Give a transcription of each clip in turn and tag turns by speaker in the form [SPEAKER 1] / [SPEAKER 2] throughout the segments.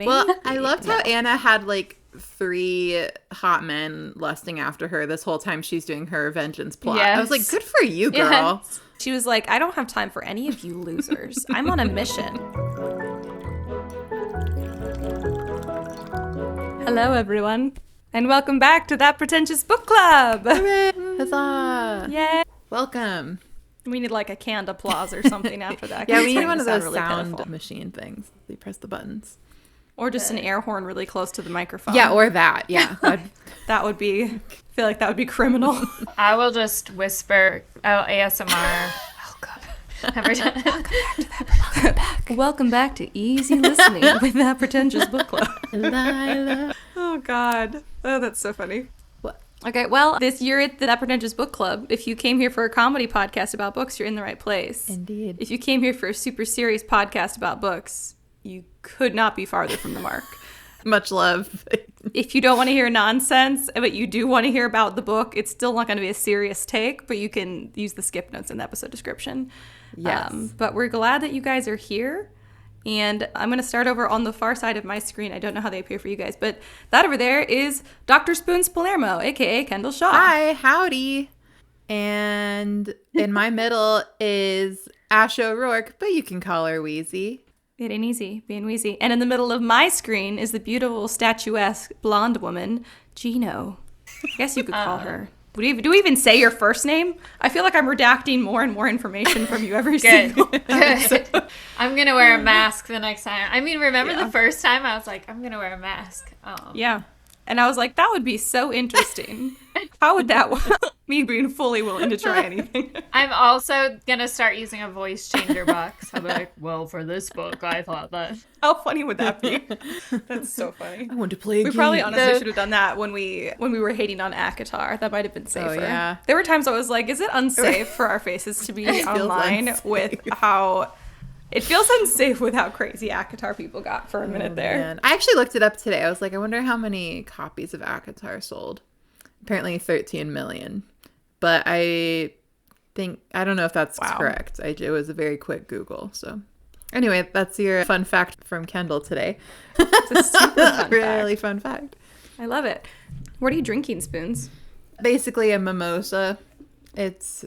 [SPEAKER 1] Well, I loved how Anna had like 3 hot men lusting after her this whole time she's doing her vengeance plot.
[SPEAKER 2] Yes.
[SPEAKER 1] I was like, good for you, girl.
[SPEAKER 3] Yes. She was like, I don't have time for any of you losers. I'm on a mission. Hello, everyone, and welcome back to That Pretentious Book Club.
[SPEAKER 1] Hooray! Huzzah!
[SPEAKER 3] Yay!
[SPEAKER 1] Welcome.
[SPEAKER 3] We need like a canned applause or something after that.
[SPEAKER 1] Yeah,
[SPEAKER 3] 'cause
[SPEAKER 1] we
[SPEAKER 3] it's
[SPEAKER 1] need
[SPEAKER 3] starting
[SPEAKER 1] one
[SPEAKER 3] to
[SPEAKER 1] of those
[SPEAKER 3] really
[SPEAKER 1] sound
[SPEAKER 3] pitiful.
[SPEAKER 1] machine things. You press the buttons.
[SPEAKER 3] Or just an air horn really close to the microphone.
[SPEAKER 1] Yeah, or that. Yeah.
[SPEAKER 3] That would be, I feel like that would be criminal.
[SPEAKER 2] I will just whisper ASMR. Every time.
[SPEAKER 3] Welcome back to Easy Listening with That Pretentious Book Club.
[SPEAKER 1] Lila.
[SPEAKER 3] Oh, God. Oh, that's so funny.
[SPEAKER 1] What?
[SPEAKER 3] Okay, well, this year at the That Pretentious Book Club, if you came here for a comedy podcast about books, you're in the right place.
[SPEAKER 1] Indeed.
[SPEAKER 3] If you came here for a super serious podcast about books, you could not be farther from the mark.
[SPEAKER 1] Much love.
[SPEAKER 3] If you don't want to hear nonsense, but you do want to hear about the book, it's still not going to be a serious take, but you can use the skip notes in the episode description.
[SPEAKER 1] Yes.
[SPEAKER 3] But we're glad that you guys are here. And I'm going to start over on the far side of my screen. I don't know how they appear for you guys, but that over there is Dr. Spoons Palermo, a.k.a. Kendall Shaw.
[SPEAKER 1] Hi, howdy. And in my middle is Ash O'Rourke, but you can call her Wheezy.
[SPEAKER 3] It ain't easy being wheezy. And in the middle of my screen is the beautiful, statuesque, blonde woman, Gino. I guess you could call her. Do we even say your first name? I feel like I'm redacting more and more information from you every single episode.
[SPEAKER 2] I'm going to wear a mask the next time. I mean, remember the first time I was like, I'm going to wear a mask. Oh.
[SPEAKER 3] Yeah. And I was like, that would be so interesting. How would that work? Me being fully willing to try anything.
[SPEAKER 2] I'm also going to start using a voice changer box. I'll be like, well, for this book, I thought that.
[SPEAKER 3] How funny would that be? That's so funny.
[SPEAKER 1] I want to play a
[SPEAKER 3] We
[SPEAKER 1] game.
[SPEAKER 3] probably honestly should have done that when we were hating on Agatha. That might have been safer.
[SPEAKER 1] Oh, yeah.
[SPEAKER 3] There were times I was like, is it unsafe for our faces to be online
[SPEAKER 1] unsafe.
[SPEAKER 3] with how... It feels unsafe with how crazy Agatha people got for a minute there.
[SPEAKER 1] Man. I actually looked it up today. I was like, I wonder how many copies of Agatha sold. Apparently 13 million. But I don't know if that's correct. It was a very quick Google. So anyway, that's your fun fact from Kendall today.
[SPEAKER 3] It's a super fun
[SPEAKER 1] Really
[SPEAKER 3] fact.
[SPEAKER 1] fun fact.
[SPEAKER 3] I love it. What are you drinking, Spoons?
[SPEAKER 1] Basically a mimosa. It's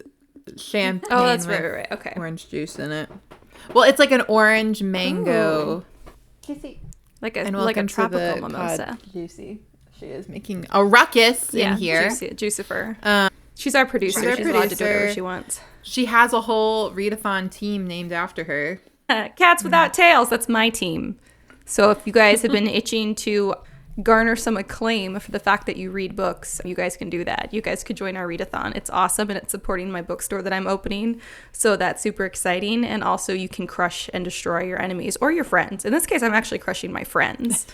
[SPEAKER 1] champagne
[SPEAKER 3] Oh, that's
[SPEAKER 1] with
[SPEAKER 3] right. Okay.
[SPEAKER 1] orange juice in it. Well, it's like an orange mango.
[SPEAKER 3] Juicy. Like a
[SPEAKER 1] And
[SPEAKER 3] like a
[SPEAKER 1] welcome
[SPEAKER 3] tropical
[SPEAKER 1] to the
[SPEAKER 3] mimosa.
[SPEAKER 1] pod, Juicy. She is making a ruckus in here.
[SPEAKER 3] Juicifer. She's our producer.
[SPEAKER 1] She's our
[SPEAKER 3] She's allowed to do whatever
[SPEAKER 1] producer.
[SPEAKER 3] she wants.
[SPEAKER 1] She has a whole readathon team named after her.
[SPEAKER 3] Cats Without Tails. That's my team. So if you guys have been itching to garner some acclaim for the fact that you read books, you guys can do that. You guys could join our readathon. It's awesome, and it's supporting my bookstore that I'm opening. So that's super exciting. And also you can crush and destroy your enemies or your friends. In this case, I'm actually crushing my friends.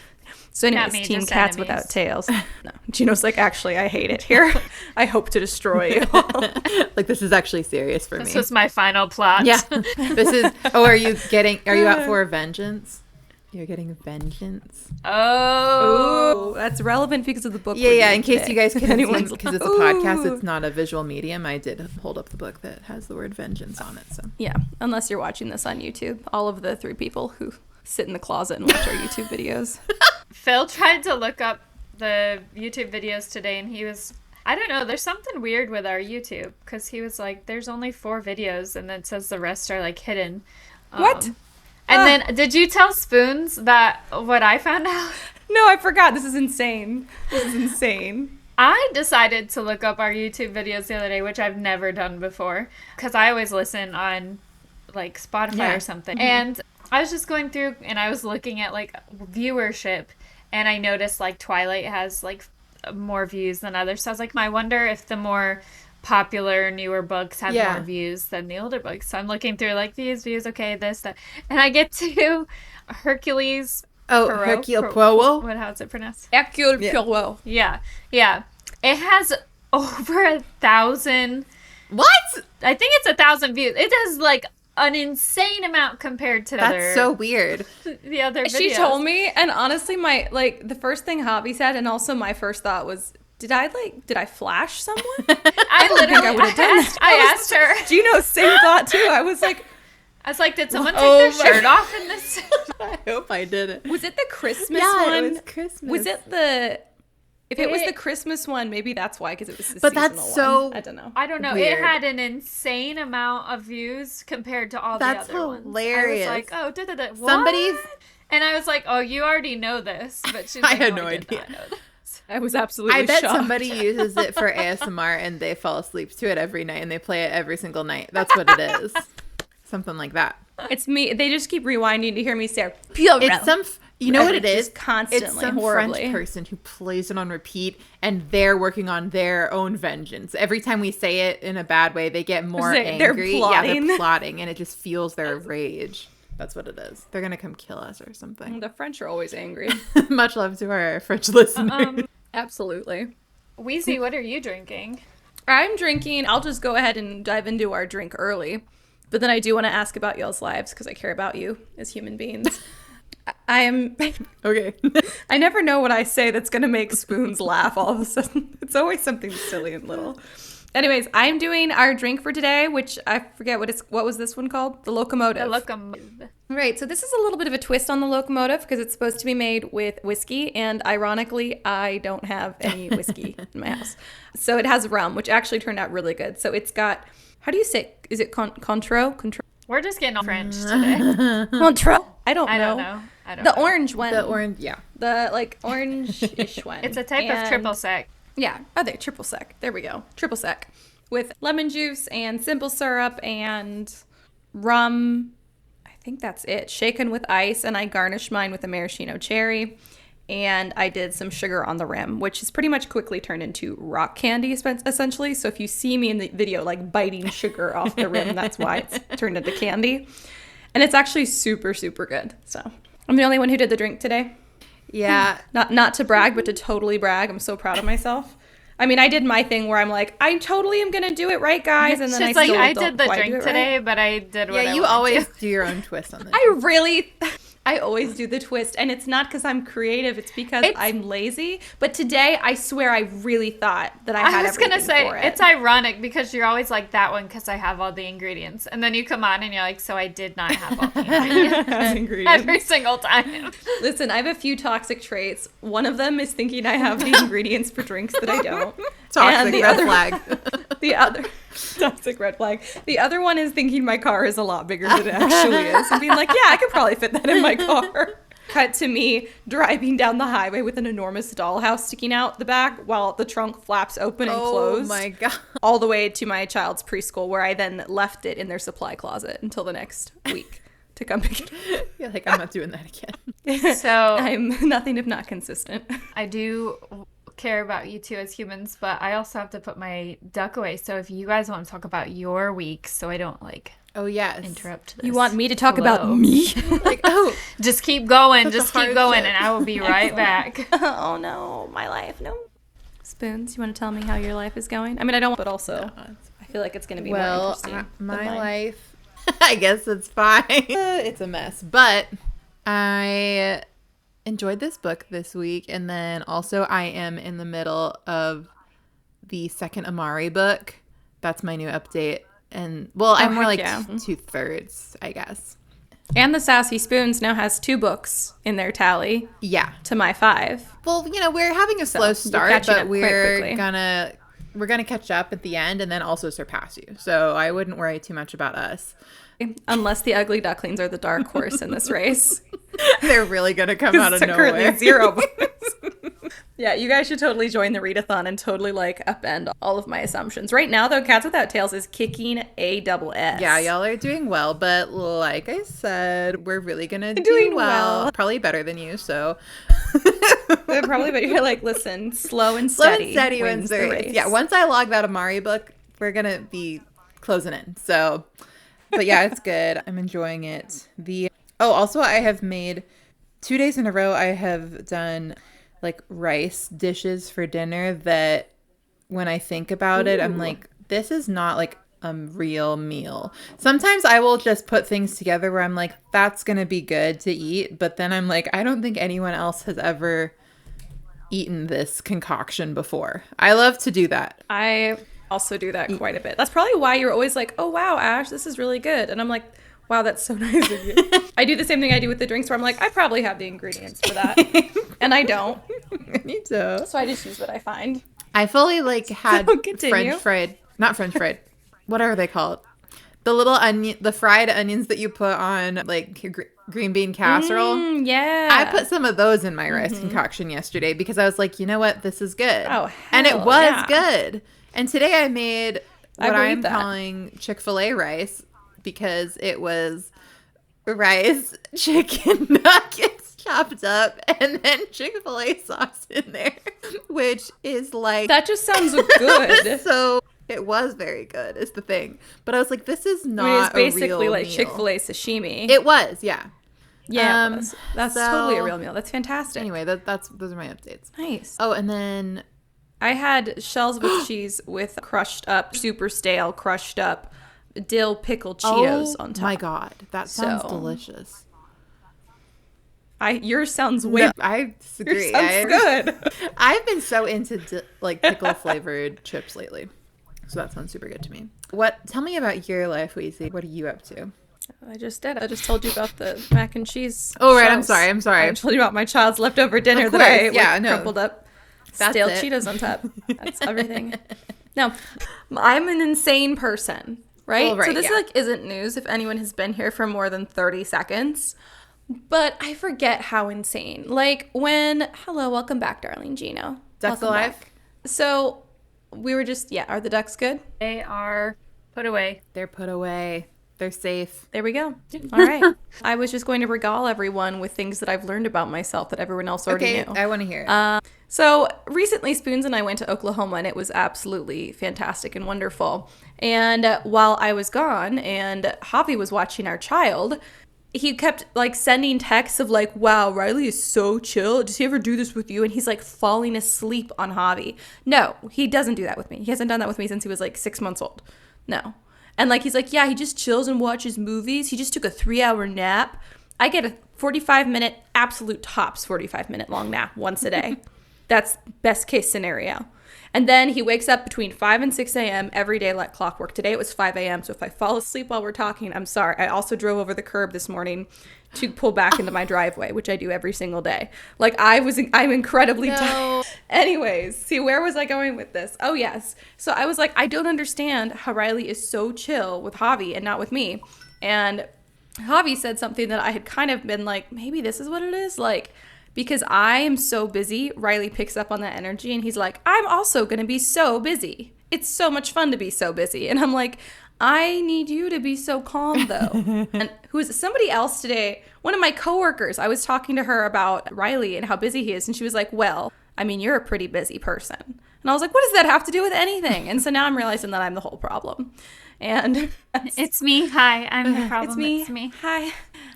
[SPEAKER 3] So anyways,
[SPEAKER 2] me,
[SPEAKER 3] Team
[SPEAKER 2] just
[SPEAKER 3] Cats
[SPEAKER 2] enemies.
[SPEAKER 3] Without Tails. No, Gino's like, actually, I hate it here. I hope to destroy you.
[SPEAKER 1] Like, this is actually serious for
[SPEAKER 2] This
[SPEAKER 1] me.
[SPEAKER 2] was my final plot.
[SPEAKER 1] Yeah. This is, are you out for vengeance? You're getting vengeance.
[SPEAKER 2] Oh.
[SPEAKER 3] Ooh, that's relevant because of the book.
[SPEAKER 1] Yeah, in case you guys couldn't see,
[SPEAKER 3] Anyone's
[SPEAKER 1] because it's a podcast, it's not a visual medium. I did hold up the book that has the word vengeance on it. So
[SPEAKER 3] Yeah, unless you're watching this on YouTube. All of the 3 people who sit in the closet and watch our YouTube videos.
[SPEAKER 2] Phil tried to look up the YouTube videos today, and he was... I don't know, there's something weird with our YouTube, because he was like, there's only 4 videos, and then it says the rest are, like, hidden.
[SPEAKER 3] What?
[SPEAKER 2] And then, did you tell Spoons that what I found out?
[SPEAKER 3] No, I forgot. This is insane.
[SPEAKER 2] I decided to look up our YouTube videos the other day, which I've never done before, because I always listen on, like, Spotify or something. Mm-hmm. And I was just going through, and I was looking at, like, viewership, and I noticed, like, Twilight has, like, more views than others. So I was like, I wonder if the more popular, newer books have more views than the older books. So I'm looking through, like, these views, okay, this, that. And I get to Hercules Poirot.
[SPEAKER 1] Hercule Poirot.
[SPEAKER 2] How's it pronounced?
[SPEAKER 3] Hercule Poirot.
[SPEAKER 2] Yeah. It has over 1,000.
[SPEAKER 1] What?
[SPEAKER 2] I think it's 1,000 views. It has, like, an insane amount compared to
[SPEAKER 1] That's so weird.
[SPEAKER 2] the other videos.
[SPEAKER 3] She told me, and honestly, the first thing Javi said, and also my first thought was, did I flash someone?
[SPEAKER 2] I
[SPEAKER 3] think I would've done that.
[SPEAKER 2] I asked her.
[SPEAKER 3] Gino, same thought too. I was like,
[SPEAKER 2] I was like, did someone take their shirt off in this?
[SPEAKER 1] I hope I didn't.
[SPEAKER 3] Was it the Christmas
[SPEAKER 1] yeah,
[SPEAKER 3] one?
[SPEAKER 1] It was Christmas.
[SPEAKER 3] Was it the... If it was the Christmas one, maybe that's why, because it was the
[SPEAKER 1] but
[SPEAKER 3] seasonal
[SPEAKER 1] that's so
[SPEAKER 3] one. I don't know.
[SPEAKER 2] I don't know.
[SPEAKER 1] Weird.
[SPEAKER 2] It had an insane amount of views compared to all the other ones.
[SPEAKER 1] Hilarious.
[SPEAKER 2] I was like, oh, what?
[SPEAKER 1] Somebody's...
[SPEAKER 2] And I was like, oh, you already know this. But she's
[SPEAKER 1] I
[SPEAKER 2] like,
[SPEAKER 1] had
[SPEAKER 2] no
[SPEAKER 1] no
[SPEAKER 2] I did
[SPEAKER 1] idea.
[SPEAKER 2] not know this.
[SPEAKER 3] I was absolutely
[SPEAKER 1] I bet
[SPEAKER 3] shocked.
[SPEAKER 1] somebody uses it for ASMR and they fall asleep to it every night and they play it every single night. That's what it is. Something like that.
[SPEAKER 3] It's me. They just keep rewinding to hear me say, Pure.
[SPEAKER 1] It's some... You know what it is?
[SPEAKER 3] Constantly,
[SPEAKER 1] it's some
[SPEAKER 3] horribly.
[SPEAKER 1] French person who plays it on repeat, and they're working on their own vengeance. Every time we say it in a bad way, they get more angry.
[SPEAKER 3] They're plotting.
[SPEAKER 1] Yeah, they're plotting, and it just fuels their rage. That's what it is. They're gonna come kill us or something.
[SPEAKER 3] The French are always angry.
[SPEAKER 1] Much love to our French listeners.
[SPEAKER 3] Absolutely.
[SPEAKER 2] Wheezy, what are you drinking?
[SPEAKER 3] I'm drinking. I'll just go ahead and dive into our drink early, but then I do want to ask about y'all's lives because I care about you as human beings. I am
[SPEAKER 1] Okay.
[SPEAKER 3] I never know what I say that's going to make Spoons laugh all of a sudden. It's always something silly and little. Anyways, I'm doing our drink for today, which I forget what was this one called? The Locomotive.
[SPEAKER 2] The Locomotive.
[SPEAKER 3] Right, so this is a little bit of a twist on the Locomotive because it's supposed to be made with whiskey, and ironically, I don't have any whiskey in my house. So it has rum, which actually turned out really good. So it's got, how do you say, is it Contro?
[SPEAKER 2] We're just getting all French today.
[SPEAKER 3] Contro? I don't know.
[SPEAKER 2] I don't
[SPEAKER 3] The
[SPEAKER 2] know.
[SPEAKER 3] orange one.
[SPEAKER 1] The orange, yeah.
[SPEAKER 3] The, like, orange-ish one.
[SPEAKER 2] It's a type of triple sec.
[SPEAKER 3] Yeah. Oh, there, triple sec. There we go. Triple sec. With lemon juice and simple syrup and rum. I think that's it. Shaken with ice, and I garnished mine with a maraschino cherry. And I did some sugar on the rim, which is pretty much quickly turned into rock candy, essentially. So if you see me in the video, like, biting sugar off the rim, that's why it's turned into candy. And it's actually super, super good. So I'm the only one who did the drink today.
[SPEAKER 1] Yeah.
[SPEAKER 3] Not to brag, but to totally brag. I'm so proud of myself. I mean, I did my thing where I'm like, I totally am going to do it right, guys. And then
[SPEAKER 2] She's
[SPEAKER 3] I
[SPEAKER 2] like,
[SPEAKER 3] still
[SPEAKER 2] I
[SPEAKER 3] don't
[SPEAKER 2] did the
[SPEAKER 3] quite do
[SPEAKER 2] drink
[SPEAKER 3] it right.
[SPEAKER 2] today, but I did what
[SPEAKER 1] Yeah,
[SPEAKER 2] I
[SPEAKER 1] you
[SPEAKER 2] wanted
[SPEAKER 1] always
[SPEAKER 2] to.
[SPEAKER 1] do your own twist on this.
[SPEAKER 3] I always do the twist, and it's not because I'm creative. It's because I'm lazy. But today, I swear, I really thought that I had everything
[SPEAKER 2] I was going to
[SPEAKER 3] for
[SPEAKER 2] say,
[SPEAKER 3] it.
[SPEAKER 2] it's ironic because you're always like that one because I have all the ingredients. And then you come on and you're like, so I did not have all the ingredients. Every single time.
[SPEAKER 3] Listen, I have a few toxic traits. One of them is thinking I have the ingredients for drinks that I don't.
[SPEAKER 1] Toxic red flag.
[SPEAKER 3] The other toxic red flag. The other one is thinking my car is a lot bigger than it actually is, and being like, yeah, I could probably fit that in my car. Cut to me driving down the highway with an enormous dollhouse sticking out the back while the trunk flaps open and closed.
[SPEAKER 1] Oh my God.
[SPEAKER 3] All the way to my child's preschool, where I then left it in their supply closet until the next week to come pick it up.
[SPEAKER 1] You're like, I'm not doing that again.
[SPEAKER 2] So
[SPEAKER 3] I'm nothing if not consistent.
[SPEAKER 2] I do care about you two as humans, but I also have to put my duck away. So if you guys want to talk about your week, so I don't like
[SPEAKER 1] Oh, yes.
[SPEAKER 2] interrupt this.
[SPEAKER 3] You want me to talk
[SPEAKER 2] Hello.
[SPEAKER 3] about me?
[SPEAKER 1] Like, oh,
[SPEAKER 2] Just keep going.
[SPEAKER 1] Such a
[SPEAKER 2] Just keep going,
[SPEAKER 1] hardship.
[SPEAKER 2] and I will be right back.
[SPEAKER 3] Oh no, my life, no. Spoons, you want to tell me how your life is going? I mean, I don't, but also I feel like it's going to be more interesting. than
[SPEAKER 1] my
[SPEAKER 3] mine.
[SPEAKER 1] life, I guess it's fine. It's a mess, but I enjoyed this book this week, and then also I am in the middle of the second Amari book. That's my new update, and well, I'm more like 2/3, I guess.
[SPEAKER 3] And the Sassy Spoons now has 2 books in their tally
[SPEAKER 1] Yeah.
[SPEAKER 3] to my 5.
[SPEAKER 1] Well, you know, we're having a slow
[SPEAKER 3] you're
[SPEAKER 1] start,
[SPEAKER 3] catching
[SPEAKER 1] but
[SPEAKER 3] up quite
[SPEAKER 1] we're
[SPEAKER 3] quickly.
[SPEAKER 1] gonna catch up at the end, and then also surpass you. So I wouldn't worry too much about us.
[SPEAKER 3] Unless the Ugly Ducklings are the dark horse in this race.
[SPEAKER 1] They're really gonna come out of
[SPEAKER 3] They're currently
[SPEAKER 1] nowhere.
[SPEAKER 3] 0 books. Yeah, you guys should totally join the read-a-thon and totally like upend all of my assumptions. Right now, though, Cats Without Tails is kicking ASS.
[SPEAKER 1] Yeah, y'all are doing well, but like I said, we're really gonna do
[SPEAKER 3] Doing
[SPEAKER 1] well.
[SPEAKER 3] well.
[SPEAKER 1] Probably better than you, so
[SPEAKER 3] They're probably, but you're like, listen, slow and
[SPEAKER 1] slow
[SPEAKER 3] steady,
[SPEAKER 1] and steady
[SPEAKER 3] wins
[SPEAKER 1] wins
[SPEAKER 3] the
[SPEAKER 1] the
[SPEAKER 3] race.
[SPEAKER 1] race. Yeah, once I log that Amari book, we're gonna be closing in. So, but yeah, it's good. I'm enjoying it. Also, I have made 2 days in a row. I have done like rice dishes for dinner that when I think about it, I'm like, this is not like a real meal. Sometimes I will just put things together where I'm like, that's going to be good to eat. But then I'm like, I don't think anyone else has ever eaten this concoction before. I love to do that.
[SPEAKER 3] I also do that quite a bit. That's probably why you're always like, oh, wow, Ash, this is really good. And I'm like, Wow, that's so nice of you. I do the same thing I do with the drinks where I'm like, I probably have the ingredients for that. And I don't.
[SPEAKER 1] Me too.
[SPEAKER 3] So I just use what I find.
[SPEAKER 1] I fully like had
[SPEAKER 3] continue.
[SPEAKER 1] not French fried, whatever they call it. The little onion, the fried onions that you put on like green bean casserole.
[SPEAKER 3] Yeah.
[SPEAKER 1] I put some of those in my rice concoction yesterday because I was like, you know what? This is good.
[SPEAKER 3] Oh,
[SPEAKER 1] and it
[SPEAKER 3] hell
[SPEAKER 1] was
[SPEAKER 3] yeah.
[SPEAKER 1] good. And today I made what I'm
[SPEAKER 3] that.
[SPEAKER 1] calling Chick-fil-A rice because it was rice, chicken nuggets chopped up, and then Chick-fil-A sauce in there, which is like...
[SPEAKER 3] That just sounds good.
[SPEAKER 1] So it was very good is the thing. But I was like, this is not
[SPEAKER 3] it's basically
[SPEAKER 1] a real
[SPEAKER 3] like
[SPEAKER 1] meal.
[SPEAKER 3] Chick-fil-A sashimi.
[SPEAKER 1] It was, yeah.
[SPEAKER 3] Yeah, it was. That's totally a real meal. That's fantastic.
[SPEAKER 1] Anyway, those are my updates.
[SPEAKER 3] Nice.
[SPEAKER 1] Oh, and then...
[SPEAKER 3] I had shells with cheese with crushed up, super stale, crushed up dill pickled Cheetos on top.
[SPEAKER 1] Oh my God. That sounds delicious.
[SPEAKER 3] Yours sounds way...
[SPEAKER 1] No, I disagree.
[SPEAKER 3] Yours sounds good.
[SPEAKER 1] I've been so into pickle flavored chips lately. So that sounds super good to me. Tell me about your life, Weezy. What are you up to?
[SPEAKER 3] I just did. I just told you about the mac and cheese.
[SPEAKER 1] Oh, right.
[SPEAKER 3] shells.
[SPEAKER 1] I'm sorry.
[SPEAKER 3] I told you about my child's leftover dinner
[SPEAKER 1] Of
[SPEAKER 3] that I
[SPEAKER 1] course. Yeah, no.
[SPEAKER 3] crumpled up.
[SPEAKER 1] That's
[SPEAKER 3] Stale
[SPEAKER 1] it.
[SPEAKER 3] Cheetos on top. That's everything. No, I'm an insane person, right?
[SPEAKER 1] Well, right,
[SPEAKER 3] so this
[SPEAKER 1] yeah.
[SPEAKER 3] isn't news if anyone has been here for more than 30 seconds. But I forget how insane. Hello, welcome back, darling Gino.
[SPEAKER 1] Ducks
[SPEAKER 3] Welcome
[SPEAKER 1] alive?
[SPEAKER 3] back. So we were just, are the ducks good?
[SPEAKER 2] They are put away.
[SPEAKER 1] They're put away. They're safe.
[SPEAKER 3] There we go. All right. I was just going to regale everyone with things that I've learned about myself that everyone else already knew.
[SPEAKER 1] I want to hear it.
[SPEAKER 3] So recently, Spoons and I went to Oklahoma, and it was absolutely fantastic and wonderful. And while I was gone and Javi was watching our child, he kept sending texts of wow, Riley is so chill. Does he ever do this with you? And he's falling asleep on Javi. No, he doesn't do that with me. He hasn't done that with me since he was 6 months old. No. And he's yeah, he just chills and watches movies. He just took a 3-hour nap. I get a 45-minute, absolute tops 45-minute long nap once a day. That's best case scenario. And then he wakes up between 5 and 6 a.m. every day like clockwork. Today it was 5 a.m. So if I fall asleep while we're talking, I'm sorry. I also drove over the curb this morning to pull back into my driveway, which I do every single day. I'm incredibly tired. Anyways, see, where was I going with this? Oh, yes. So I was I don't understand how Riley is so chill with Javi and not with me. And Javi said something that I had kind of been maybe this is what it is. Because I am so busy, Riley picks up on that energy and he's I'm also going to be so busy. It's so much fun to be so busy. And I'm I need you to be so calm, though. And who is somebody else today? One of my coworkers, I was talking to her about Riley and how busy he is. And she was well, I mean, you're a pretty busy person. And I was what does that have to do with anything? And so now I'm realizing that I'm the whole problem. And
[SPEAKER 2] it's me. Hi, I'm the problem.
[SPEAKER 3] It's me. Hi.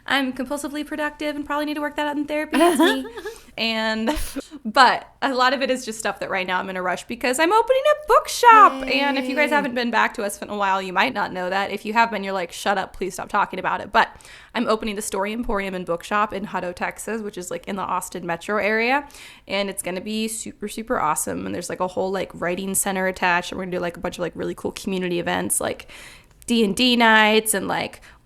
[SPEAKER 3] I'm compulsively productive and probably need to work that out in therapy. It's me. But a lot of it is just stuff that right now I'm in a rush because I'm opening a bookshop. Yay. And if you guys haven't been back to us in a while, you might not know that. If you have been, you're shut up, please stop talking about it. But I'm opening the Story Emporium and Bookshop in Hutto, Texas, which is in the Austin metro area. And it's going to be super, super awesome. And there's a whole writing center attached. And we're going to do a bunch of really cool community events D&D nights and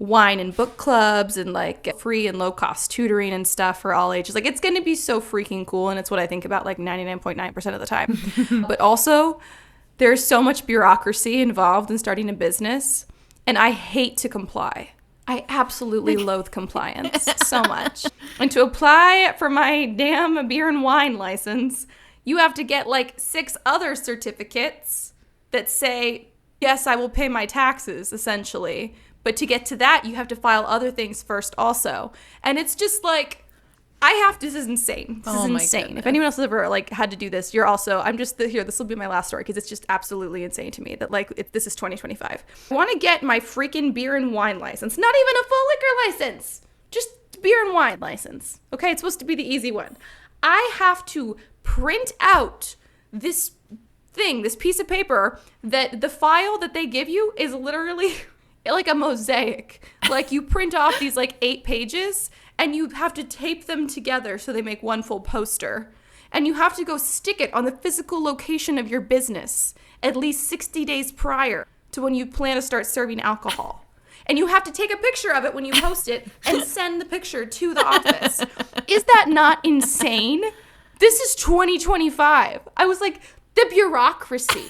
[SPEAKER 3] wine and book clubs and free and low cost tutoring and stuff for all ages. It's going to be so freaking cool. And it's what I think about 99.9% of the time. But also there's so much bureaucracy involved in starting a business. And I hate to comply. I absolutely loathe compliance so much. And to apply for my damn beer and wine license, you have to get 6 other certificates that say, yes, I will pay my taxes, essentially. But to get to that, you have to file other things first also. And it's just this is insane. This is insane.
[SPEAKER 1] Goodness.
[SPEAKER 3] If anyone else has ever had to do this, you're also, this will be my last story because it's just absolutely insane to me that this is 2025. I want to get my freaking beer and wine license. Not even a full liquor license. Just beer and wine license. Okay, it's supposed to be the easy one. I have to print out this piece of paper that the file that they give you is literally a mosaic. You print off these 8 pages and you have to tape them together so they make one full poster. And you have to go stick it on the physical location of your business at least 60 days prior to when you plan to start serving alcohol. and you have to take a picture of it when you post it and send the picture to the office. Is that not insane? This is 2025. I was like, the bureaucracy.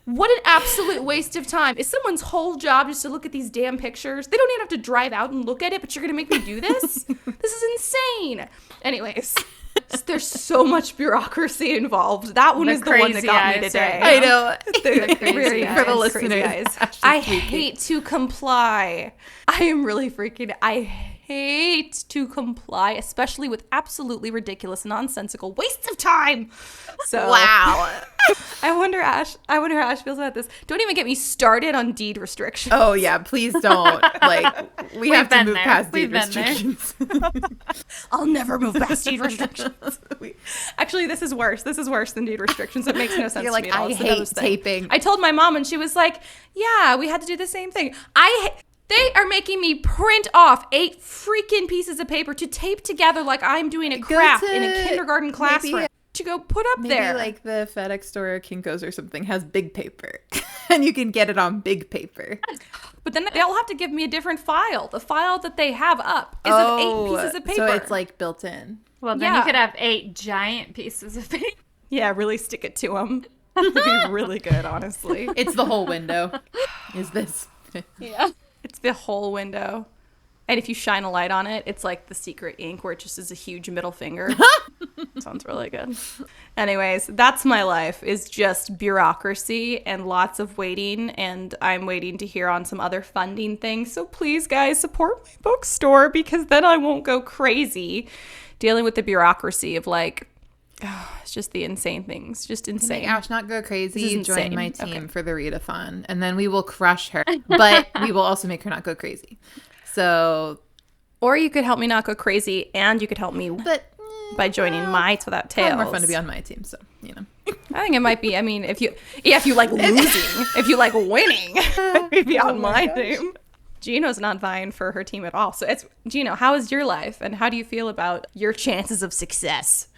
[SPEAKER 3] What an absolute waste of time. Is someone's whole job just to look at these damn pictures? They don't even have to drive out and look at it, but you're going to make me do this? This is insane. Anyways, there's so much bureaucracy involved. That one is the one that got me today.
[SPEAKER 1] I know.
[SPEAKER 3] For the listeners. I hate to comply. I am really freaking... I hate to comply, especially with absolutely ridiculous, nonsensical wastes of time. So
[SPEAKER 1] wow.
[SPEAKER 3] I wonder how Ash feels about this. Don't even get me started on deed restrictions.
[SPEAKER 1] Oh yeah, please don't. Like we have to move past deed restrictions.
[SPEAKER 3] I'll never move past deed restrictions. Actually, this is worse. This is worse than deed restrictions. It makes no sense
[SPEAKER 1] You're like,
[SPEAKER 3] to me at all.
[SPEAKER 1] I
[SPEAKER 3] It's the
[SPEAKER 1] hate
[SPEAKER 3] dumbest thing.
[SPEAKER 1] taping.
[SPEAKER 3] I told my mom and she was like, yeah, we had to do the same thing. They are making me print off 8 freaking pieces of paper to tape together like I'm doing a craft in a kindergarten classroom. To go put up
[SPEAKER 1] maybe
[SPEAKER 3] there.
[SPEAKER 1] Like the FedEx store or Kinko's or something has big paper. And you can get it on big paper.
[SPEAKER 3] But then they'll have to give me a different file. The file that they have up is of 8 pieces of paper.
[SPEAKER 1] So it's like built in.
[SPEAKER 2] Well, then you could have 8 giant pieces of paper.
[SPEAKER 3] Yeah, really stick it to them. It'd be really good, honestly.
[SPEAKER 1] It's the whole window. Is this?
[SPEAKER 2] Yeah.
[SPEAKER 3] It's the whole window. And if you shine a light on it, it's like the secret ink where it just is a huge middle finger. Sounds really good. Anyways, that's my life, is just bureaucracy and lots of waiting. And I'm waiting to hear on some other funding things. So please, guys, support my bookstore, because then I won't go crazy dealing with the bureaucracy of like, it's just the insane things. Just insane.
[SPEAKER 1] Make Ash not go crazy. Join my team for the Read-A-Thon. And then we will crush her. But we will also make her not go crazy. So,
[SPEAKER 3] or you could help me not go crazy, and you could help me by joining Mites Without Tails.
[SPEAKER 1] It's more fun to be on my team, so, you know.
[SPEAKER 3] I think it might be. I mean, if you like losing, if you like winning, maybe on my team. Gino's not vying for her team at all. So it's Gino, how is your life, and how do you feel about your chances of success?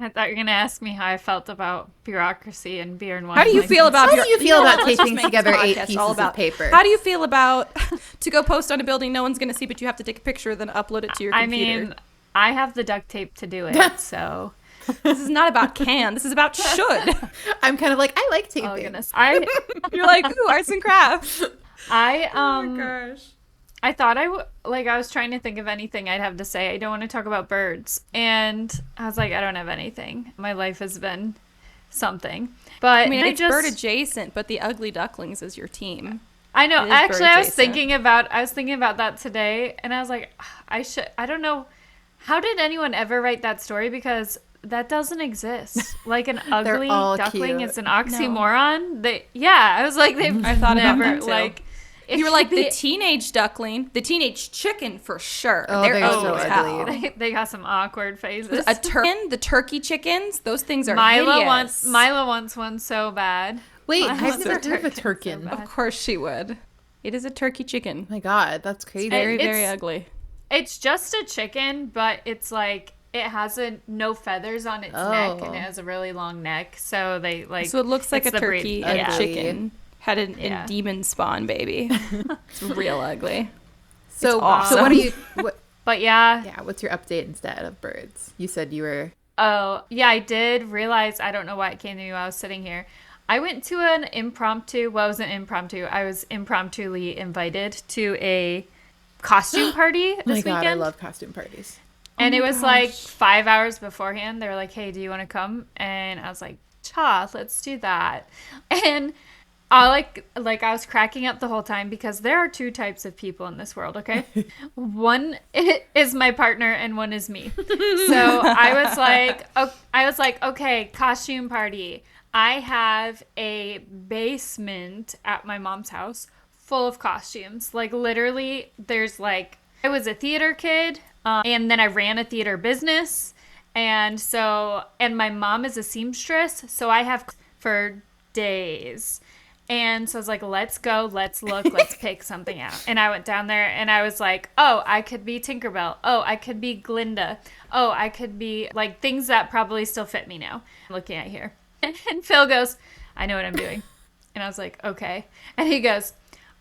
[SPEAKER 2] I thought you were going to ask me how I felt about bureaucracy and beer and wine.
[SPEAKER 3] How do you feel about
[SPEAKER 1] taping together 8 pieces of paper?
[SPEAKER 3] How do you feel about to go post on a building no one's going to see, but you have to take a picture then upload it to your computer?
[SPEAKER 2] I mean, I have the duct tape to do it, so...
[SPEAKER 3] This is not about can. This is about should.
[SPEAKER 1] I'm kind of like, I like taping.
[SPEAKER 2] Oh, goodness.
[SPEAKER 3] You're like, ooh, arts and crafts.
[SPEAKER 2] Oh, my gosh. I thought I was trying to think of anything I'd have to say. I don't want to talk about birds. And I was like, I don't have anything. My life has been something. But
[SPEAKER 3] I mean, it's bird adjacent, but the ugly ducklings is your team.
[SPEAKER 2] I know. Actually, I was thinking about that today, and I was like, I don't know. How did anyone ever write that story? Because that doesn't exist. Like an ugly duckling is an oxymoron. No. I was like, I thought never about that too. Like.
[SPEAKER 3] You were like the teenage duckling, the teenage chicken for sure.
[SPEAKER 1] Oh, they're so ugly.
[SPEAKER 2] They got some awkward faces.
[SPEAKER 3] The turkey chickens, those things are
[SPEAKER 2] hideous. Mila wants one so bad.
[SPEAKER 1] Wait, I've never heard of a turkin.
[SPEAKER 3] So of course she would. It is a turkey chicken.
[SPEAKER 1] Oh my God, that's crazy.
[SPEAKER 3] Very, very ugly.
[SPEAKER 2] It's just a chicken, but it's like it has no feathers on its neck, and it has a really long neck. So they like.
[SPEAKER 3] So it looks like a turkey and chicken. Had a demon spawn baby. It's real ugly.
[SPEAKER 1] So,
[SPEAKER 3] awesome.
[SPEAKER 1] So what are you?
[SPEAKER 2] But yeah.
[SPEAKER 1] Yeah. What's your update instead of birds? You said you were.
[SPEAKER 2] Oh yeah, I did realize. I don't know why it came to me while I was sitting here. I went to an impromptu. Well, it wasn't impromptu. I was impromptuly invited to a costume party this weekend.
[SPEAKER 1] Oh my God, I love costume parties.
[SPEAKER 2] And it was like 5 hours beforehand. They were like, "Hey, do you want to come?" And I was like, "Cha, let's do that." And I was cracking up the whole time because there are 2 types of people in this world, okay? One is my partner and one is me. So I was like, okay, costume party. I have a basement at my mom's house full of costumes. Like literally there's like, I was a theater kid and then I ran a theater business. And my mom is a seamstress. So I have for days. And so I was like, let's go, let's look, let's pick something out. And I went down there and I was like, oh, I could be Tinkerbell. Oh, I could be Glinda. Oh, I could be like things that probably still fit me now. I'm looking at here. And Phil goes, I know what I'm doing. And I was like, okay. And he goes,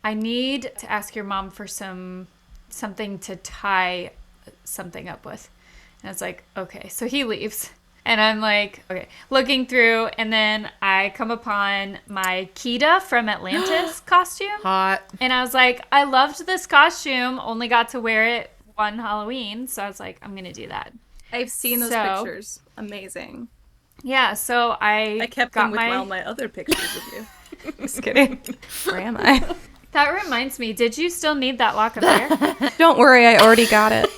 [SPEAKER 2] I need to ask your mom for something to tie something up with. And I was like, okay. So he leaves. And I'm like, okay, looking through, and then I come upon my Kida from Atlantis costume.
[SPEAKER 1] Hot.
[SPEAKER 2] And I was like, I loved this costume, only got to wear it one Halloween, so I was like, I'm going to do that.
[SPEAKER 3] I've seen those pictures. Amazing.
[SPEAKER 2] Yeah, so I
[SPEAKER 3] kept them with all my other pictures of you. Just kidding. Where am I?
[SPEAKER 2] That reminds me, did you still need that lock of hair?
[SPEAKER 3] Don't worry, I already got it.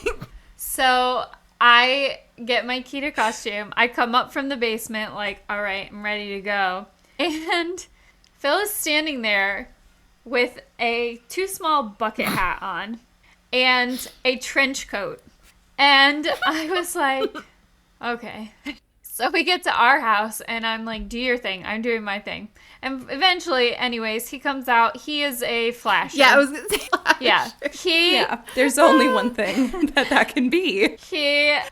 [SPEAKER 2] So I get my Kida costume. I come up from the basement like, all right, I'm ready to go. And Phil is standing there with a too small bucket hat on and a trench coat. And I was like, okay. So we get to our house and I'm like, do your thing. I'm doing my thing. And eventually, anyways, he comes out. He is a flasher.
[SPEAKER 1] Yeah, I was going to say flasher.
[SPEAKER 2] Yeah.
[SPEAKER 3] There's only one thing that can be.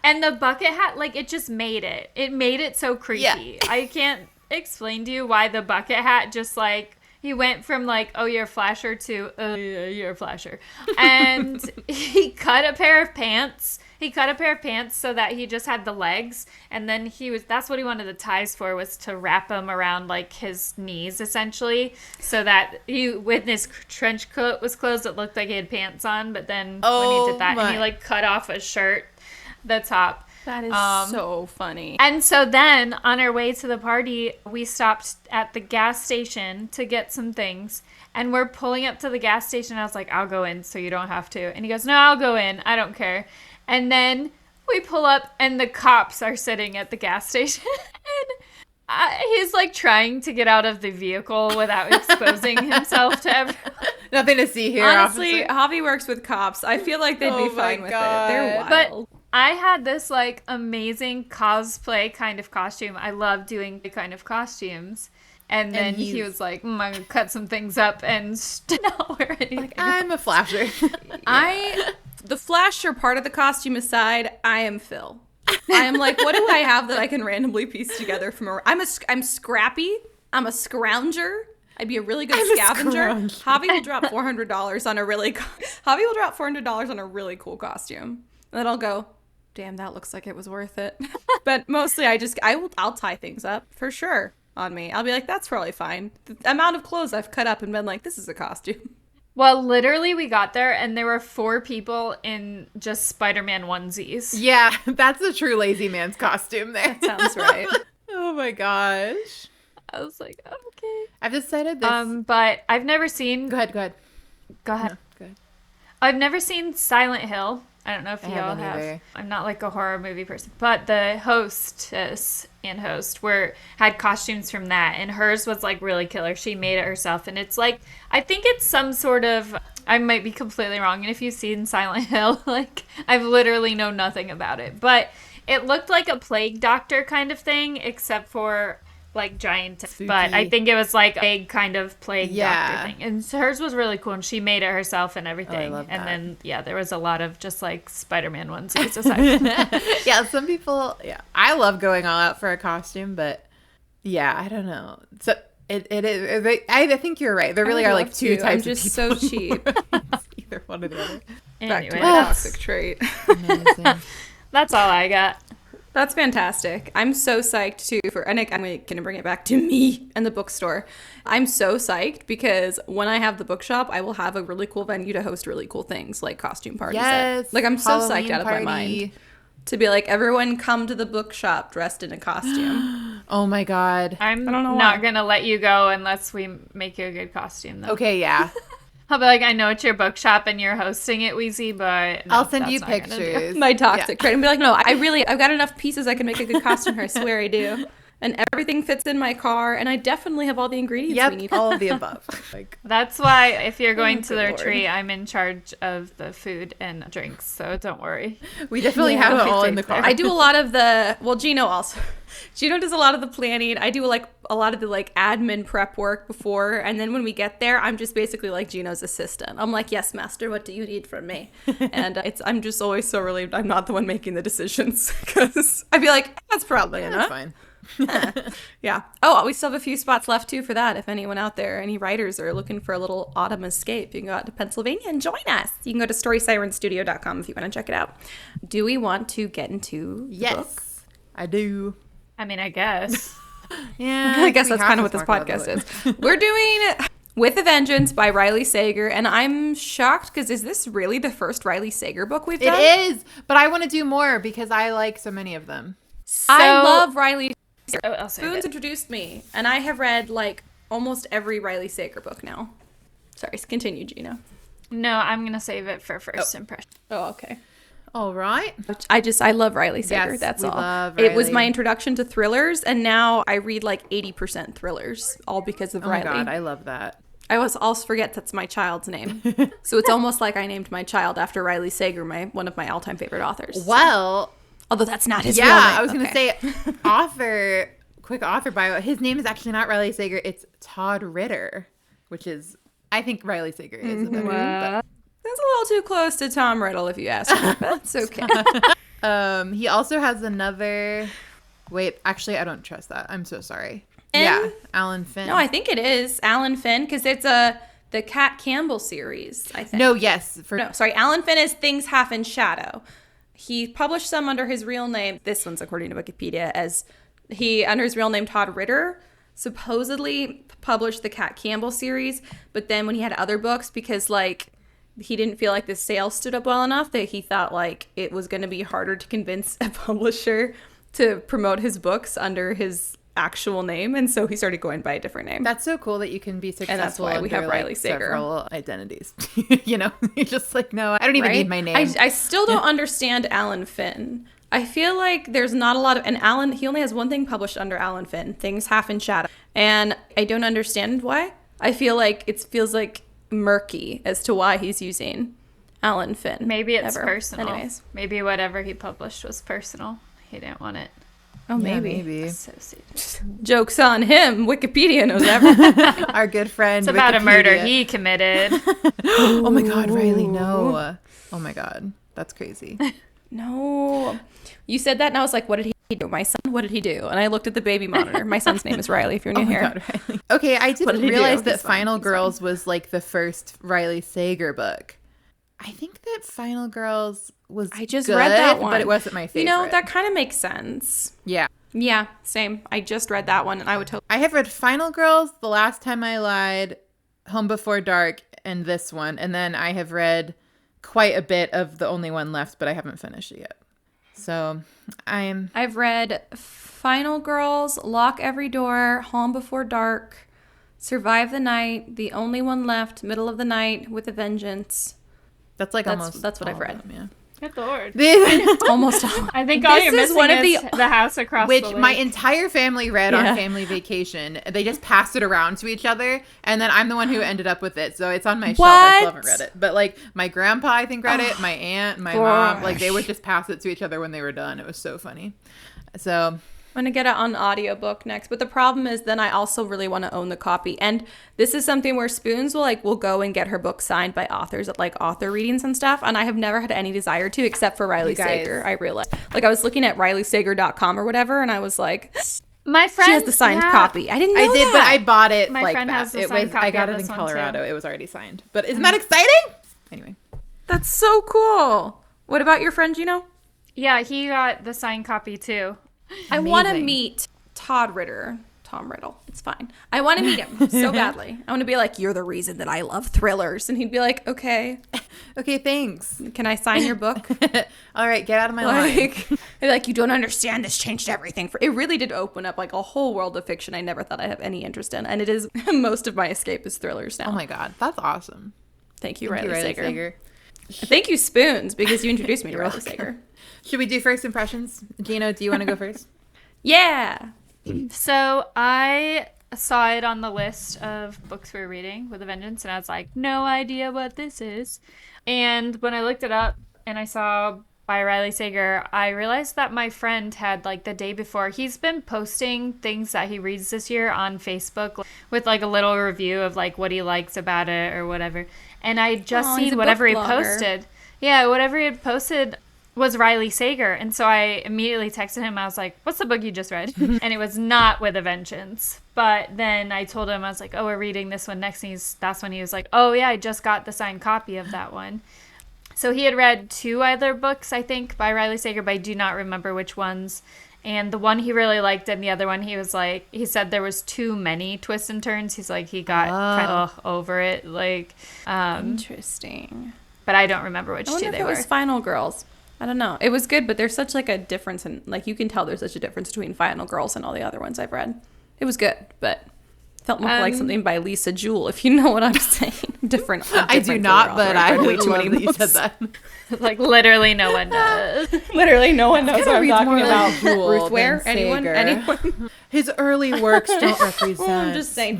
[SPEAKER 2] And the bucket hat, like, it just made it. It made it so creepy.
[SPEAKER 1] Yeah.
[SPEAKER 2] I can't explain to you why the bucket hat just, like, he went from, like, oh, you're a flasher to, yeah, you're a flasher. And he cut a pair of pants. He cut a pair of pants so that he just had the legs. And then that's what he wanted the ties for, was to wrap them around, like, his knees, essentially. So that when his trench coat was closed, it looked like he had pants on. But then when he did that, and he, like, cut off a shirt, the top.
[SPEAKER 3] That is so funny.
[SPEAKER 2] And so then, on our way to the party, we stopped at the gas station to get some things. And we're pulling up to the gas station. I was like, I'll go in so you don't have to. And he goes, no, I'll go in. I don't care. And then we pull up, and the cops are sitting at the gas station. And he's, like, trying to get out of the vehicle without exposing himself to everyone.
[SPEAKER 1] Nothing to see here,
[SPEAKER 3] Honestly,
[SPEAKER 1] officer.
[SPEAKER 3] Javi works with cops. I feel like they'd be fine with it. They're wild.
[SPEAKER 2] But I had this, like, amazing cosplay kind of costume. I love doing the kind of costumes. And then he was like, I'm going to cut some things up and not wear anything.
[SPEAKER 1] Like, I'm a flasher.
[SPEAKER 3] The flasher part of the costume aside, I am Phil. I am like, what do I have that I can randomly piece together from I'm scrappy. I'm a scrounger. I'd be a really good scavenger. Javi will drop $400 on a really cool costume. And then I'll go, damn, that looks like it was worth it. But mostly I'll tie things up for sure on me. I'll be like, that's probably fine. The amount of clothes I've cut up and been like, this is a costume.
[SPEAKER 2] Well, literally, we got there, and there were 4 people in just Spider-Man onesies.
[SPEAKER 1] Yeah, that's a true lazy man's costume there.
[SPEAKER 3] That sounds right.
[SPEAKER 1] Oh my gosh.
[SPEAKER 2] I was like, okay.
[SPEAKER 1] I've decided this.
[SPEAKER 2] But I've never seen...
[SPEAKER 1] Go ahead.
[SPEAKER 2] Go ahead.
[SPEAKER 1] No, go ahead.
[SPEAKER 2] I've never seen Silent Hill. I don't know if y'all have.
[SPEAKER 1] Either.
[SPEAKER 2] I'm not like a horror movie person. But the hostess and host had costumes from that. And hers was like really killer. She made it herself. And it's like, I think it's some sort of, I might be completely wrong. And if you've seen Silent Hill, like, I've literally know nothing about it. But it looked like a plague doctor kind of thing, except for like giant.
[SPEAKER 1] Spooky.
[SPEAKER 2] But I think it was like a kind of plague doctor thing. And hers was really cool. And she made it herself and everything.
[SPEAKER 1] Oh, I love
[SPEAKER 2] and
[SPEAKER 1] that.
[SPEAKER 2] then, yeah, there was a lot of just like Spider-Man onesies aside from that.
[SPEAKER 1] Yeah, some people, I love going all out for a costume, but yeah, I don't know. So it is, I think you're right. There really are like 2 types
[SPEAKER 3] I'm
[SPEAKER 1] of
[SPEAKER 3] just
[SPEAKER 1] people.
[SPEAKER 3] so cheap.
[SPEAKER 1] It's either one or the other.
[SPEAKER 3] Back to
[SPEAKER 2] Anyway,
[SPEAKER 3] my toxic trait.
[SPEAKER 1] Amazing.
[SPEAKER 2] that's all I got.
[SPEAKER 3] That's fantastic. I'm so psyched too and I'm going to bring it back to me and the bookstore. I'm so psyched because when I have the bookshop, I will have a really cool venue to host really cool things like costume parties.
[SPEAKER 1] Yes.
[SPEAKER 3] Like, I'm so
[SPEAKER 1] Halloween
[SPEAKER 3] psyched out of
[SPEAKER 1] party.
[SPEAKER 3] my mind to be like, everyone come to the bookshop dressed in a costume.
[SPEAKER 1] Oh my God.
[SPEAKER 2] I'm
[SPEAKER 3] I don't know
[SPEAKER 2] not
[SPEAKER 3] why.
[SPEAKER 2] going to let you go unless we make you a good costume, though.
[SPEAKER 1] Okay, yeah.
[SPEAKER 2] I'll be like, I know it's your bookshop and you're hosting it, Wheezy, but no,
[SPEAKER 1] I'll send
[SPEAKER 2] that's
[SPEAKER 1] you
[SPEAKER 2] not gonna do.
[SPEAKER 1] pictures.
[SPEAKER 3] My toxic trait. And be like, no, I've got enough pieces I can make a good costume here. I swear I do. And everything fits in my car, and I definitely have all the ingredients we need.
[SPEAKER 1] Yep, all of the above. Like,
[SPEAKER 2] That's why if you're going to the
[SPEAKER 3] good Lord.
[SPEAKER 2] retreat, I'm in charge of the food and drinks, so don't worry.
[SPEAKER 1] we definitely have it all in the car.
[SPEAKER 3] I do a lot of Gino also. Gino does a lot of the planning. I do like a lot of the like admin prep work before, and then when we get there, I'm just basically like Gino's assistant. I'm like, yes, master, what do you need from me? And I'm just always so relieved I'm not the one making the decisions, because I'd be like, that's probably
[SPEAKER 1] That's
[SPEAKER 3] enough.
[SPEAKER 1] fine.
[SPEAKER 3] Yeah. Oh, we still have a few spots left too for that. If anyone out there, any writers are looking for a little autumn escape, you can go out to Pennsylvania and join us. You can go to storysirenstudio.com if you want to check it out. Do we want to get into the book?
[SPEAKER 1] Yes, I do.
[SPEAKER 2] I mean, I guess.
[SPEAKER 1] Yeah,
[SPEAKER 3] I guess that's kind of what this podcast is. We're doing With a Vengeance by Riley Sager, and I'm shocked because is this really the first Riley Sager book we've done?
[SPEAKER 1] It is, but I want to do more because I like so many of them.
[SPEAKER 3] I love Riley Sager.
[SPEAKER 2] I'll save
[SPEAKER 3] Spoons
[SPEAKER 2] it.
[SPEAKER 3] introduced me, and I have read like almost every Riley Sager book now. Sorry, continue, Gina.
[SPEAKER 2] No, I'm going to save it for first impression.
[SPEAKER 3] Oh, okay.
[SPEAKER 1] All right.
[SPEAKER 3] I love Riley Sager.
[SPEAKER 1] Yes,
[SPEAKER 3] that's
[SPEAKER 1] we
[SPEAKER 3] all.
[SPEAKER 1] love
[SPEAKER 3] It was
[SPEAKER 1] Riley.
[SPEAKER 3] my introduction to thrillers, and now I read like 80% thrillers, all because of
[SPEAKER 1] Oh my
[SPEAKER 3] Riley.
[SPEAKER 1] God, I love that.
[SPEAKER 3] I also forget that's my child's name. So it's almost like I named my child after Riley Sager, one of my all-time favorite authors.
[SPEAKER 1] Well,
[SPEAKER 3] Although that's not his real name.
[SPEAKER 1] yeah, I was going to
[SPEAKER 3] Okay.
[SPEAKER 1] say quick author bio. His name is actually not Riley Sager. It's Todd Ritter, which is, I think Riley Sager is a better name, but-
[SPEAKER 3] That's a little too close to Tom Riddle, if you ask me. That's okay.
[SPEAKER 1] He also has another. Wait, actually, I don't trust that. I'm so sorry.
[SPEAKER 3] Finn?
[SPEAKER 1] Yeah, Alan Finn.
[SPEAKER 3] No, I think it is Alan Finn, because it's the Cat Campbell series, I think.
[SPEAKER 1] No, yes.
[SPEAKER 3] No, sorry. Alan Finn is Things Half in Shadow. He published some under his real name. This one's according to Wikipedia as under his real name Todd Ritter, supposedly published the Cat Campbell series. But then when he had other books, because like he didn't feel like the sales stood up well enough, that he thought like it was going to be harder to convince a publisher to promote his books under his actual name, and so he started going by a different name.
[SPEAKER 1] That's so cool that you can be successful.
[SPEAKER 3] And that's why we have
[SPEAKER 1] under,
[SPEAKER 3] Riley Sager.
[SPEAKER 1] Several identities. You know, you're just like, no, I don't even need my name.
[SPEAKER 3] I still don't understand Alan Finn. I feel like there's not a lot of, and Alan, he only has one thing published under Alan Finn, Things Half in Shadow, and I don't understand why. I feel like it feels like murky as to why he's using Alan Finn.
[SPEAKER 2] Maybe it's
[SPEAKER 3] ever.
[SPEAKER 2] personal.
[SPEAKER 3] Anyways.
[SPEAKER 2] Maybe whatever he published was personal. He didn't want it
[SPEAKER 3] Oh,
[SPEAKER 1] Yeah,
[SPEAKER 3] maybe.
[SPEAKER 2] associated.
[SPEAKER 3] Joke's on him. Wikipedia knows everything.
[SPEAKER 1] Our good friend.
[SPEAKER 2] It's about a murder
[SPEAKER 1] Wikipedia.
[SPEAKER 2] he committed.
[SPEAKER 1] Oh my God, Riley, no. Oh my God, that's crazy.
[SPEAKER 3] No. You said that, and I was like, what did he do? My son, what did he do? And I looked at the baby monitor. My son's name is Riley, if you're new
[SPEAKER 1] Oh my
[SPEAKER 3] here.
[SPEAKER 1] God, Riley. Okay, I
[SPEAKER 3] What
[SPEAKER 1] didn't
[SPEAKER 3] did he do?
[SPEAKER 1] realize that
[SPEAKER 3] He's fine.
[SPEAKER 1] Final
[SPEAKER 3] He's
[SPEAKER 1] Girls was like the first Riley Sager book. I think that Final Girls was
[SPEAKER 3] I just
[SPEAKER 1] good,
[SPEAKER 3] read that one.
[SPEAKER 1] but it wasn't my favorite.
[SPEAKER 3] You know, that kind of makes sense.
[SPEAKER 1] Yeah.
[SPEAKER 3] Yeah, same. I just read that one, and I would totally.
[SPEAKER 1] I have read Final Girls, The Last Time I Lied, Home Before Dark, and this one. And then I have read quite a bit of The Only One Left, but I haven't finished it yet. So
[SPEAKER 3] I've read Final Girls, Lock Every Door, Home Before Dark, Survive the Night, The Only One Left, Middle of the Night, With a Vengeance.
[SPEAKER 1] that's like
[SPEAKER 3] That's
[SPEAKER 1] almost
[SPEAKER 3] what
[SPEAKER 1] all
[SPEAKER 3] I've
[SPEAKER 1] of
[SPEAKER 3] read.
[SPEAKER 1] them,
[SPEAKER 2] Good lord.
[SPEAKER 1] yeah.
[SPEAKER 3] Almost all.
[SPEAKER 2] I think all
[SPEAKER 3] This
[SPEAKER 2] you're
[SPEAKER 3] is
[SPEAKER 2] missing
[SPEAKER 3] one of
[SPEAKER 2] is
[SPEAKER 3] the-
[SPEAKER 2] the house across
[SPEAKER 1] Which
[SPEAKER 2] the
[SPEAKER 1] my
[SPEAKER 2] lake.
[SPEAKER 1] entire family read
[SPEAKER 3] Yeah.
[SPEAKER 1] on family vacation. They just passed it around to each other, and then I'm the one who ended up with it. So it's on my shelf. I still haven't read it. But like my grandpa, I think read it. My aunt, my mom, like they would just pass it to each other when they were done. It was so funny. So
[SPEAKER 3] I'm going to get it on audiobook next. But the problem is then I also really want to own the copy. And this is something where Spoons will go and get her book signed by authors at like author readings and stuff. And I have never had any desire to except for Riley
[SPEAKER 1] You guys.
[SPEAKER 3] Sager. I realized. Like I was looking at rileysager.com or whatever, and I was like,
[SPEAKER 2] My friend
[SPEAKER 3] she has the signed copy. I didn't know
[SPEAKER 1] I did,
[SPEAKER 3] that.
[SPEAKER 1] but I bought it
[SPEAKER 2] My
[SPEAKER 1] like
[SPEAKER 2] friend
[SPEAKER 1] that.
[SPEAKER 2] has the
[SPEAKER 1] It
[SPEAKER 2] signed
[SPEAKER 1] was
[SPEAKER 2] copy
[SPEAKER 1] I got
[SPEAKER 2] of
[SPEAKER 1] it in
[SPEAKER 2] this one, too.
[SPEAKER 1] Colorado. It was already signed. But isn't that exciting? Anyway.
[SPEAKER 3] That's so cool. What about your friend, Gino?
[SPEAKER 2] Yeah, he got the signed copy too.
[SPEAKER 3] I want to
[SPEAKER 1] Amazing.
[SPEAKER 3] meet Todd Ritter. Tom Riddle. It's fine. I want to meet him so badly. I want to be like, you're the reason that I love thrillers. And he'd be like, okay,
[SPEAKER 1] Okay, thanks.
[SPEAKER 3] can I sign your book?
[SPEAKER 1] All right, get out of my line.
[SPEAKER 3] Like, you don't understand. This changed everything. It really did open up like a whole world of fiction I never thought I'd have any interest in. And it is most of my escape is thrillers now.
[SPEAKER 1] Oh my God, that's awesome.
[SPEAKER 3] Thank you,
[SPEAKER 1] Thank
[SPEAKER 3] Riley
[SPEAKER 1] you, Riley
[SPEAKER 3] Sager.
[SPEAKER 1] Sager.
[SPEAKER 3] Thank you, Spoons, because you introduced me to
[SPEAKER 1] You're
[SPEAKER 3] Riley
[SPEAKER 1] welcome.
[SPEAKER 3] Sager.
[SPEAKER 1] Should we do first impressions? Gino, do you want to go first?
[SPEAKER 3] Yeah.
[SPEAKER 2] So I saw it on the list of books we're reading with a vengeance, and I was like, no idea what this is. And when I looked it up and I saw by Riley Sager, I realized that my friend had like the day before, he's been posting things that he reads this year on Facebook with like a little review of like what he likes about it or whatever. And I just
[SPEAKER 3] Aw, he's
[SPEAKER 2] seen
[SPEAKER 3] a
[SPEAKER 2] whatever
[SPEAKER 3] book
[SPEAKER 2] he
[SPEAKER 3] blogger.
[SPEAKER 2] posted. Yeah, whatever he had posted was Riley Sager. And so I immediately texted him. I was like, what's the book you just read? And it was not With a Vengeance. But then I told him, I was like, oh, we're reading this one next. And that's when he was like, oh, yeah, I just got the signed copy of that one. So he had read 2 other books, I think, by Riley Sager, but I do not remember which ones. And the one he really liked, and the other one he was like, he said there was too many twists and turns. He's like, he got kind of over it. Like,
[SPEAKER 3] interesting.
[SPEAKER 2] But I don't remember which 2 they were.
[SPEAKER 3] It was Final Girls. I don't know. It was good, but there's such like a difference in, like, you can tell there's such a difference between Final Girls and all the other ones I've read. It was good, but felt more like something by Lisa Jewell, if you know what I'm saying. Different.
[SPEAKER 1] I do not, but I
[SPEAKER 3] way
[SPEAKER 1] love
[SPEAKER 3] too many
[SPEAKER 1] that you
[SPEAKER 3] books.
[SPEAKER 1] said that.
[SPEAKER 2] Like, literally no one does.
[SPEAKER 3] Literally no one knows what I'm talking about.
[SPEAKER 1] Jewell
[SPEAKER 3] Ruth Ware?
[SPEAKER 1] than
[SPEAKER 3] Anyone?
[SPEAKER 1] Sager.
[SPEAKER 3] Anyone?
[SPEAKER 1] His early works don't represent.
[SPEAKER 3] Well, I'm just saying.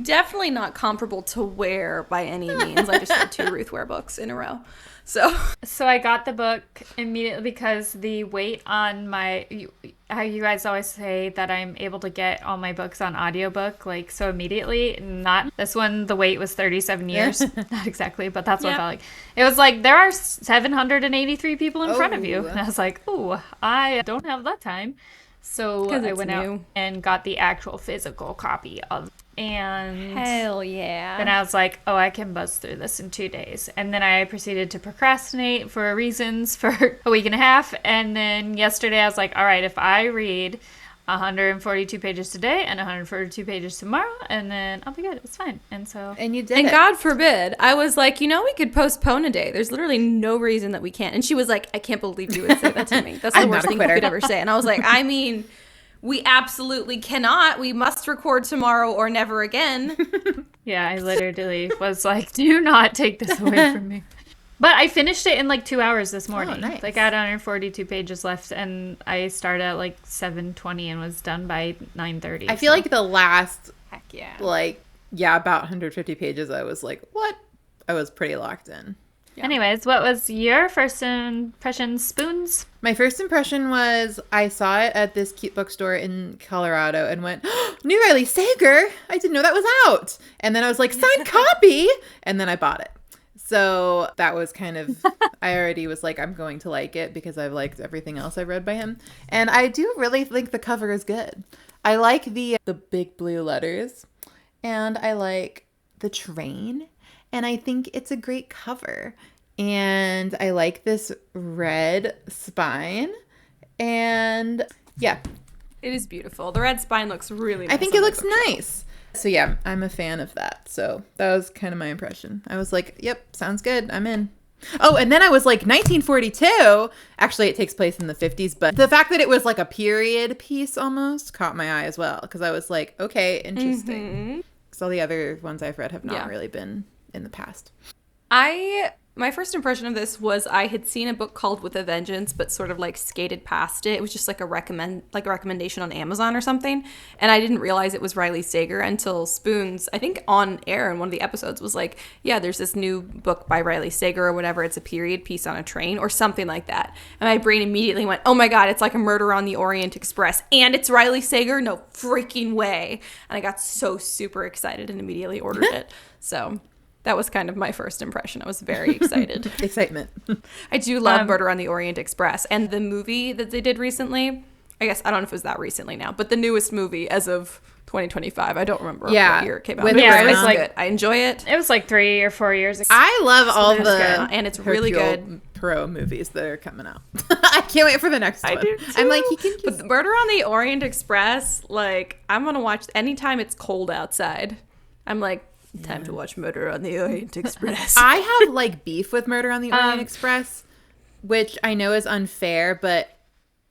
[SPEAKER 3] Definitely not comparable to Ware by any means. I just read 2 Ruth Ware books in a row. So
[SPEAKER 2] I got the book immediately because the wait on how you guys always say that I'm able to get all my books on audiobook, like, so immediately. Not this one, the wait was 37 years. Not exactly, but that's what it felt like. It was like, there are 783 people in front of you. And I was like, oh, I don't have that time. So I went out and got the actual physical copy of. And
[SPEAKER 3] hell yeah.
[SPEAKER 2] Then I was like, oh, I can buzz through this in 2 days. And then I proceeded to procrastinate for reasons for a week and a half. And then yesterday I was like, all right, if I read 142 pages today and 142 pages tomorrow, and then I'll be good. It's fine. And so.
[SPEAKER 1] And you did
[SPEAKER 3] And
[SPEAKER 1] it.
[SPEAKER 3] God forbid. I was like, we could postpone a day. There's literally no reason that we can't. And she was like, I can't believe you would say that to me. That's the worst thing you could ever say. And I was like, I mean, we absolutely cannot. We must record tomorrow or never again.
[SPEAKER 2] Yeah, I literally was like, do not take this away from me. But I finished it in like 2 hours this morning.
[SPEAKER 1] Oh, nice.
[SPEAKER 2] Like, I had 142 pages left, and I started at like 7:20 and was done by 9:30.
[SPEAKER 1] I feel like the last,
[SPEAKER 3] Heck yeah.
[SPEAKER 1] about 150 pages, I was like, what? I was pretty locked in.
[SPEAKER 3] Yeah.
[SPEAKER 2] Anyways, what was your first impression, Spoons?
[SPEAKER 1] My first impression was I saw it at this cute bookstore in Colorado and went, oh, new Riley Sager. I didn't know that was out. And then I was like, signed copy. And then I bought it. So that was kind of, I already was like, I'm going to like it because I've liked everything else I've read by him. And I do really think the cover is good. I like the big blue letters, and I like the train. And I think it's a great cover. And I like this red spine. And yeah.
[SPEAKER 3] It is beautiful. The red spine looks really nice.
[SPEAKER 1] I think it looks nice. So yeah, I'm a fan of that. So that was kind of my impression. I was like, yep, sounds good. I'm in. Oh, and then I was like, 1942. Actually, it takes place in the 50s. But the fact that it was like a period piece almost caught my eye as well. Because I was like, okay, interesting. Because all the other ones I've read have not really been in the past.
[SPEAKER 3] My first impression of this was I had seen a book called With a Vengeance, but sort of like skated past it. It was just like a recommendation on Amazon or something. And I didn't realize it was Riley Sager until Spoons, I think on air in one of the episodes, was like, yeah, there's this new book by Riley Sager or whatever. It's a period piece on a train or something like that. And my brain immediately went, oh my God, it's like a Murder on the Orient Express. And it's Riley Sager? No freaking way. And I got so super excited and immediately ordered it. So that was kind of my first impression. I was very excited.
[SPEAKER 1] Excitement.
[SPEAKER 3] I do love Murder on the Orient Express. And the movie that they did recently, I guess, I don't know if it was that recently now, but the newest movie as of 2025, I don't remember what year it came out.
[SPEAKER 2] Yeah,
[SPEAKER 3] it was like good. I enjoy it.
[SPEAKER 2] It was like 3 or 4 years ago.
[SPEAKER 1] I love all the
[SPEAKER 3] and it's really good
[SPEAKER 1] Poirot movies that are coming out. I can't wait for the next one.
[SPEAKER 3] I do too.
[SPEAKER 1] I'm like, he can
[SPEAKER 3] But Murder on the Orient Express, like, I'm gonna watch anytime it's cold outside. I'm like, time to watch Murder on the Orient Express.
[SPEAKER 1] I have like beef with Murder on the Orient Express, which I know is unfair, but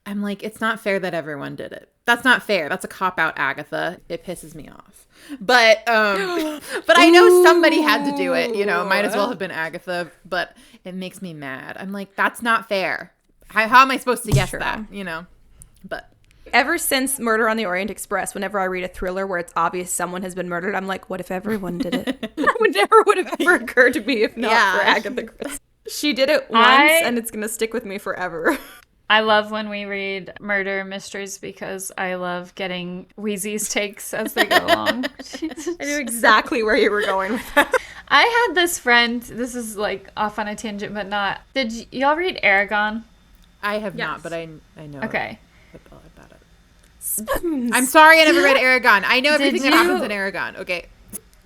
[SPEAKER 1] I'm like, it's not fair that everyone did it. That's not fair. That's a cop-out, Agatha. It pisses me off. But I know somebody had to do it. You know, might as well have been Agatha, but it makes me mad. I'm like, that's not fair. How am I supposed to guess that? You know, but.
[SPEAKER 3] Ever since Murder on the Orient Express, whenever I read a thriller where it's obvious someone has been murdered, I'm like, what if everyone did it? It never would have ever occurred to me if not for Agatha Christie. She did it once, and it's going to stick with me forever.
[SPEAKER 2] I love when we read murder mysteries because I love getting Wheezy's takes as they go along.
[SPEAKER 3] I knew exactly where you were going with that.
[SPEAKER 2] I had this friend, this is like off on a tangent, but not. Y'all read Aragon?
[SPEAKER 1] I have not, but I know.
[SPEAKER 2] Okay.
[SPEAKER 1] About it. I'm sorry I never read Aragon. I know everything that happens in Aragon. Okay.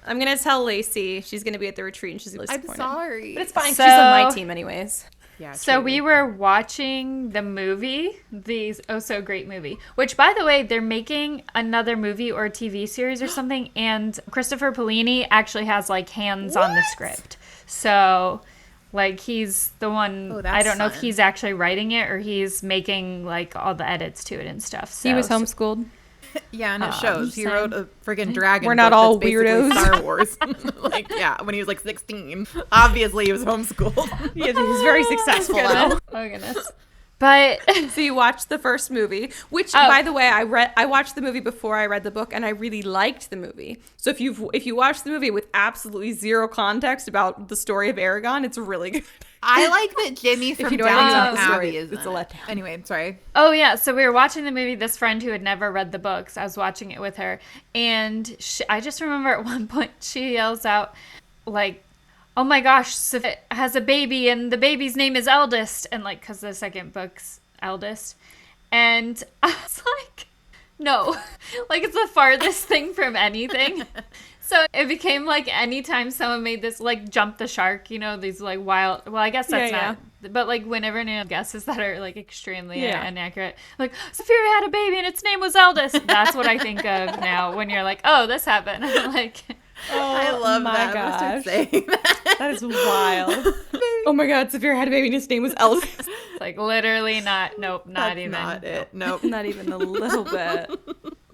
[SPEAKER 3] I'm going to tell Lacey she's going to be at the retreat and she's going to be disappointed.
[SPEAKER 1] I'm sorry.
[SPEAKER 3] But it's fine. She's on my team anyways.
[SPEAKER 1] Yeah.
[SPEAKER 2] So we were watching the movie, the Oh So Great movie, which, by the way, they're making another movie or TV series or something, and Christopher Paolini actually has, like, hands on the script. So, like, he's the one, I don't know if he's actually writing it or he's making, like, all the edits to it and stuff. So,
[SPEAKER 3] he was homeschooled.
[SPEAKER 1] Yeah, and it shows. He wrote a friggin' dragon.
[SPEAKER 3] We're not
[SPEAKER 1] book
[SPEAKER 3] all
[SPEAKER 1] that's
[SPEAKER 3] weirdos.
[SPEAKER 1] Star Wars. Like, yeah, when he was like 16. Obviously, he was homeschooled.
[SPEAKER 3] Yeah, he was very successful.
[SPEAKER 2] Oh goodness. But
[SPEAKER 3] so you watched the first movie, which, by the way, I watched the movie before I read the book, and I really liked the movie. So if you watch the movie with absolutely zero context about the story of Aragon, it's really good.
[SPEAKER 1] I like that Jimmy from Downton Abbey is
[SPEAKER 3] it's a letdown.
[SPEAKER 1] Anyway, sorry.
[SPEAKER 2] Oh, yeah. So we were watching the movie, this friend who had never read the books, I was watching it with her. And I just remember at one point she yells out, like, oh my gosh, Sophia has a baby and the baby's name is Eldest. And like, because the second book's Eldest. And I was like, no. Like, it's the farthest thing from anything. So it became like anytime someone made this, like, jump the shark, you know, these like wild, well, I guess that's not, but like whenever anyone guesses that are like extremely inaccurate, like, Sophia had a baby and its name was Eldest. That's what I think of now when you're like, oh, this happened. I'm like,
[SPEAKER 1] I love that.
[SPEAKER 3] Gosh.
[SPEAKER 1] Start saying that.
[SPEAKER 3] That is wild. Oh my God, Sophia had a baby and his name was Eldest.
[SPEAKER 2] It's like literally not, nope, not
[SPEAKER 1] That's
[SPEAKER 2] even.
[SPEAKER 1] Not it. Nope.
[SPEAKER 3] Not even a little bit.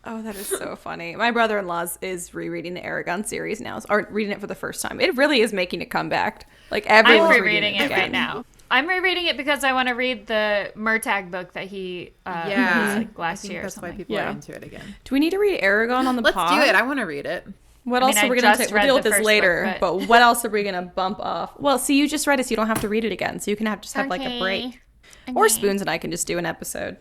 [SPEAKER 3] Oh, that is so funny. My brother-in-law is rereading the Aragon series now, or reading it for the first time. It really is making a comeback. Like, everyone's
[SPEAKER 2] rereading it right now. I'm rereading it because I want to read the Murtagh book that he released like last year or something.
[SPEAKER 1] That's why people are into it again.
[SPEAKER 3] Do we need to read Aragon on the pod?
[SPEAKER 1] Let's do it. I want to read it.
[SPEAKER 3] What else are we going to take? We'll deal with this later, but what else are we going to bump off? Well, see, you just read it, so you don't have to read it again. So you can have like a break. Okay. Or Spoons and I can just do an episode.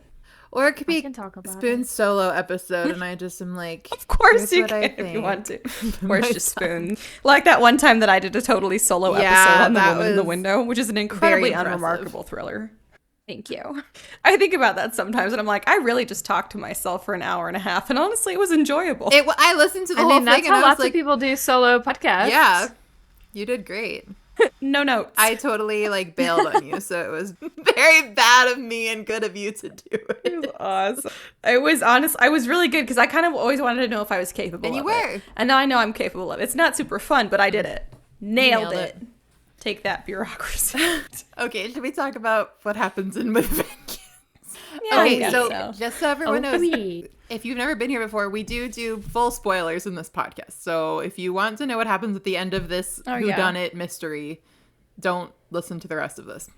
[SPEAKER 1] Or it could be Spoon's solo episode, and I just am like,
[SPEAKER 3] of course you can if you want to. Or it's just Spoon. Like that one time that I did a totally solo episode on The Woman in the Window, which is an incredibly unremarkable thriller. Thank you. I think about that sometimes, and I'm like, I really just talked to myself for an hour and a half, and honestly, it was enjoyable.
[SPEAKER 1] I listened to the whole thing,
[SPEAKER 2] that's how lots of people do solo podcasts.
[SPEAKER 1] Yeah, you did great.
[SPEAKER 3] No notes.
[SPEAKER 1] I totally like bailed on you, so it was very bad of me and good of you to do it.
[SPEAKER 3] It was awesome. It was honest. I was really good because I kind of always wanted to know if I was capable of it. And you were. And now I know I'm capable of it. It's not super fun, but I did it. Nailed it. Take that, bureaucracy.
[SPEAKER 1] Okay, should we talk about what happens in With Vengeance?
[SPEAKER 3] Yeah,
[SPEAKER 1] okay, so just so everyone knows, if you've never been here before, we do full spoilers in this podcast. So if you want to know what happens at the end of this whodunit mystery, don't listen to the rest of this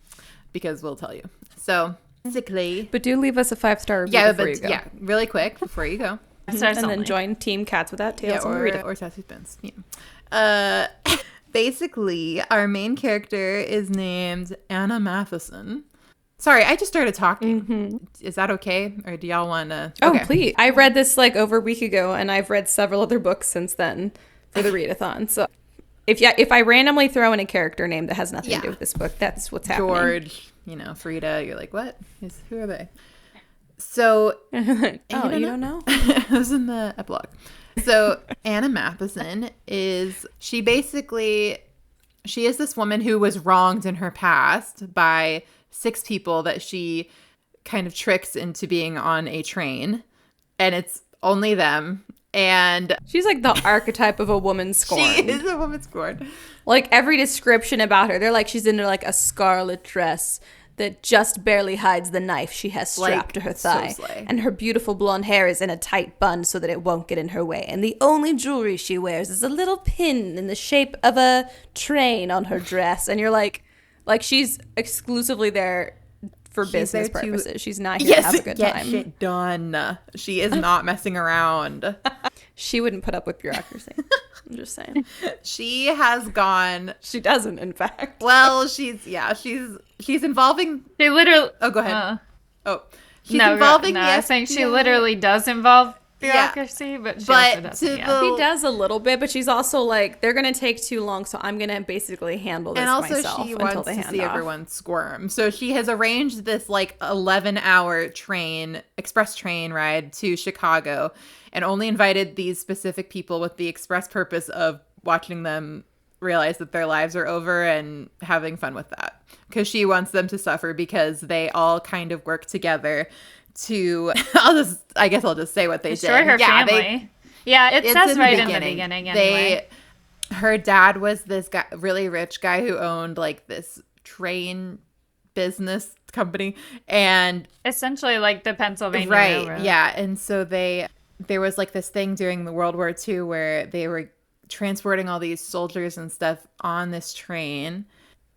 [SPEAKER 1] because we'll tell you. So basically,
[SPEAKER 3] but do leave us a 5-star review before you go.
[SPEAKER 1] Yeah, really quick before you go.
[SPEAKER 3] And then join Team Cats Without Tails
[SPEAKER 1] or Sassy Spoons. Yeah. Basically, our main character is named Anna Matheson. Sorry, I just started talking. Mm-hmm. Is that okay? Or do y'all want to...
[SPEAKER 3] Oh, please. I read this like over a week ago, and I've read several other books since then for the read-a-thon. So if I randomly throw in a character name that has nothing to do with this book, that's what's happening.
[SPEAKER 1] George, Frida, you're like, what? Who are they? So...
[SPEAKER 3] you don't know?
[SPEAKER 1] It was in the epilogue. So Anna Matheson is this woman who was wronged in her past by 6 people that she kind of tricks into being on a train, and it's only them. And
[SPEAKER 3] she's like the archetype of a woman scorned.
[SPEAKER 1] She is a woman scorned.
[SPEAKER 3] Like every description about her, they're like she's into like a scarlet dress that just barely hides the knife she has strapped to her thigh. And her beautiful blonde hair is in a tight bun so that it won't get in her way. And the only jewelry she wears is a little pin in the shape of a train on her dress. And you're like she's exclusively there for business purposes. She's not here to have a good time.
[SPEAKER 1] Get shit done. She is not messing around.
[SPEAKER 3] She wouldn't put up with bureaucracy. I'm just saying.
[SPEAKER 1] She has gone.
[SPEAKER 3] She doesn't, in fact.
[SPEAKER 1] Well, she's involving.
[SPEAKER 2] They literally.
[SPEAKER 1] Oh, go ahead. She's
[SPEAKER 2] involving.
[SPEAKER 1] the
[SPEAKER 2] I was saying she literally does involve bureaucracy, but she also doesn't.
[SPEAKER 3] He does a little bit, but she's also like, they're going to take too long, so I'm going to basically handle this myself until they hand off.
[SPEAKER 1] And also she wants to see everyone squirm. So she has arranged this like 11-hour express train ride to Chicago and only invited these specific people with the express purpose of watching them realize that their lives are over and having fun with that, because she wants them to suffer, because they all kind of work together to I guess I'll just say what they
[SPEAKER 2] destroy
[SPEAKER 1] did.
[SPEAKER 2] Her family. It says right in the beginning anyway.
[SPEAKER 1] Her dad was this guy, really rich guy, who owned like this train business company, and
[SPEAKER 2] essentially like the Pennsylvania Railroad.
[SPEAKER 1] Yeah, and so there was like this thing during the World War II where they were transporting all these soldiers and stuff on this train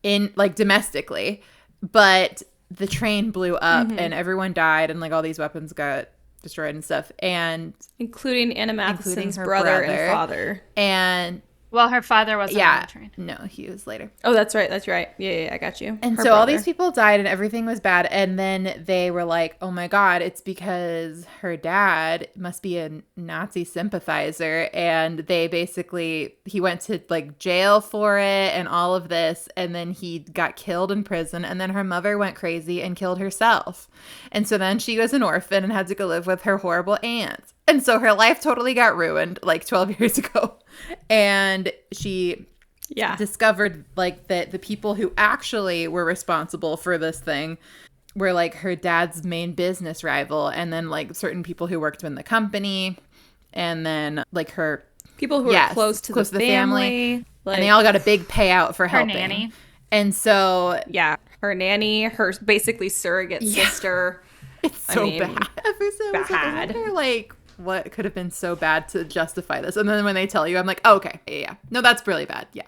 [SPEAKER 1] in like domestically, but the train blew up and everyone died and like all these weapons got destroyed and stuff, and
[SPEAKER 3] including Anna Matheson's brother and father.
[SPEAKER 1] And
[SPEAKER 2] well, her father wasn't on the train.
[SPEAKER 1] No, he was later.
[SPEAKER 3] Oh, that's right. Yeah, I got you.
[SPEAKER 1] And so all these people died and everything was bad. And then they were like, oh my God, it's because her dad must be a Nazi sympathizer. And he went to like jail for it and all of this. And then he got killed in prison. And then her mother went crazy and killed herself. And so then she was an orphan and had to go live with her horrible aunt. And so her life totally got ruined like 12 years ago. And she discovered like that the people who actually were responsible for this thing were like her dad's main business rival, and then like certain people who worked in the company, and then like her
[SPEAKER 3] people who are close to the family.
[SPEAKER 1] Like, and they all got a big payout for helping.
[SPEAKER 2] Her nanny.
[SPEAKER 1] And so
[SPEAKER 3] her nanny, her basically surrogate sister.
[SPEAKER 1] It's so bad. I wonder, like, what could have been so bad to justify this? And then when they tell you, I'm like, oh, okay, yeah. No, that's really bad. Yeah.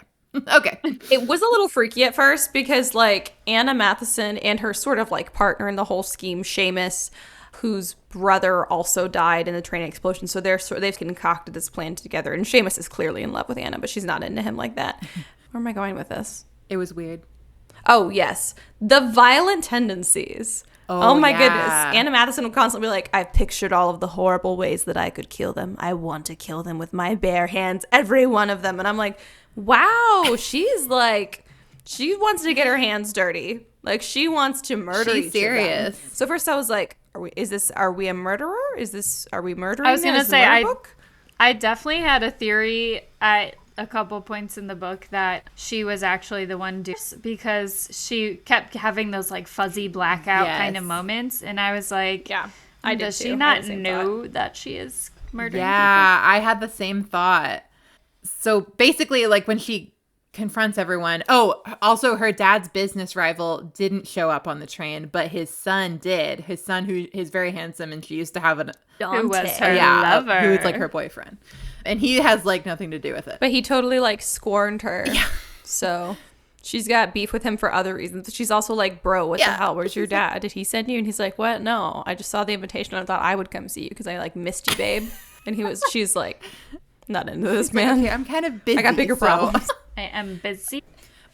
[SPEAKER 1] Okay.
[SPEAKER 3] It was a little freaky at first because, like, Anna Matheson and her sort of, like, partner in the whole scheme, Seamus, whose brother also died in the train explosion. So they've concocted this plan together. And Seamus is clearly in love with Anna, but she's not into him like that. Where am I going with this?
[SPEAKER 1] It was weird.
[SPEAKER 3] Oh, yes. The violent tendencies. Oh my goodness. Anna Matheson would constantly be like, I've pictured all of the horrible ways that I could kill them. I want to kill them with my bare hands, every one of them. And I'm like, wow, she's like, she wants to get her hands dirty. Like, she wants to murder each
[SPEAKER 1] serious.
[SPEAKER 3] of them. So first I was like, are we a murderer? Are we murdering?
[SPEAKER 2] I was going to say, I definitely had a theory at a couple points in the book that she was actually the one because she kept having those like fuzzy blackout kind of moments, and I was like, does she not know that she is murdering people?
[SPEAKER 1] I had the same thought. So basically, like, when she confronts everyone, also her dad's business rival didn't show up on the train, but his son did. His son, who is very handsome, and she used to have
[SPEAKER 2] who was her lover,
[SPEAKER 1] who was like her boyfriend. And he has, like, nothing to do with it.
[SPEAKER 3] But he totally, like, scorned her. Yeah. So she's got beef with him for other reasons. She's also like, bro, what the hell? Where's your dad? Did he send you? And he's like, what? No. I just saw the invitation and I thought I would come see you because I, like, missed you, babe. And she's like, not into this, man.
[SPEAKER 1] Okay, I'm kind of busy.
[SPEAKER 3] I got bigger problems.
[SPEAKER 2] I am busy.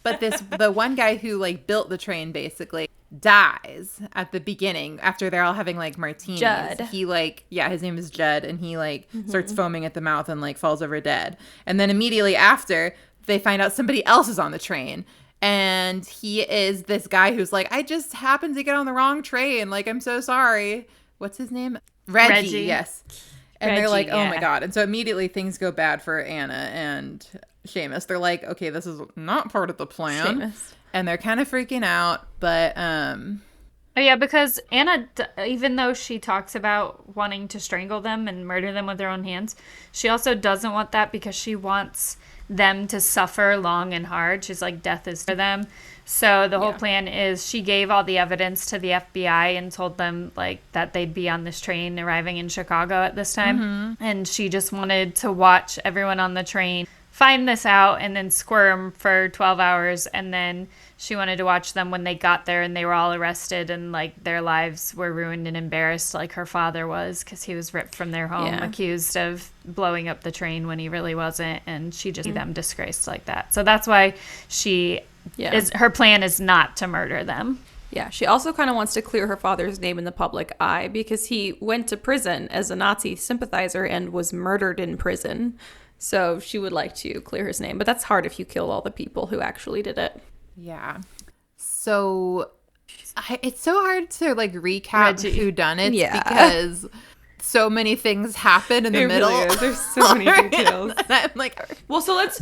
[SPEAKER 1] But the one guy who, like, built the train, basically, dies at the beginning after they're all having, like, martinis.
[SPEAKER 3] Judd.
[SPEAKER 1] He, like, his name is Judd, and he, like, starts foaming at the mouth and, like, falls over dead. And then immediately after, they find out somebody else is on the train. And he is this guy who's like, I just happened to get on the wrong train. Like, I'm so sorry. What's his name? Reggie. Yes. And Reggie, they're like, oh my God. And so immediately things go bad for Anna and Seamus. They're like, okay, this is not part of the plan. Seamus. And they're kind of freaking out. But,
[SPEAKER 2] oh, yeah, because Anna, even though she talks about wanting to strangle them and murder them with her own hands, she also doesn't want that because she wants them to suffer long and hard. She's like, death is for them. So the whole plan is she gave all the evidence to the FBI and told them, like, that they'd be on this train arriving in Chicago at this time. Mm-hmm. And she just wanted to watch everyone on the train find this out and then squirm for 12 hours. And then she wanted to watch them when they got there and they were all arrested and, like, their lives were ruined and embarrassed like her father was because he was ripped from their home, accused of blowing up the train when he really wasn't. And she just them disgraced like that. So that's why her plan is not to murder them.
[SPEAKER 3] Yeah, she also kind of wants to clear her father's name in the public eye because he went to prison as a Nazi sympathizer and was murdered in prison. So she would like to clear his name. But that's hard if you kill all the people who actually did it.
[SPEAKER 1] Yeah. So it's so hard to like recap whodunits because so many things happen in the middle.
[SPEAKER 3] Really is. There's so many details.
[SPEAKER 1] I'm like,
[SPEAKER 3] well, so let's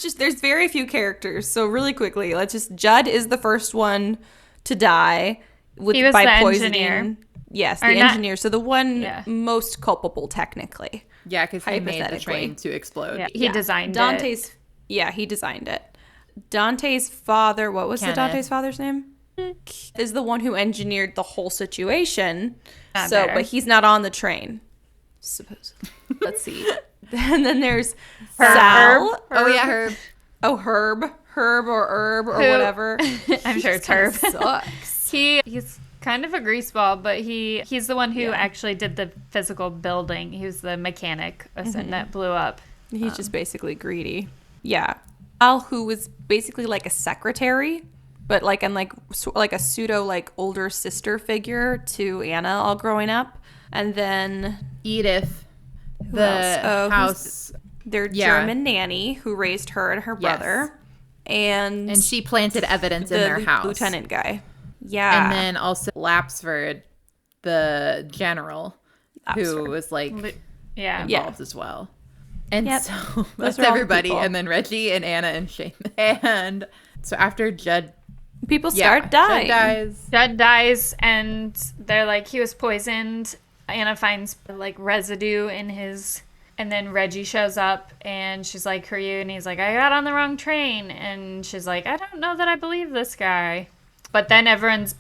[SPEAKER 3] just, there's very few characters. So really quickly, Judd is the first one to die by poisoning. Engineer. Yes, the engineer. So the one most culpable technically.
[SPEAKER 1] Yeah, because he made the train to explode.
[SPEAKER 2] Yeah, he designed
[SPEAKER 3] it. Yeah, he designed it. Dante's father, what was Dante's father's name? Is the one who engineered the whole situation. But he's not on the train, supposedly. Let's see. And then there's Sal.
[SPEAKER 1] Herb. Oh, yeah, Herb.
[SPEAKER 3] Oh, Herb or Herb or whatever.
[SPEAKER 2] I'm sure it's Herb.
[SPEAKER 3] Sucks.
[SPEAKER 2] He's kind of a greaseball, but he's the one who actually did the physical building. He was the mechanic that blew up.
[SPEAKER 3] He's just basically greedy. Yeah. Al, who was basically like a secretary, but like a pseudo like older sister figure to Anna all growing up. And then
[SPEAKER 1] Edith, the house,
[SPEAKER 3] their German nanny who raised her and her brother. And
[SPEAKER 1] she planted evidence in their house.
[SPEAKER 3] Lieutenant guy. Yeah.
[SPEAKER 1] And then also Lapsford, the general, who was like involved as well. And so that's everybody. And then Reggie and Anna and Seamus. And so after Judd,
[SPEAKER 3] people start dying.
[SPEAKER 2] Judd dies, and they're like, he was poisoned. Anna finds like residue in his, and then Reggie shows up and she's like, who are you? And he's like, I got on the wrong train. And she's like, I don't know that I believe this guy. But then everyone's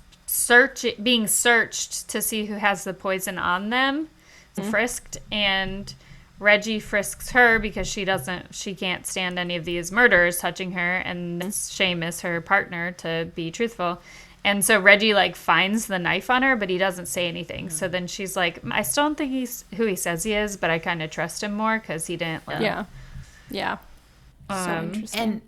[SPEAKER 2] being searched to see who has the poison on them, frisked, and Reggie frisks her because she can't stand any of these murderers touching her, and Seamus, her partner, to be truthful. And so Reggie like finds the knife on her, but he doesn't say anything. So then she's like, I still don't think he's who he says he is, but I kind of trust him more because he didn't.
[SPEAKER 3] Yeah. So interesting.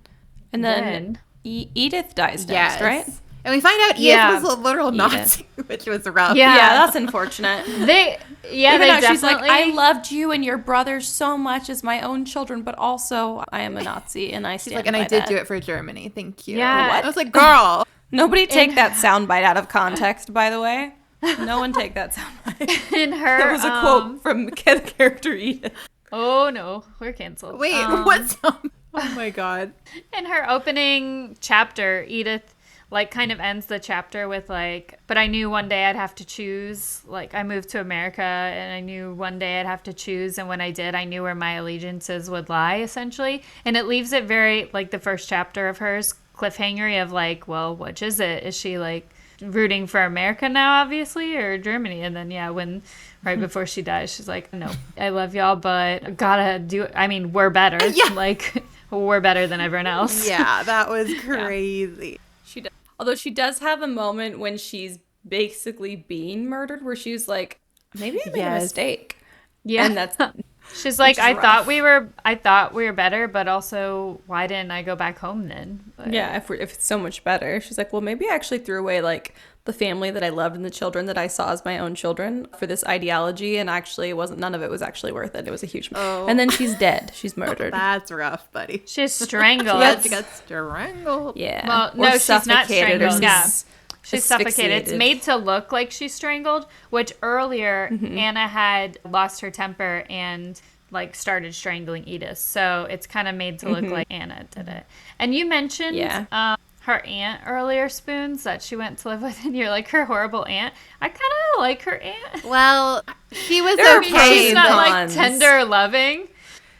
[SPEAKER 3] And then Edith dies next, right?
[SPEAKER 1] And we find out Edith was a literal Nazi, which was rough.
[SPEAKER 3] Yeah, that's unfortunate. She's like, I loved you and your brothers so much as my own children, but also I am a Nazi and I stand by that.
[SPEAKER 1] I did do it for Germany. Thank you.
[SPEAKER 2] Yeah.
[SPEAKER 1] I was like, girl.
[SPEAKER 3] Nobody take that soundbite out of context, by the way. No one take that soundbite.
[SPEAKER 2] In her,
[SPEAKER 3] that was a quote from the character Edith.
[SPEAKER 2] Oh no, we're canceled.
[SPEAKER 1] Wait, what sound? Oh my god.
[SPEAKER 2] In her opening chapter, Edith like kind of ends the chapter with like, but I knew one day I'd have to choose. Like, I moved to America and I knew one day I'd have to choose, and when I did, I knew where my allegiances would lie, essentially. And it leaves it very like the first chapter of hers cliffhangery of like, well, which is it? Is she like rooting for America now, obviously, or Germany? And then when right before she dies, she's like, no, I love y'all, but gotta do it. I mean, we're better. Like, we're better than everyone else.
[SPEAKER 1] Yeah, that was crazy.
[SPEAKER 3] She does. Although she does have a moment when she's basically being murdered where she's like, maybe I made a mistake.
[SPEAKER 2] Yeah.
[SPEAKER 3] And that's
[SPEAKER 2] she's like, I thought we were better, but also why didn't I go back home then? But,
[SPEAKER 3] yeah, if it's so much better. She's like, well, maybe I actually threw away like the family that I loved and the children that I saw as my own children for this ideology, and actually none of it was actually worth it. It was a huge and then she's dead. She's murdered.
[SPEAKER 1] That's rough, buddy.
[SPEAKER 2] She's strangled.
[SPEAKER 1] She got strangled.
[SPEAKER 3] Yeah.
[SPEAKER 2] Well, no, she's not strangled. Yeah. She's suffocated. It's made to look like she's strangled, which earlier Anna had lost her temper and like started strangling Edith. So it's kind of made to look like Anna did it. And you mentioned her aunt earlier, Spoons, that she went to live with, and you're like, her horrible aunt. I kind of like her aunt.
[SPEAKER 1] Well, she was okay.
[SPEAKER 2] She's not like tender loving.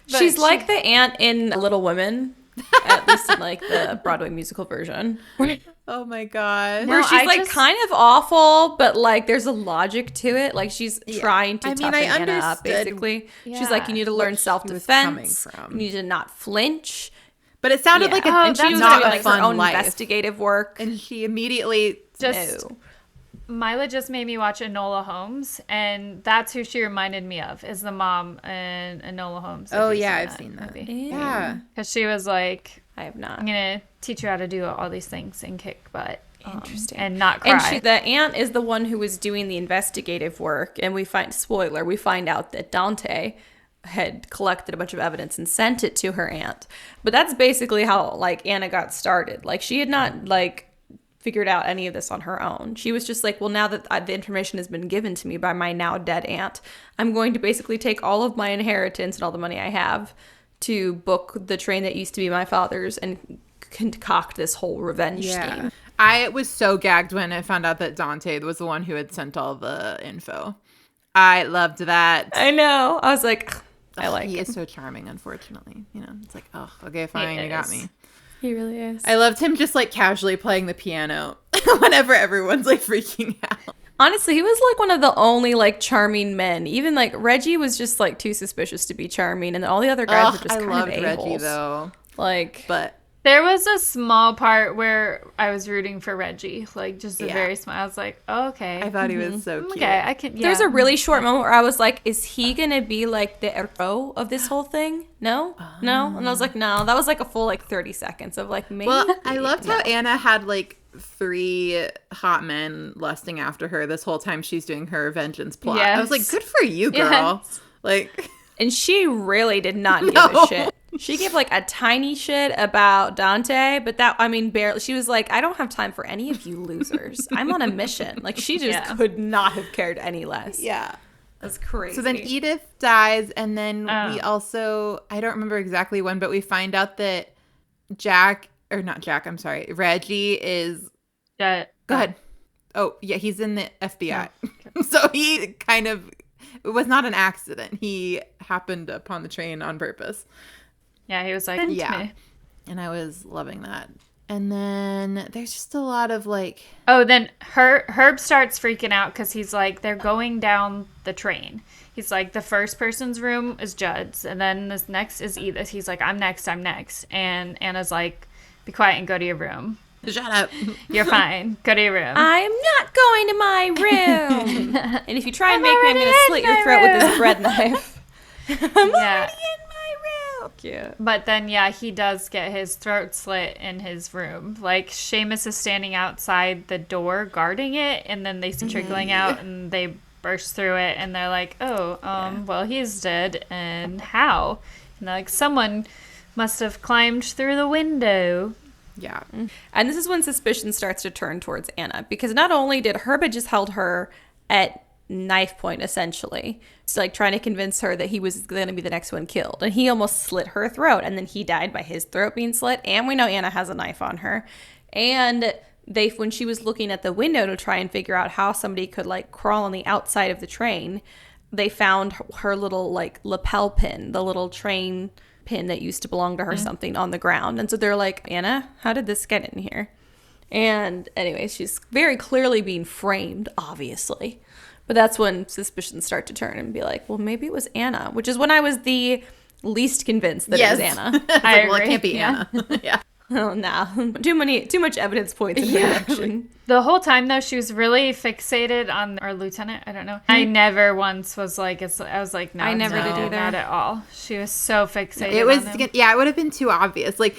[SPEAKER 3] She's like the aunt in Little Women, at least in like the Broadway musical version.
[SPEAKER 1] Oh my god.
[SPEAKER 3] Where she's like kind of awful, but like there's a logic to it. Like she's trying to toughen Anna up, basically. Yeah. She's like, you need to learn self-defense. You need to not flinch.
[SPEAKER 1] But it sounded like
[SPEAKER 3] and she was doing like her own investigative work.
[SPEAKER 1] And she immediately
[SPEAKER 2] Mila just made me watch Enola Holmes, and that's who she reminded me of, is the mom in Enola Holmes.
[SPEAKER 1] Oh yeah, I've seen that movie. Yeah.
[SPEAKER 2] Because she was like,
[SPEAKER 3] I have not.
[SPEAKER 2] I'm going to teach you how to do all these things and kick butt.
[SPEAKER 3] Interesting.
[SPEAKER 2] And not cry.
[SPEAKER 3] And the aunt is the one who was doing the investigative work. And we find out that Dante had collected a bunch of evidence and sent it to her aunt. But that's basically how, like, Anna got started. Like, she had not, like, figured out any of this on her own. She was just like, well, now that the information has been given to me by my now dead aunt, I'm going to basically take all of my inheritance and all the money I have to book the train that used to be my father's and concoct this whole revenge scheme.
[SPEAKER 1] I was so gagged when I found out that Dante was the one who had sent all the info. I loved that.
[SPEAKER 3] I know. I was like, he
[SPEAKER 1] is so charming, unfortunately. You know, it's like, oh, okay, fine, you got me.
[SPEAKER 3] He really is.
[SPEAKER 1] I loved him just like casually playing the piano whenever everyone's like freaking out.
[SPEAKER 3] Honestly, he was like one of the only like charming men. Even like Reggie was just like too suspicious to be charming, and all the other guys were just kind of a-holes.
[SPEAKER 1] I loved Reggie though.
[SPEAKER 3] Like,
[SPEAKER 1] but
[SPEAKER 2] there was a small part where I was rooting for Reggie, like just a very small. I was like, oh, okay.
[SPEAKER 1] I thought he was so cute.
[SPEAKER 2] Okay, I can. Yeah.
[SPEAKER 3] There's a really short moment where I was like, is he gonna be like the hero of this whole thing? No, no, and I was like, no. That was like a full like 30 seconds of like maybe.
[SPEAKER 1] Well, I loved how Anna had like 3 hot men lusting after her this whole time she's doing her vengeance plot.
[SPEAKER 2] Yes.
[SPEAKER 1] I was like, good for you, girl.
[SPEAKER 2] Yes.
[SPEAKER 1] Like,
[SPEAKER 3] and she really did not give a shit. She gave like a tiny shit about Dante, but that, I mean, barely. She was like, I don't have time for any of you losers. I'm on a mission. Like, she just could not have cared any less.
[SPEAKER 1] Yeah.
[SPEAKER 3] That's crazy.
[SPEAKER 1] So then Edith dies, and then we also, I don't remember exactly when, but we find out that Reggie is...
[SPEAKER 2] Go
[SPEAKER 1] ahead. Oh, yeah, he's in the FBI. No. So he kind of... It was not an accident. He happened upon the train on purpose.
[SPEAKER 2] Yeah, he was like, me.
[SPEAKER 1] And I was loving that. And then there's just a lot of like...
[SPEAKER 2] Oh, then Herb starts freaking out because he's like, they're going down the train. He's like, the first person's room is Judd's, and then this next is Edith. He's like, I'm next. And Anna's like, be quiet and go to your room.
[SPEAKER 1] Shut up.
[SPEAKER 2] You're fine. Go to your room.
[SPEAKER 3] I'm not going to my room. And if you try and make me, I'm going to slit your throat with this bread knife. I'm already in my room.
[SPEAKER 1] Cute.
[SPEAKER 2] But then, he does get his throat slit in his room. Like, Seamus is standing outside the door guarding it, and then they see trickling out, and they burst through it, and they're like, well, he's dead, and how? And they're like, someone must have climbed through the window.
[SPEAKER 1] Yeah.
[SPEAKER 3] And this is when suspicion starts to turn towards Anna, because not only did Herb had just held her at knife point, essentially, it's like trying to convince her that he was going to be the next one killed, and he almost slit her throat, and then he died by his throat being slit, and we know Anna has a knife on her. And when she was looking at the window to try and figure out how somebody could like crawl on the outside of the train, they found her little like lapel pin, the little train pin that used to belong to her something on the ground. And so they're like, Anna, how did this get in here? And anyways, she's very clearly being framed, obviously. But that's when suspicions start to turn and be like, well, maybe it was Anna, which is when I was the least convinced that it was Anna.
[SPEAKER 2] I agree.
[SPEAKER 1] Well, it can't be Anna. Yeah.
[SPEAKER 3] Oh, no. Too much evidence points in her direction.
[SPEAKER 2] The whole time, though, she was really fixated on our lieutenant. I don't know. I never once was like, I was like, no,
[SPEAKER 3] I never did either.
[SPEAKER 2] Not at all. She was so fixated
[SPEAKER 1] It was,
[SPEAKER 2] on him.
[SPEAKER 1] it would have been too obvious. Like,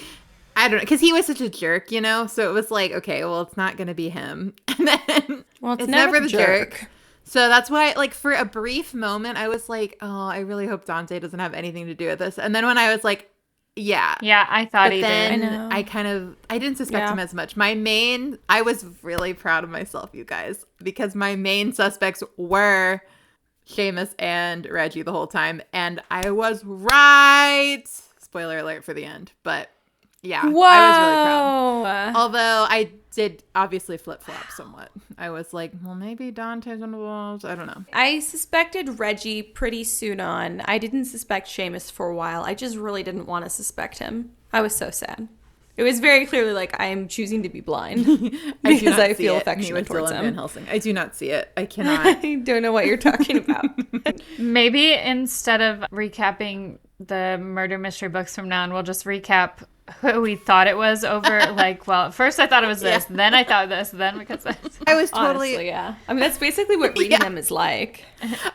[SPEAKER 1] I don't know, because he was such a jerk, you know? So it was like, okay, well, it's not going to be him. And then
[SPEAKER 3] it's never the jerk.
[SPEAKER 1] So that's why, like, for a brief moment, I was like, oh, I really hope Dante doesn't have anything to do with this. And then when I was like, yeah, I thought
[SPEAKER 2] either.
[SPEAKER 1] Then I didn't suspect him as much. I was really proud of myself, you guys, because my main suspects were Seamus and Reggie the whole time, and I was right. Spoiler alert for the end, but yeah,
[SPEAKER 3] Whoa.
[SPEAKER 1] I was really proud. Although I did obviously flip-flop somewhat. I was like, well, maybe Dante's involved. I don't know.
[SPEAKER 3] I suspected Reggie pretty soon on. I didn't suspect Seamus for a while. I just really didn't want to suspect him. I was so sad. It was very clearly like I am choosing to be blind because I feel affectionate towards him.
[SPEAKER 1] Van Helsing. I do not see it. I cannot.
[SPEAKER 3] I don't know what you're talking about.
[SPEAKER 2] Maybe instead of recapping the murder mystery books from now on, we'll just recap who we thought it was over. Like, well, at first I thought it was this, then I thought this, then because this.
[SPEAKER 1] I was totally...
[SPEAKER 3] Honestly, yeah. I mean, that's basically what reading them is like.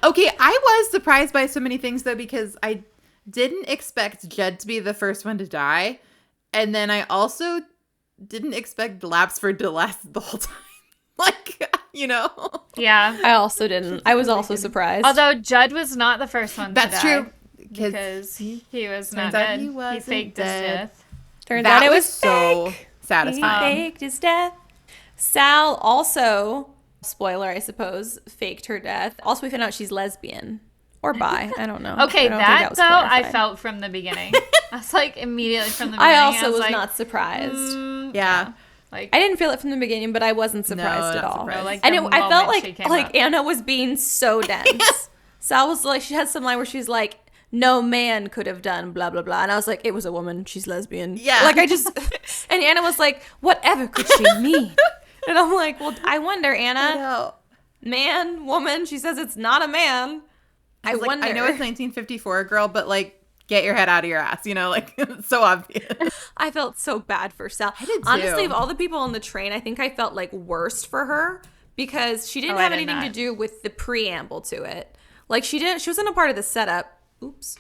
[SPEAKER 1] Okay, I was surprised by so many things, though, because I didn't expect Jed to be the first one to die. And then I also didn't expect Lapsford to last the whole time. Like,
[SPEAKER 2] Yeah.
[SPEAKER 3] I also didn't. I was also surprised.
[SPEAKER 2] Although Judd was not the first one to die.
[SPEAKER 1] That's true.
[SPEAKER 2] Because he was not
[SPEAKER 1] turns out
[SPEAKER 2] dead.
[SPEAKER 1] he
[SPEAKER 2] faked
[SPEAKER 1] wasn't
[SPEAKER 2] his
[SPEAKER 1] dead.
[SPEAKER 2] death.
[SPEAKER 3] Turns
[SPEAKER 1] That
[SPEAKER 3] out it was
[SPEAKER 1] so
[SPEAKER 3] fake.
[SPEAKER 1] satisfying.
[SPEAKER 3] He faked his death. Sal also, spoiler I suppose, faked her death. Also, we found out she's lesbian. Or bi. I don't know.
[SPEAKER 2] Okay,
[SPEAKER 3] I don't think
[SPEAKER 2] that
[SPEAKER 3] was
[SPEAKER 2] though, I
[SPEAKER 3] clarified.
[SPEAKER 2] felt from the beginning. I was like, immediately from the beginning.
[SPEAKER 3] I also was
[SPEAKER 2] like,
[SPEAKER 3] not surprised.
[SPEAKER 1] Yeah.
[SPEAKER 2] Like,
[SPEAKER 3] I didn't feel it from the beginning, but I wasn't surprised at
[SPEAKER 1] not
[SPEAKER 3] all.
[SPEAKER 1] surprised.
[SPEAKER 2] No, like,
[SPEAKER 3] And
[SPEAKER 2] the
[SPEAKER 3] I felt
[SPEAKER 2] moment she came
[SPEAKER 3] like
[SPEAKER 2] up.
[SPEAKER 3] Anna was being so dense. Sal was like, she had some line where she's like, no man could have done blah, blah, blah. And I was like, it was a woman. She's lesbian.
[SPEAKER 1] Yeah.
[SPEAKER 3] Like, and Anna was like, whatever could she mean? And I'm like, well, I wonder, Anna, man, woman, she says it's not a man. I wonder.
[SPEAKER 1] I know it's 1954, girl, but like, get your head out of your ass, like, it's so obvious.
[SPEAKER 3] I felt so bad for Sal.
[SPEAKER 1] I did too.
[SPEAKER 3] Honestly, of all the people on the train, I think I felt like worst for her because she didn't have anything to do with the preamble to it. Like, she wasn't a part of the setup. Oops,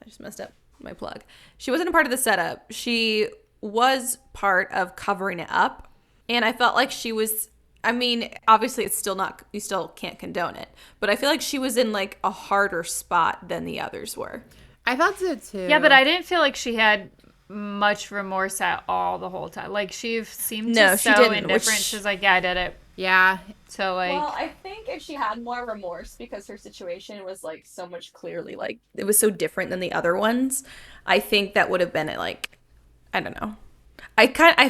[SPEAKER 3] I just messed up my plug. She wasn't a part of the setup. She was part of covering it up. And I felt like she was, I mean, obviously it's still not, you still can't condone it. But I feel like she was in like a harder spot than the others were.
[SPEAKER 1] I thought so too.
[SPEAKER 2] Yeah, but I didn't feel like she had much remorse at all the whole time. Like, she seemed
[SPEAKER 3] No, she
[SPEAKER 2] so
[SPEAKER 3] didn't,
[SPEAKER 2] indifferent.
[SPEAKER 3] which-
[SPEAKER 2] She's like, yeah, I did it.
[SPEAKER 1] Yeah.
[SPEAKER 2] So, like,
[SPEAKER 3] Well, I think if she had more remorse because her situation was like so much clearly like it was so different than the other ones, I think that would have been like, I don't know. I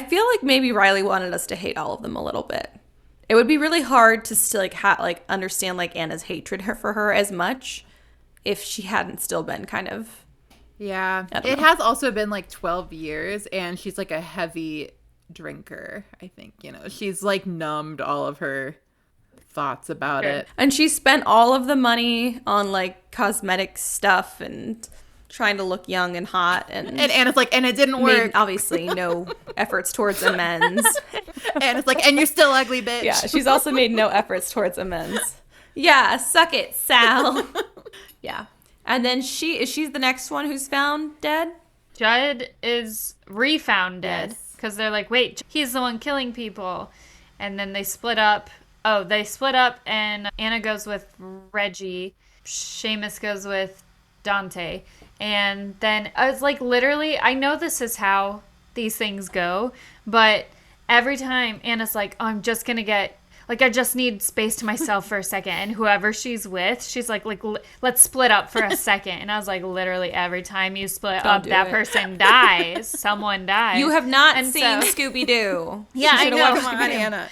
[SPEAKER 3] feel like maybe Riley wanted us to hate all of them a little bit. It would be really hard to still like understand like Anna's hatred for her as much if she hadn't still been kind of.
[SPEAKER 1] Yeah.
[SPEAKER 3] I don't
[SPEAKER 1] It
[SPEAKER 3] know.
[SPEAKER 1] has also been like 12 years and she's like a heavy drinker, I think, she's like numbed all of her thoughts about
[SPEAKER 2] Sure.
[SPEAKER 1] it.
[SPEAKER 3] And she spent all of the money on like cosmetic stuff and trying to look young and hot and
[SPEAKER 1] Anna's like, and it didn't work.
[SPEAKER 3] made obviously no efforts towards amends.
[SPEAKER 1] And it's like, and you're still ugly, bitch.
[SPEAKER 3] Yeah, she's also made no efforts towards amends. Yeah, suck it, Sal. Yeah. And then she's the next one who's found dead?
[SPEAKER 2] Judd is refound dead.
[SPEAKER 1] Yes.
[SPEAKER 2] Because they're like, wait, he's the one killing people. And then they split up. Oh, they split up and Anna goes with Reggie. Seamus goes with Dante. And then I was like, literally, I know this is how these things go. But every time Anna's like, oh, I'm just going to get... Like, I just need space to myself for a second. And whoever she's with, she's like, let's split up for a second. And I was like, literally, every time you split
[SPEAKER 3] Don't
[SPEAKER 2] up,
[SPEAKER 3] do
[SPEAKER 2] that
[SPEAKER 3] it.
[SPEAKER 2] person dies. Someone dies.
[SPEAKER 3] You have not
[SPEAKER 2] And
[SPEAKER 3] seen
[SPEAKER 2] so-
[SPEAKER 3] Scooby-Doo.
[SPEAKER 2] Yeah, I
[SPEAKER 3] should've
[SPEAKER 2] know.
[SPEAKER 3] watched
[SPEAKER 1] Come on,
[SPEAKER 3] Scooby-Doo.
[SPEAKER 1] Anna.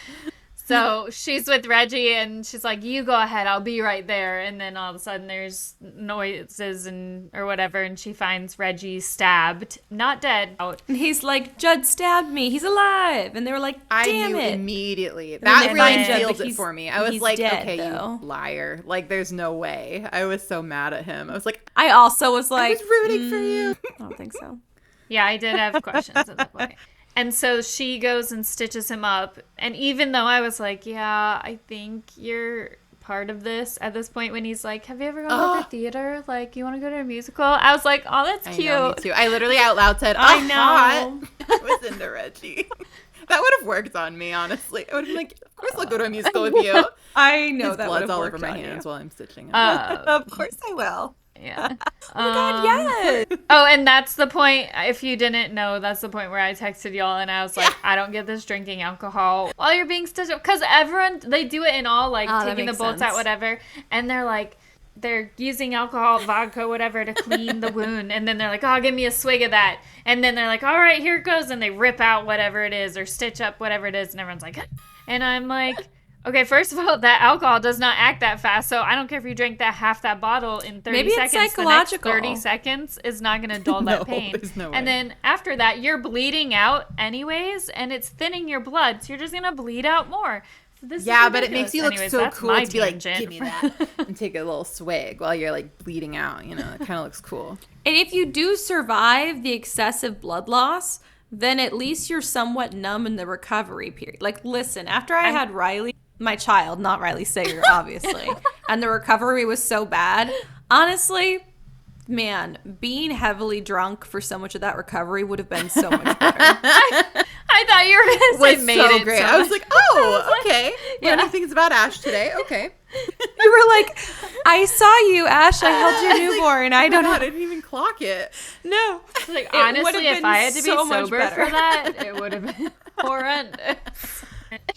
[SPEAKER 2] So she's with Reggie, and she's like, you go ahead. I'll be right there. And then all of a sudden, there's noises or whatever. And she finds Reggie stabbed, not dead, out.
[SPEAKER 3] And he's like, Judd stabbed me. He's alive. And they were like,
[SPEAKER 1] I
[SPEAKER 3] damn
[SPEAKER 1] knew
[SPEAKER 3] it.
[SPEAKER 1] immediately.
[SPEAKER 3] then
[SPEAKER 1] That
[SPEAKER 3] they
[SPEAKER 1] really
[SPEAKER 3] find Judd,
[SPEAKER 1] sealed
[SPEAKER 3] but
[SPEAKER 1] it
[SPEAKER 3] he's-
[SPEAKER 1] for me. I was
[SPEAKER 3] he's
[SPEAKER 1] like,
[SPEAKER 3] dead,
[SPEAKER 1] okay,
[SPEAKER 3] though.
[SPEAKER 1] you liar. Like, there's no way. I was so mad at him. I was like,
[SPEAKER 3] I also was
[SPEAKER 1] I
[SPEAKER 3] like,
[SPEAKER 1] was rooting for you.
[SPEAKER 3] I don't think so.
[SPEAKER 2] Yeah, I did have questions at that point. And so she goes and stitches him up. And even though I was like, yeah, I think you're part of this at this point when he's like, have you ever gone to the theater? Like, you want to go to a musical? I was like, oh, that's
[SPEAKER 1] I
[SPEAKER 2] cute.
[SPEAKER 1] know, me too. I literally out loud said,
[SPEAKER 3] I
[SPEAKER 1] know.
[SPEAKER 3] know.
[SPEAKER 1] I was into Reggie. That would have worked on me, honestly. I would have been like, of course I'll go to a musical with you.
[SPEAKER 3] I know
[SPEAKER 1] His
[SPEAKER 3] that
[SPEAKER 1] blood's
[SPEAKER 3] would have
[SPEAKER 1] all
[SPEAKER 3] worked
[SPEAKER 1] over my
[SPEAKER 3] on you.
[SPEAKER 1] hands while I'm stitching it.
[SPEAKER 3] Of course I will.
[SPEAKER 2] Yeah.
[SPEAKER 3] Oh my God, yes.
[SPEAKER 2] Oh, and that's the point. If you didn't know, that's the point where I texted y'all and I was like, I don't get this drinking alcohol while you're being stitched up. Because everyone, they do it in all, like,
[SPEAKER 3] Oh, that
[SPEAKER 2] taking the
[SPEAKER 3] makes
[SPEAKER 2] bolts
[SPEAKER 3] sense.
[SPEAKER 2] out, whatever. And they're like, they're using alcohol, vodka, whatever, to clean the wound. And then they're like, oh, give me a swig of that. And then they're like, all right, here it goes. And they rip out whatever it is or stitch up whatever it is. And everyone's like, and I'm like, okay, first of all, that alcohol does not act that fast. So I don't care if you drink half that bottle in 30
[SPEAKER 3] Maybe it's
[SPEAKER 2] seconds.
[SPEAKER 3] psychological.
[SPEAKER 2] The next 30 seconds is not going to dull
[SPEAKER 1] No,
[SPEAKER 2] that pain.
[SPEAKER 1] there's no way.
[SPEAKER 2] And then after that, you're bleeding out anyways. And it's thinning your blood. So you're just going to bleed out more. This is
[SPEAKER 1] Yeah, but it makes
[SPEAKER 2] ridiculous.
[SPEAKER 1] you look
[SPEAKER 2] Anyways,
[SPEAKER 1] so
[SPEAKER 2] that's
[SPEAKER 1] cool
[SPEAKER 2] my
[SPEAKER 1] to be like,
[SPEAKER 2] tangent.
[SPEAKER 1] give me that, and take a little swig while you're like bleeding out. It kind of looks cool.
[SPEAKER 3] And if you do survive the excessive blood loss, then at least you're somewhat numb in the recovery period. Like, listen, after I had Riley, my child, not Riley Sager, obviously, and the recovery was so bad, honestly, man, being heavily drunk for so much of that recovery would have been so much better.
[SPEAKER 2] I I thought you were going to say
[SPEAKER 1] was
[SPEAKER 2] made
[SPEAKER 1] so
[SPEAKER 2] it
[SPEAKER 1] great.
[SPEAKER 2] so
[SPEAKER 1] I was
[SPEAKER 2] much.
[SPEAKER 1] like, oh, okay.
[SPEAKER 2] Yeah.
[SPEAKER 1] Learning things about Ash today. Okay.
[SPEAKER 3] You were like, I saw you, Ash. I held your newborn. I don't know.
[SPEAKER 1] I didn't even clock it.
[SPEAKER 3] No.
[SPEAKER 2] Like,
[SPEAKER 3] It
[SPEAKER 2] honestly,
[SPEAKER 3] would've
[SPEAKER 2] if
[SPEAKER 3] been
[SPEAKER 2] I had to be
[SPEAKER 3] so much
[SPEAKER 2] sober
[SPEAKER 3] better.
[SPEAKER 2] for that, it would have been horrendous.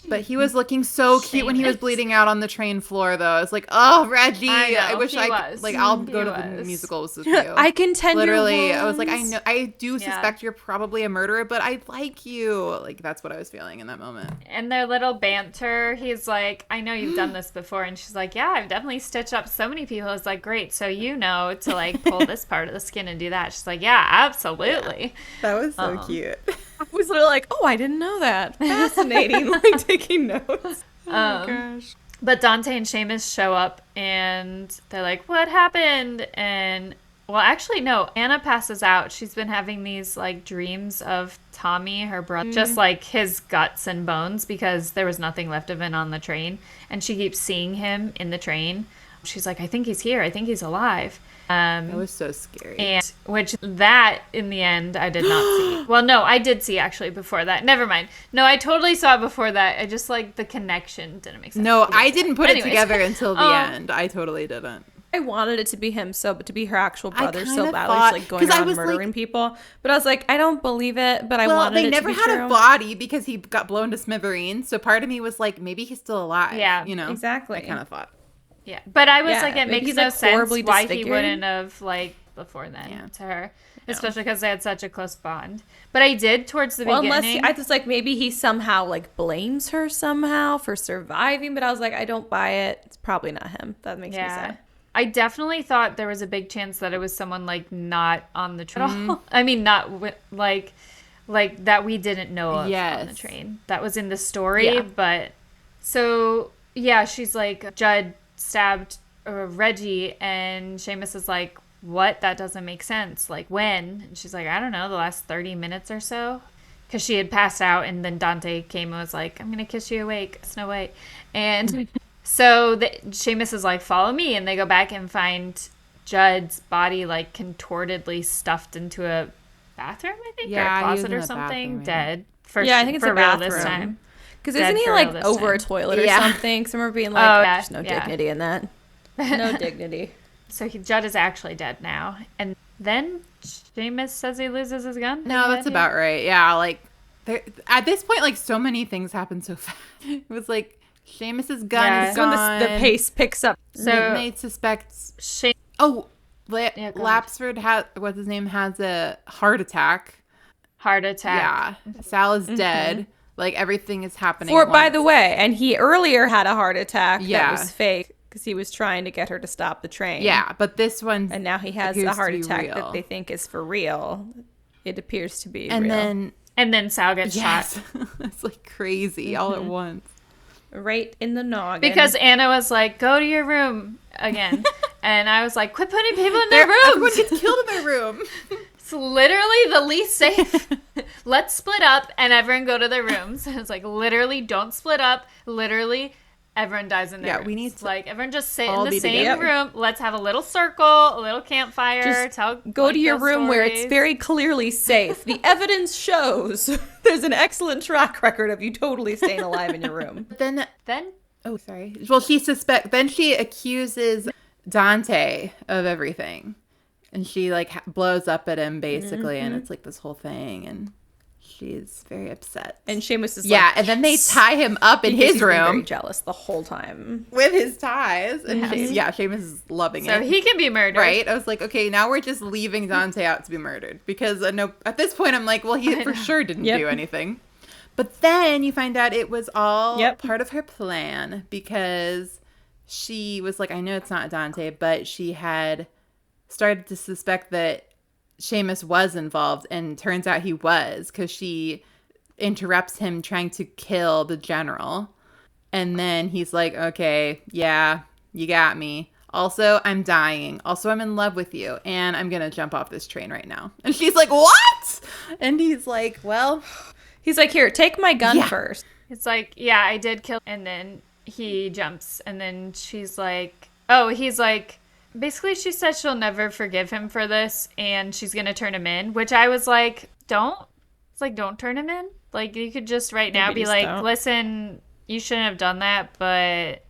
[SPEAKER 1] But he was looking so cute when he was
[SPEAKER 2] Seamus.
[SPEAKER 1] bleeding out on the train floor, though. I was like, oh, Reggie.
[SPEAKER 2] I know,
[SPEAKER 1] I wish
[SPEAKER 2] he
[SPEAKER 1] I
[SPEAKER 2] was.
[SPEAKER 1] could. Like, I'll
[SPEAKER 2] He
[SPEAKER 1] go to the
[SPEAKER 2] was.
[SPEAKER 1] musicals with you.
[SPEAKER 3] I can tend
[SPEAKER 1] Literally,
[SPEAKER 3] your
[SPEAKER 1] I was like, I
[SPEAKER 3] wounds.
[SPEAKER 1] know, I do
[SPEAKER 2] Yeah.
[SPEAKER 1] suspect you're probably a murderer, but I like you. Like, that's what I was feeling in that moment.
[SPEAKER 2] And their little banter, he's like, I know you've done this before. And she's like, yeah, I've definitely stitched up so many people. It's like, great. So you know to like pull this part of the skin and do that. She's like, yeah, absolutely.
[SPEAKER 1] That was so cute.
[SPEAKER 3] I was literally like, oh, I didn't know that. Fascinating. Like taking notes. Oh my gosh.
[SPEAKER 2] But Dante and Seamus show up and they're like, what happened? And well, actually, no, Anna passes out. She's been having these like dreams of Tommy, her brother, just like his guts and bones because there was nothing left of him on the train. And she keeps seeing him in the train. She's like, I think he's here. I think he's alive.
[SPEAKER 1] That was so scary.
[SPEAKER 2] And which that in the end I did not see. Well, no, I did see actually before that. Never mind. No, I totally saw it before that. I just like the connection didn't make sense.
[SPEAKER 1] No, I didn't put it
[SPEAKER 2] Anyways.
[SPEAKER 1] together until the end. I totally didn't.
[SPEAKER 3] I wanted it to be him, but to be her actual brother so
[SPEAKER 1] kinda
[SPEAKER 3] badly,
[SPEAKER 1] thought-
[SPEAKER 3] she's like going
[SPEAKER 1] 'cause I
[SPEAKER 3] around
[SPEAKER 1] was
[SPEAKER 3] murdering
[SPEAKER 1] like-
[SPEAKER 3] people. But I was like, I don't believe it, but I
[SPEAKER 1] Well,
[SPEAKER 3] wanted
[SPEAKER 1] they
[SPEAKER 3] it
[SPEAKER 1] never
[SPEAKER 3] to be
[SPEAKER 1] had
[SPEAKER 3] true.
[SPEAKER 1] a body because he got blown to smithereens. So part of me was like, maybe he's still alive.
[SPEAKER 2] Yeah,
[SPEAKER 1] you know,
[SPEAKER 3] exactly.
[SPEAKER 1] I kind of thought.
[SPEAKER 2] Yeah, but I was
[SPEAKER 3] Yeah,
[SPEAKER 2] like, it
[SPEAKER 3] maybe
[SPEAKER 2] makes
[SPEAKER 3] he's,
[SPEAKER 2] no
[SPEAKER 3] like,
[SPEAKER 2] sense
[SPEAKER 3] horribly
[SPEAKER 2] why he
[SPEAKER 3] disfigured.
[SPEAKER 2] wouldn't have like before then
[SPEAKER 1] Yeah.
[SPEAKER 2] to her, especially because they had such a close bond. But I did towards the
[SPEAKER 3] Well, unless
[SPEAKER 2] beginning.
[SPEAKER 3] I was like, maybe he somehow like blames her somehow for surviving, but I was like, I don't buy it. It's probably not him. That makes me sad.
[SPEAKER 2] I definitely thought there was a big chance that it was someone like not on the train. I mean, not like that we didn't know of on the
[SPEAKER 1] Yes.
[SPEAKER 2] train. That was in the story,
[SPEAKER 3] Yeah.
[SPEAKER 2] but so yeah, she's like Judd stabbed Reggie, and Seamus is like, what? That doesn't make sense. Like when? And she's like, I don't know, the last 30 minutes or so. Because she had passed out, and then Dante came and was like, I'm going to kiss you awake, Snow White. And so Seamus is like, follow me. And they go back and find Judd's body like contortedly stuffed into a bathroom, I think,
[SPEAKER 1] Yeah,
[SPEAKER 2] or a
[SPEAKER 1] he was
[SPEAKER 2] closet
[SPEAKER 1] in
[SPEAKER 2] or
[SPEAKER 1] the
[SPEAKER 2] something,
[SPEAKER 1] bathroom,
[SPEAKER 2] dead. For
[SPEAKER 3] Yeah, I think it's
[SPEAKER 2] for
[SPEAKER 3] a
[SPEAKER 2] real this
[SPEAKER 3] bathroom.
[SPEAKER 2] time.
[SPEAKER 3] Because
[SPEAKER 2] Dead
[SPEAKER 3] isn't he
[SPEAKER 2] for
[SPEAKER 3] like
[SPEAKER 2] real this
[SPEAKER 3] over a
[SPEAKER 2] time.
[SPEAKER 3] toilet or
[SPEAKER 1] Yeah.
[SPEAKER 3] something? Some are being like,
[SPEAKER 2] Oh, yeah,
[SPEAKER 3] there's no
[SPEAKER 2] yeah.
[SPEAKER 3] dignity in that. No dignity.
[SPEAKER 2] So Judd is actually dead now. And then Seamus says he loses his gun.
[SPEAKER 1] No, that's about right. Yeah, like at this point, like so many things happen so fast. It was like Seamus's gun
[SPEAKER 2] Yeah.
[SPEAKER 1] is
[SPEAKER 3] So when
[SPEAKER 1] gone.
[SPEAKER 3] the pace picks up.
[SPEAKER 2] So
[SPEAKER 1] Midnight suspects.
[SPEAKER 2] She
[SPEAKER 1] Oh,
[SPEAKER 2] go ahead.
[SPEAKER 1] Lapsford what's his name has a heart attack.
[SPEAKER 2] heart attack.
[SPEAKER 1] Yeah, Sal is dead. Like everything is happening.
[SPEAKER 3] Or
[SPEAKER 1] at
[SPEAKER 3] by
[SPEAKER 1] once.
[SPEAKER 3] the way, and he earlier had a heart attack
[SPEAKER 1] Yeah.
[SPEAKER 3] that was fake because he was trying to get her to stop the train.
[SPEAKER 1] Yeah, but this one.
[SPEAKER 3] And now he has
[SPEAKER 1] appears
[SPEAKER 3] a
[SPEAKER 1] to
[SPEAKER 3] heart
[SPEAKER 1] be
[SPEAKER 3] attack
[SPEAKER 1] real.
[SPEAKER 3] that they think is for real. It appears to be
[SPEAKER 1] and
[SPEAKER 3] real.
[SPEAKER 2] And then Sal gets
[SPEAKER 1] yes,
[SPEAKER 2] shot.
[SPEAKER 1] it's like crazy all at once.
[SPEAKER 3] Right in the noggin.
[SPEAKER 2] Because Anna was like, go to your room again. And I was like, quit putting people in their
[SPEAKER 1] Everyone
[SPEAKER 2] rooms.
[SPEAKER 1] gets killed in their room.
[SPEAKER 2] It's literally the least safe. Let's split up and everyone go to their rooms. And it's like, literally, don't split up. Literally, everyone dies in their rooms.
[SPEAKER 1] We need to
[SPEAKER 2] like everyone just sit
[SPEAKER 1] all
[SPEAKER 2] in the
[SPEAKER 1] be
[SPEAKER 2] same
[SPEAKER 1] together.
[SPEAKER 2] room. Let's have a little circle, a little campfire.
[SPEAKER 3] Just go to your room where it's very clearly safe. The evidence shows there's an excellent track record of you totally staying alive in your room.
[SPEAKER 1] Then
[SPEAKER 2] Then
[SPEAKER 1] oh, sorry. Well, then she accuses Dante of everything. And she like blows up at him basically, and it's like this whole thing, and she's very upset.
[SPEAKER 3] And Seamus is
[SPEAKER 1] yeah,
[SPEAKER 3] like,
[SPEAKER 1] and then they tie him up in
[SPEAKER 3] because
[SPEAKER 1] his
[SPEAKER 3] he's been very
[SPEAKER 1] room
[SPEAKER 3] jealous the whole time.
[SPEAKER 1] with his ties, and
[SPEAKER 2] Yes.
[SPEAKER 1] Seamus is loving
[SPEAKER 2] so
[SPEAKER 1] it.
[SPEAKER 2] he can be murdered.
[SPEAKER 1] Right? I was like, okay, now we're just leaving Dante out to be murdered because no, at this point I'm like, well, he for sure didn't
[SPEAKER 3] Yep.
[SPEAKER 1] do anything. But then you find out it was all
[SPEAKER 3] Yep.
[SPEAKER 1] part of her plan because she was like, I know it's not Dante, but she had started to suspect that Seamus was involved, and turns out he was because she interrupts him trying to kill the general. And then he's like, okay, yeah, you got me. Also, I'm dying. Also, I'm in love with you. And I'm going to jump off this train right now. And she's like, what? And he's like, well.
[SPEAKER 3] He's like, here, take my gun
[SPEAKER 1] Yeah.
[SPEAKER 3] first.
[SPEAKER 2] It's like, yeah, I did kill. And then he jumps. And then she's like, oh, he's like, basically she says she'll never forgive him for this. And she's going to turn him in, which I was like, don't It's like, don't turn him in. Like, you could just right now
[SPEAKER 3] Maybe
[SPEAKER 2] be like,
[SPEAKER 3] don't.
[SPEAKER 2] listen, you shouldn't have done that, but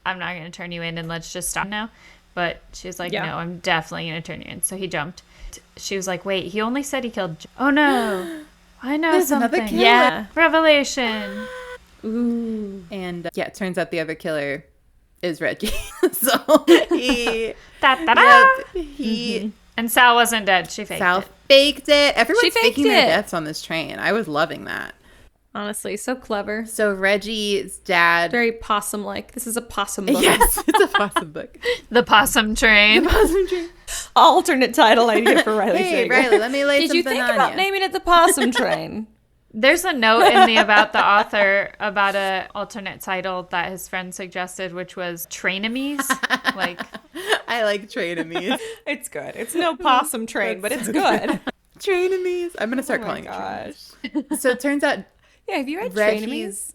[SPEAKER 2] I'm not going to turn you in and let's just stop now. But she was like, no, I'm definitely going to turn you in. So he jumped. She was like, wait, he only said he killed... Oh, no. I know
[SPEAKER 1] There's
[SPEAKER 2] something.
[SPEAKER 1] another killer.
[SPEAKER 2] Yeah. Revelation.
[SPEAKER 3] Ooh.
[SPEAKER 1] And it turns out the other killer is Reggie. So he...
[SPEAKER 2] And Sal wasn't dead. She faked
[SPEAKER 1] Sal
[SPEAKER 2] it.
[SPEAKER 1] faked it. Everyone's
[SPEAKER 3] faked
[SPEAKER 1] faking their
[SPEAKER 3] it.
[SPEAKER 1] deaths on this train. I was loving that.
[SPEAKER 3] Honestly, so clever.
[SPEAKER 1] So Reggie's dad...
[SPEAKER 3] Very possum-like. This is a possum book.
[SPEAKER 1] Yes, it's a possum book.
[SPEAKER 2] The possum train.
[SPEAKER 1] The possum train.
[SPEAKER 3] Alternate title idea for Riley
[SPEAKER 1] Hey,
[SPEAKER 3] Sager.
[SPEAKER 1] Riley, let me lay
[SPEAKER 3] Did
[SPEAKER 1] something
[SPEAKER 3] you think
[SPEAKER 1] on
[SPEAKER 3] about
[SPEAKER 1] you.
[SPEAKER 3] naming it the Possum Train?
[SPEAKER 2] There's a note in the About the Author about a alternate title that his friend suggested, which was Trainamies. Like,
[SPEAKER 1] I like Trainamies.
[SPEAKER 3] It's good. It's no Possum Train, but it's good.
[SPEAKER 1] Trainamies. I'm going to start calling it Trainamies. So it turns out
[SPEAKER 3] Yeah, have you read Trainamies?
[SPEAKER 1] Reggie's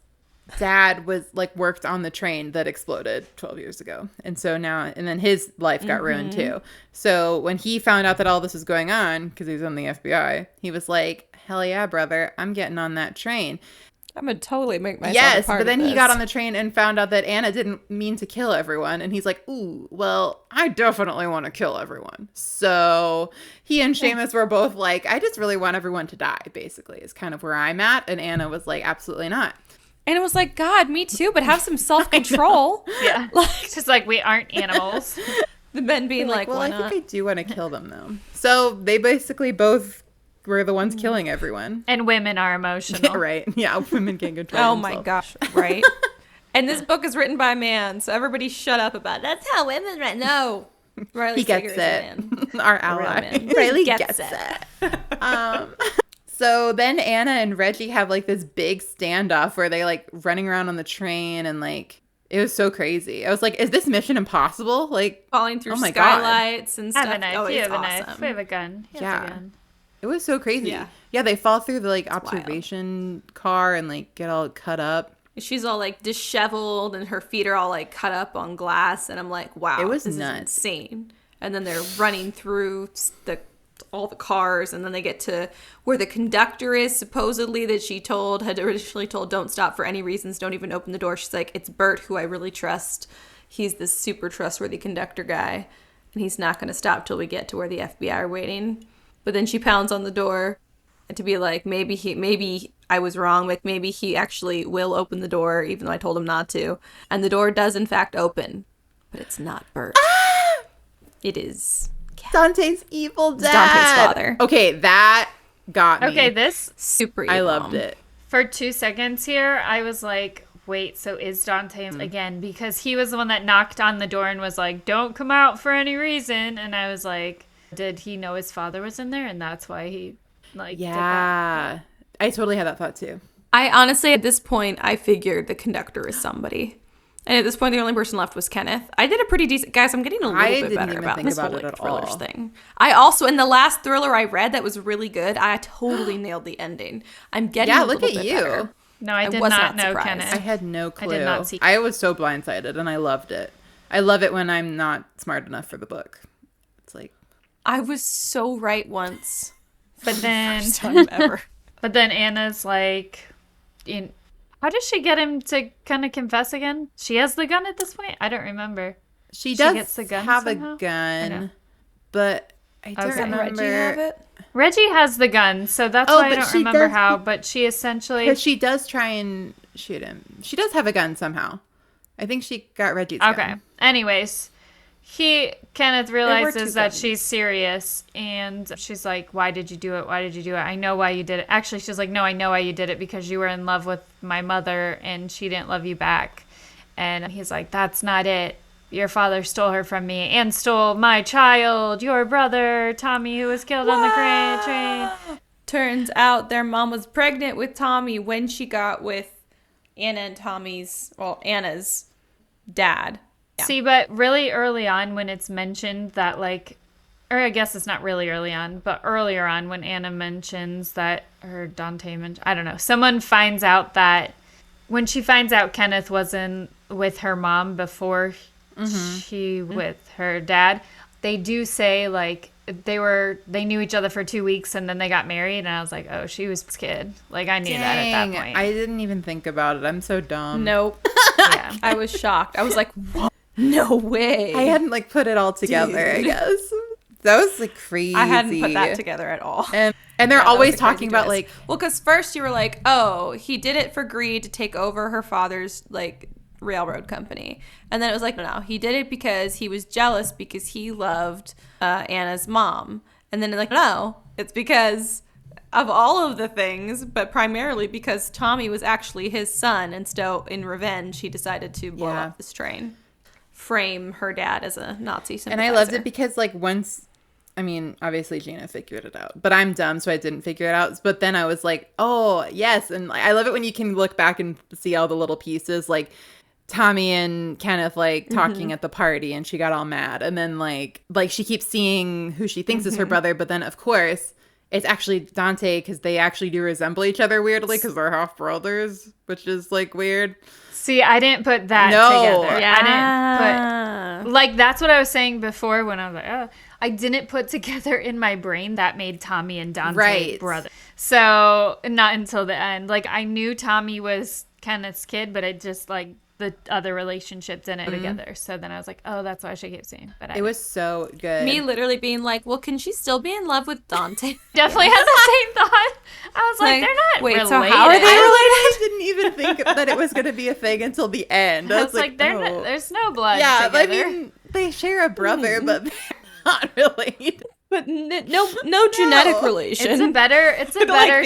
[SPEAKER 1] dad was worked on the train that exploded 12 years ago. And so now, and then his life got ruined too. So when he found out that all this was going on, because he was on the FBI, he was like, hell yeah, brother, I'm getting on that train.
[SPEAKER 3] I'm going to totally make myself
[SPEAKER 1] Yes,
[SPEAKER 3] a part
[SPEAKER 1] but then
[SPEAKER 3] of
[SPEAKER 1] he
[SPEAKER 3] this.
[SPEAKER 1] got on the train and found out that Anna didn't mean to kill everyone. And he's like, ooh, well, I definitely want to kill everyone. So he and Seamus were both like, I just really want everyone to die, basically, is kind of where I'm at. And Anna was like, absolutely not.
[SPEAKER 3] And it was like, God, me too, but have some self-control.
[SPEAKER 2] yeah. It's just like, we aren't animals.
[SPEAKER 3] The men being like,
[SPEAKER 1] well,
[SPEAKER 3] why
[SPEAKER 1] I
[SPEAKER 3] not?
[SPEAKER 1] think I do want to kill them, though. So they basically both were the ones killing everyone.
[SPEAKER 2] And women are emotional.
[SPEAKER 1] Yeah, right. Yeah, women can't control
[SPEAKER 3] Oh
[SPEAKER 1] themselves.
[SPEAKER 3] my gosh, right? And this book is written by a man, so everybody shut up about it. That's how women write. No. Riley
[SPEAKER 1] He gets
[SPEAKER 3] Sager is a
[SPEAKER 1] it.
[SPEAKER 3] man.
[SPEAKER 1] Our
[SPEAKER 3] real
[SPEAKER 1] ally.
[SPEAKER 3] man.
[SPEAKER 1] Riley
[SPEAKER 3] Gets
[SPEAKER 1] gets it. So then Anna and Reggie have this big standoff where they running around on the train and it was so crazy. I was like, is this Mission Impossible?
[SPEAKER 3] Falling through
[SPEAKER 1] Oh my God.
[SPEAKER 3] skylights and
[SPEAKER 2] I
[SPEAKER 3] stuff.
[SPEAKER 2] have a knife.
[SPEAKER 3] Oh,
[SPEAKER 2] You
[SPEAKER 3] it's
[SPEAKER 2] have a
[SPEAKER 3] awesome.
[SPEAKER 2] knife. We have a gun. He has a gun.
[SPEAKER 1] It was so crazy.
[SPEAKER 3] Yeah.
[SPEAKER 1] They fall through the observation car and get all cut up.
[SPEAKER 3] She's all disheveled and her feet are all cut up on glass. And I'm like, wow,
[SPEAKER 1] It was
[SPEAKER 3] this
[SPEAKER 1] nuts.
[SPEAKER 3] is insane. And then they're running through all the cars, and then they get to where the conductor is, supposedly, that she had originally told, don't stop for any reasons, don't even open the door. She's like, it's Bert, who I really trust. He's this super trustworthy conductor guy, and he's not going to stop till we get to where the FBI are waiting. But then she pounds on the door and to be like, maybe I was wrong, maybe he actually will open the door, even though I told him not to. And the door does in fact open, but it's not Bert. It is
[SPEAKER 1] Dante's evil dad.
[SPEAKER 3] Dante's father.
[SPEAKER 1] Okay, that got me.
[SPEAKER 2] Okay, this,
[SPEAKER 3] super evil.
[SPEAKER 1] I loved it.
[SPEAKER 2] for 2 seconds here, I was like, wait, so is Dante again? Because he was the one that knocked on the door and was like, don't come out for any reason. And I was like, did he know his father was in there? And that's why he, did that?
[SPEAKER 1] Yeah. I totally had that thought too.
[SPEAKER 3] I honestly, at this point, I figured the conductor is somebody. And at this point, the only person left was Kenneth. I did a pretty decent... Guys, I'm getting a little bit
[SPEAKER 1] didn't
[SPEAKER 3] better
[SPEAKER 1] even
[SPEAKER 3] about
[SPEAKER 1] think
[SPEAKER 3] this
[SPEAKER 1] about
[SPEAKER 3] whole
[SPEAKER 1] it at
[SPEAKER 3] thrillers
[SPEAKER 1] all.
[SPEAKER 3] thing. I also, in the last thriller I read that was really good, I totally nailed the ending. I'm getting a
[SPEAKER 1] look
[SPEAKER 3] little
[SPEAKER 1] at
[SPEAKER 3] bit
[SPEAKER 1] you.
[SPEAKER 3] better.
[SPEAKER 2] No, I did
[SPEAKER 3] was
[SPEAKER 2] not
[SPEAKER 3] not
[SPEAKER 2] know
[SPEAKER 3] surprised.
[SPEAKER 2] Kenneth.
[SPEAKER 1] I had no clue.
[SPEAKER 2] I did not see.
[SPEAKER 1] I was so blindsided and I loved it. I love it when I'm not smart enough for the book. It's like...
[SPEAKER 3] I was so right once.
[SPEAKER 2] But then,
[SPEAKER 3] First time ever.
[SPEAKER 2] but then Anna's like, how does she get him to kind of confess again? She has the gun at this point? I don't remember.
[SPEAKER 1] She does
[SPEAKER 2] gets the gun
[SPEAKER 1] have
[SPEAKER 2] somehow?
[SPEAKER 1] a
[SPEAKER 2] I
[SPEAKER 1] gun,
[SPEAKER 2] know.
[SPEAKER 1] but I don't
[SPEAKER 2] Okay.
[SPEAKER 1] remember.
[SPEAKER 3] Reggie have it?
[SPEAKER 2] Reggie has the gun, so that's
[SPEAKER 1] Oh,
[SPEAKER 2] why I
[SPEAKER 1] but
[SPEAKER 2] don't
[SPEAKER 1] she
[SPEAKER 2] remember
[SPEAKER 1] does-
[SPEAKER 2] how, but she essentially...
[SPEAKER 1] Because she does try and shoot him. She does have a gun somehow. I think she got Reggie's
[SPEAKER 2] Okay.
[SPEAKER 1] gun.
[SPEAKER 2] Anyways, Kenneth
[SPEAKER 3] two
[SPEAKER 2] realizes that
[SPEAKER 3] guns.
[SPEAKER 2] she's serious, and she's like, why did you do it? Why did you do it? I know why you did it. Actually, she's like, no, I know why you did it, because you were in love with my mother, and she didn't love you back. And he's like, that's not it. Your father stole her from me, and stole my child, your brother, Tommy, who was killed on the train.
[SPEAKER 3] Turns out their mom was pregnant with Tommy when she got with Anna's dad. Yeah.
[SPEAKER 2] See, but really early on when it's mentioned that, or I guess it's not really early on, but earlier on when Anna mentions that, or Dante mentions, I don't know, someone finds out that when she finds out Kenneth wasn't with her mom before she with her dad, they do say, they knew each other for 2 weeks and then they got married, and I was like, oh, she was a kid. Like, I knew that at that point.
[SPEAKER 1] I didn't even think about it. I'm so dumb.
[SPEAKER 3] Nope. Yeah. I was shocked. I was like, what? No way.
[SPEAKER 1] I hadn't like put it all together, I guess. That was like crazy.
[SPEAKER 3] I hadn't put that together at all.
[SPEAKER 1] And they're always talking about like,
[SPEAKER 3] well, because first you were like, oh, he did it for greed to take over her father's like railroad company, and then it was like, no, he did it because he was jealous because he loved Anna's mom, and then like, no, it's because of all of the things, but primarily because Tommy was actually his son, and so in revenge he decided to blow up this train, frame her dad as a Nazi sympathizer.
[SPEAKER 1] And I loved it because like once, I mean, obviously Gina figured it out, but I'm dumb, so I didn't figure it out. But then I was like, oh, yes. And I love it when you can look back and see all the little pieces, like Tommy and Kenneth like talking at the party, and she got all mad. And then like she keeps seeing who she thinks is her brother, but then of course it's actually Dante, because they actually do resemble each other weirdly because they're half brothers, which is like weird.
[SPEAKER 2] See, I didn't put that together. Yeah. I didn't put, like, that's what I was saying before when I was like, oh, I didn't put together in my brain that made Tommy and Dante brothers. So not until the end. Like, I knew Tommy was Kenneth's kid, but it just like the other relationship didn't together. So then I was like, oh, that's why she kept saying. But it
[SPEAKER 1] was so good.
[SPEAKER 3] Me literally being like, well, can she still be in love with Dante?
[SPEAKER 2] Definitely had the same thought. I was like, they're not related.
[SPEAKER 3] So how are they related?
[SPEAKER 1] I didn't even think that it was going to be a thing until the end.
[SPEAKER 2] I was like, there's no blood together.
[SPEAKER 1] I mean, they share a brother, but they're not related.
[SPEAKER 3] But no genetic relation.
[SPEAKER 2] It's a better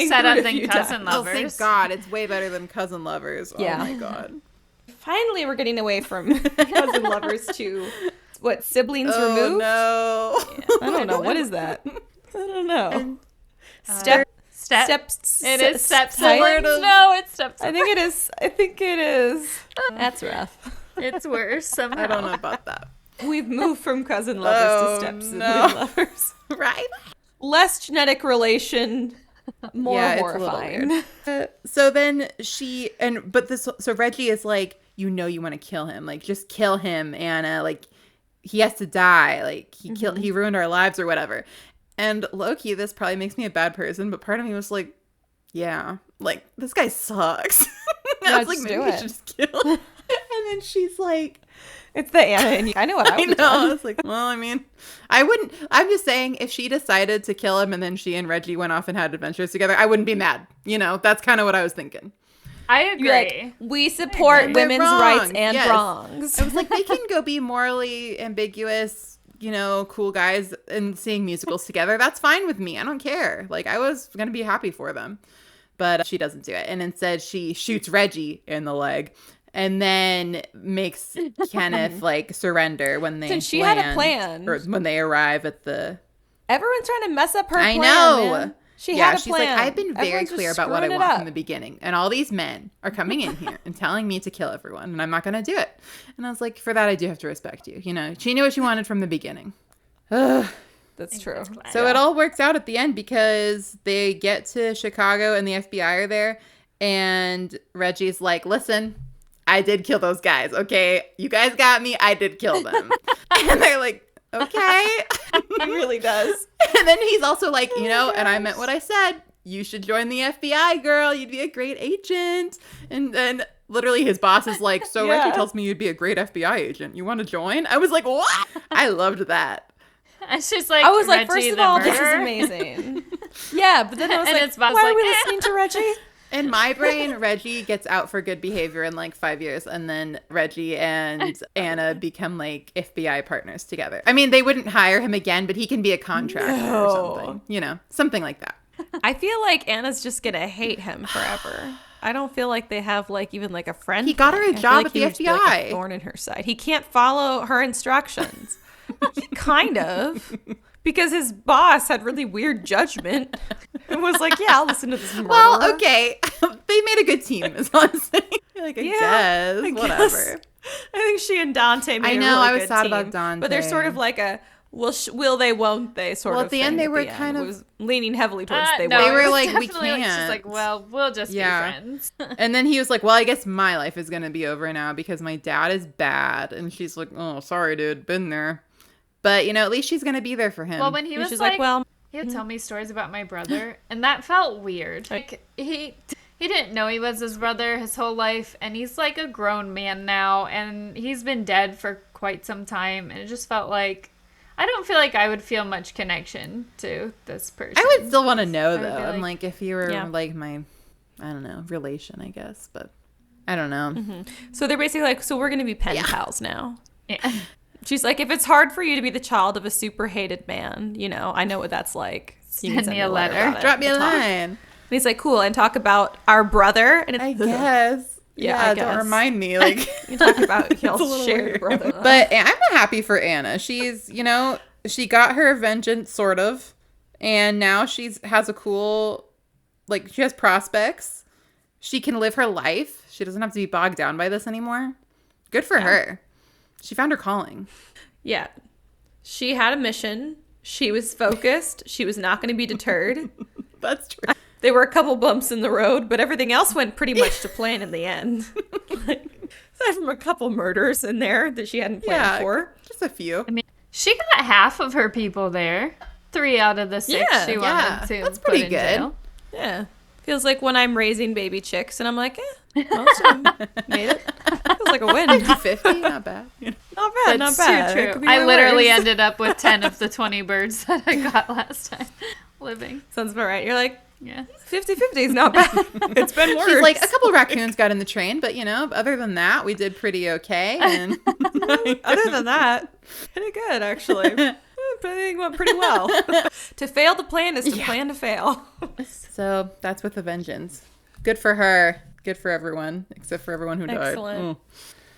[SPEAKER 2] setup than Cousin Lovers.
[SPEAKER 1] Oh, thank God. It's way better than Cousin Lovers.
[SPEAKER 3] Yeah.
[SPEAKER 1] Oh, my God.
[SPEAKER 3] Finally, we're getting away from Cousin Lovers to, what, siblings removed?
[SPEAKER 1] No.
[SPEAKER 3] Yeah, I don't know. What is that? I don't know.
[SPEAKER 2] Step. It is step siblings. No, it's step siblings.
[SPEAKER 3] I think it is. That's rough.
[SPEAKER 2] It's worse somehow.
[SPEAKER 1] I don't know about that.
[SPEAKER 3] We've moved from cousin lovers to step sibling lovers.
[SPEAKER 1] Right?
[SPEAKER 3] Less genetic relation, more horrifying.
[SPEAKER 1] So then so Reggie is like, you want to kill him. Like, just kill him, Anna. Like, he has to die. Like, he ruined our lives or whatever. And low-key, this probably makes me a bad person, but part of me was like, yeah, like, this guy sucks. I was like, maybe we should just kill him. And then she's like,
[SPEAKER 3] it's the Anna and you. I know what I would have done.
[SPEAKER 1] I was like, well, I mean, I wouldn't. I'm just saying, if she decided to kill him and then she and Reggie went off and had adventures together, I wouldn't be mad. That's kind of what I was thinking.
[SPEAKER 2] I agree.
[SPEAKER 3] Like, we support women's rights and wrongs.
[SPEAKER 1] I was like, they can go be morally ambiguous, cool guys and sing musicals together. That's fine with me. I don't care. Like, I was going to be happy for them. But she doesn't do it. And instead, she shoots Reggie in the leg. And then makes Kenneth like surrender when they
[SPEAKER 3] Since she had a plan.
[SPEAKER 1] Or when they arrive at the.
[SPEAKER 3] Everyone's trying to mess up her plan.
[SPEAKER 1] I know.
[SPEAKER 3] Man. She had a
[SPEAKER 1] she's
[SPEAKER 3] plan.
[SPEAKER 1] Like, I've been very clear about what I want from the beginning. And all these men are coming in here and telling me to kill everyone. And I'm not going to do it. And I was like, for that, I do have to respect you. She knew what she wanted from the beginning.
[SPEAKER 3] That's true.
[SPEAKER 1] So it all works out at the end because they get to Chicago and the FBI are there. And Reggie's like, listen, I did kill those guys, okay? You guys got me. I did kill them. And they're like, okay.
[SPEAKER 3] He really does.
[SPEAKER 1] And then he's also like, and I meant what I said. You should join the FBI, girl. You'd be a great agent. And then literally his boss is like, so Reggie tells me you'd be a great FBI agent. You want to join? I was like, what? I loved that.
[SPEAKER 2] And she's like,
[SPEAKER 3] I was like,
[SPEAKER 2] Reggie,
[SPEAKER 3] first of all, this is amazing. Yeah, but then I was like, why are we listening to Reggie?
[SPEAKER 1] In my brain, Reggie gets out for good behavior in like 5 years, and then Reggie and Anna become like FBI partners together. I mean, they wouldn't hire him again, but he can be a contractor or something, something like that.
[SPEAKER 3] I feel like Anna's just gonna hate him forever. I don't feel like they have like even like a friend.
[SPEAKER 1] He got her a job at the FBI.
[SPEAKER 3] Like a thorn in her side. He can't follow her instructions. Kind of. Because his boss had really weird judgment and was like, yeah, I'll listen to this murderer.
[SPEAKER 1] Well, okay. They made a good team, is what I'm saying. Like, I guess. Whatever.
[SPEAKER 3] I think she and Dante made a really good team.
[SPEAKER 1] I was sad about Dante.
[SPEAKER 3] But they're sort of like a, will they, won't they sort of
[SPEAKER 1] Well, at the end, they were kind of...
[SPEAKER 3] It was leaning heavily towards they
[SPEAKER 1] no,
[SPEAKER 3] won't.
[SPEAKER 1] They were like, we can't.
[SPEAKER 2] Like, she's like, well, we'll just be friends.
[SPEAKER 1] And then he was like, well, I guess my life is going to be over now because my dad is bad. And she's like, oh, sorry, dude. Been there. But, at least she's going to be there for him.
[SPEAKER 2] Well, when he was
[SPEAKER 3] she's
[SPEAKER 2] like,
[SPEAKER 3] well,
[SPEAKER 2] he would tell me stories about my brother, and that felt weird. Like, he didn't know he was his brother his whole life, and he's like a grown man now, and he's been dead for quite some time, and it just felt like, I don't feel like I would feel much connection to this person.
[SPEAKER 1] I would still want to know, though.
[SPEAKER 2] like,
[SPEAKER 1] I'm like, if you were like my, I don't know, relation, I guess, but I don't know.
[SPEAKER 3] Mm-hmm. So they're basically like, so we're going to be pen pals now.
[SPEAKER 2] Yeah.
[SPEAKER 3] She's like, if it's hard for you to be the child of a super hated man, I know what that's like. You can
[SPEAKER 2] Send me a letter.
[SPEAKER 1] Drop me a line.
[SPEAKER 3] And he's like, cool, and talk about our brother. And it's,
[SPEAKER 1] I guess.
[SPEAKER 3] I guess.
[SPEAKER 1] Don't remind me. Like,
[SPEAKER 3] you talk about y'all's shared brother.
[SPEAKER 1] But I'm happy for Anna. She's, she got her vengeance, sort of. And now has a cool, she has prospects. She can live her life. She doesn't have to be bogged down by this anymore. Good for her. She found her calling.
[SPEAKER 3] Yeah. She had a mission. She was focused. She was not going to be deterred.
[SPEAKER 1] That's true.
[SPEAKER 3] There were a couple bumps in the road, but everything else went pretty much to plan in the end. Aside from a couple murders in there that she hadn't planned for.
[SPEAKER 1] Just a few.
[SPEAKER 2] I mean, she got half of her people there. 3 out of the 6 she wanted to
[SPEAKER 1] that's
[SPEAKER 2] put
[SPEAKER 1] pretty
[SPEAKER 2] in
[SPEAKER 1] good.
[SPEAKER 2] jail.
[SPEAKER 3] Yeah. Feels like when I'm raising baby chicks and I'm like, most of them made it. Feels like a win.
[SPEAKER 1] 50-50, not bad.
[SPEAKER 3] Not bad, not bad.
[SPEAKER 2] Too true. I literally ended up with 10 of the 20 birds that I got last time living.
[SPEAKER 3] Sounds about right. You're like,
[SPEAKER 2] yeah,
[SPEAKER 3] 50-50 is not bad. It's been worse.
[SPEAKER 1] She's like, a couple raccoons got in the train, but other than that, we did pretty okay. And
[SPEAKER 3] other than that, pretty good, actually. I think it went pretty well. To fail to plan is to plan to fail.
[SPEAKER 1] So that's with a vengeance. Good for her. Good for everyone, except for everyone who died.
[SPEAKER 3] Excellent.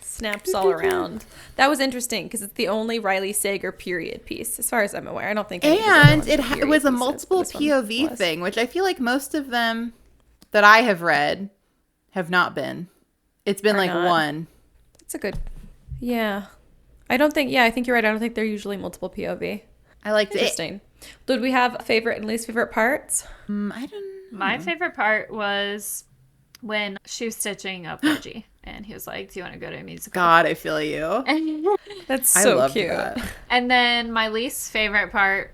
[SPEAKER 3] Snaps all around. That was interesting because it's the only Riley Sager period piece, as far as I'm aware. I don't think.
[SPEAKER 1] And it was a multiple POV thing, which I feel like most of them that I have read have not been. It's been one.
[SPEAKER 3] It's a good. Yeah. I don't think. Yeah, I think you're right. I don't think they're usually multiple POV.
[SPEAKER 1] I liked it.
[SPEAKER 3] Interesting. Did we have favorite and least favorite parts?
[SPEAKER 1] I don't know.
[SPEAKER 2] My favorite part was when she was stitching up Reggie, and he was like, "Do you want to go to a musical?"
[SPEAKER 1] God, I feel you.
[SPEAKER 3] That's so cute.
[SPEAKER 1] That.
[SPEAKER 2] And then my least favorite part,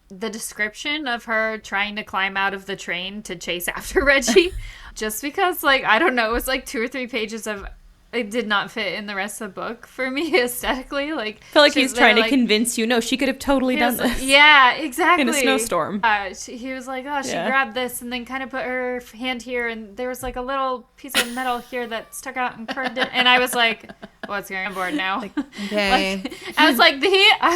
[SPEAKER 2] the description of her trying to climb out of the train to chase after Reggie, just because, I don't know, it was 2 or 3 pages of. It did not fit in the rest of the book for me aesthetically. I
[SPEAKER 3] feel like he's trying to convince you. No, she could have totally done this.
[SPEAKER 2] Yeah, exactly.
[SPEAKER 3] In a snowstorm.
[SPEAKER 2] He was like, she grabbed this and then kind of put her hand here, and there was a little piece of metal here that stuck out and curved it. And I was like, what's going on board now?
[SPEAKER 1] Okay.
[SPEAKER 2] I was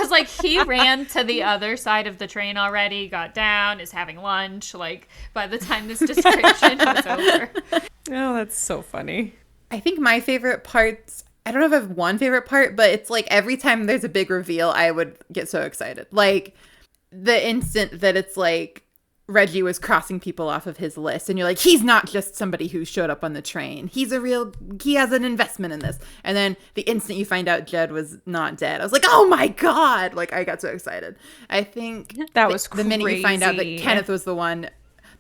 [SPEAKER 2] like, he ran to the other side of the train already, got down, is having lunch. By the time this description was over.
[SPEAKER 3] Oh, that's so funny.
[SPEAKER 1] I think my favorite parts, I don't know if I have one favorite part, but it's every time there's a big reveal, I would get so excited. The instant that it's Reggie was crossing people off of his list and you're like, he's not just somebody who showed up on the train. He has an investment in this. And then the instant you find out Jed was not dead, I was like, oh my God. I got so excited. I think
[SPEAKER 3] that was
[SPEAKER 1] the minute you find out that Kenneth was the one,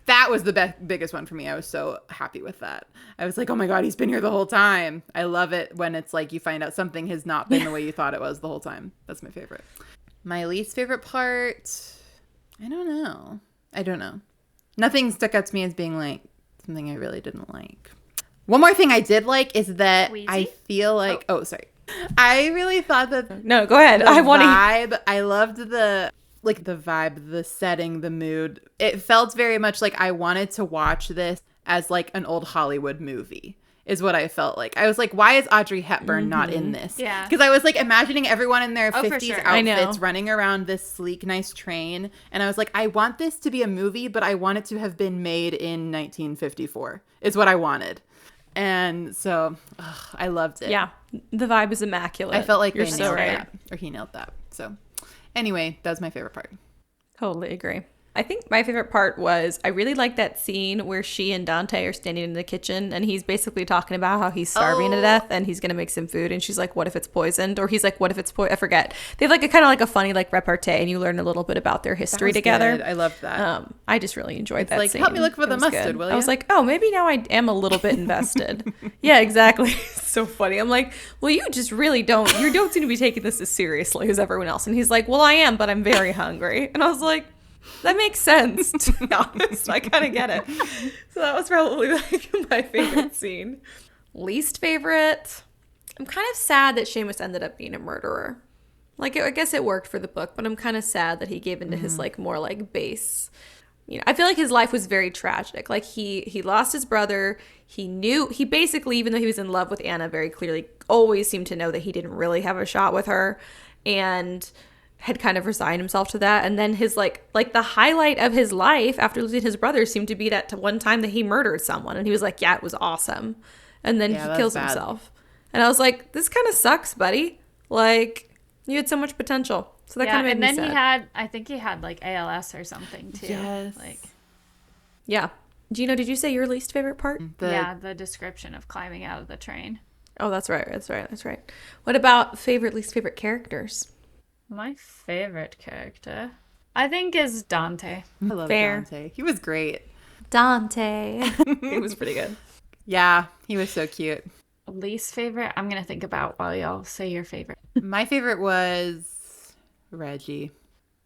[SPEAKER 1] that was the biggest one for me. I was so happy with that. I was like, oh my God, he's been here the whole time. I love it when it's you find out something has not been the way you thought it was the whole time. That's my favorite. My least favorite part, I don't know. Nothing stuck out to me as being something I really didn't like. One more thing I did like is that
[SPEAKER 2] Wheezy?
[SPEAKER 1] I feel sorry. I really thought that
[SPEAKER 3] No, go ahead.
[SPEAKER 1] the
[SPEAKER 3] I want to
[SPEAKER 1] vibe, I loved the vibe, the setting, the mood. It felt very much like I wanted to watch this as an old Hollywood movie is what I felt like. I was like, why is Audrey Hepburn not in this?
[SPEAKER 2] Yeah.
[SPEAKER 1] Because I was imagining everyone in their 50s
[SPEAKER 2] sure.
[SPEAKER 1] outfits running around this sleek, nice train. And I was like, I want this to be a movie, but I want it to have been made in 1954 is what I wanted. And so I loved it.
[SPEAKER 3] Yeah. The vibe is immaculate.
[SPEAKER 1] I felt like
[SPEAKER 3] You're
[SPEAKER 1] they nailed that. Or he nailed that. So anyway, that was my favorite part.
[SPEAKER 3] Totally agree. I think my favorite part was I really liked that scene where she and Dante are standing in the kitchen and he's basically talking about how he's starving to death and he's going to make some food. And she's like, what if it's poisoned? Or he's like, what if it's I forget. They have like a kind of like a funny like repartee and you learn a little bit about their history together.
[SPEAKER 1] Good. I loved that.
[SPEAKER 3] I just really enjoyed that scene.
[SPEAKER 1] Help me look for the mustard, will you?
[SPEAKER 3] I was like, oh, maybe now I am a little bit invested. Yeah, exactly. So funny. I'm like, well, you just really don't seem to be taking this as seriously as everyone else. And he's like, well, I am, but I'm very hungry. And I was like, that makes sense, to be honest. I kind of get it. So that was probably like my favorite scene. Least favorite? I'm kind of sad that Seamus ended up being a murderer. Like, I guess it worked for the book, but I'm kind of sad that he gave into his like more like base. You know, I feel like his life was very tragic. Like he lost his brother. He basically, even though he was in love with Anna, very clearly always seemed to know that he didn't really have a shot with her, and had kind of resigned himself to that. And then his like the highlight of his life after losing his brother seemed to be that one time that he murdered someone, and he was like, yeah, it was awesome. And then he kills himself. And I was like, this kind of sucks, buddy. Like, you had so much potential. So that kind of made me sad.
[SPEAKER 2] And then I think he had like ALS or something too.
[SPEAKER 1] Yes.
[SPEAKER 2] Like,
[SPEAKER 3] yeah. Gino, did you say your least favorite part?
[SPEAKER 2] the description of climbing out of the train.
[SPEAKER 3] Oh, that's right. What about least favorite characters?
[SPEAKER 2] My favorite character, I think, is Dante.
[SPEAKER 1] I love Dante. He was great.
[SPEAKER 3] Dante. He was pretty good.
[SPEAKER 1] Yeah, he was so cute.
[SPEAKER 2] Least favorite? I'm going to think about while y'all say your favorite.
[SPEAKER 1] My favorite was Reggie.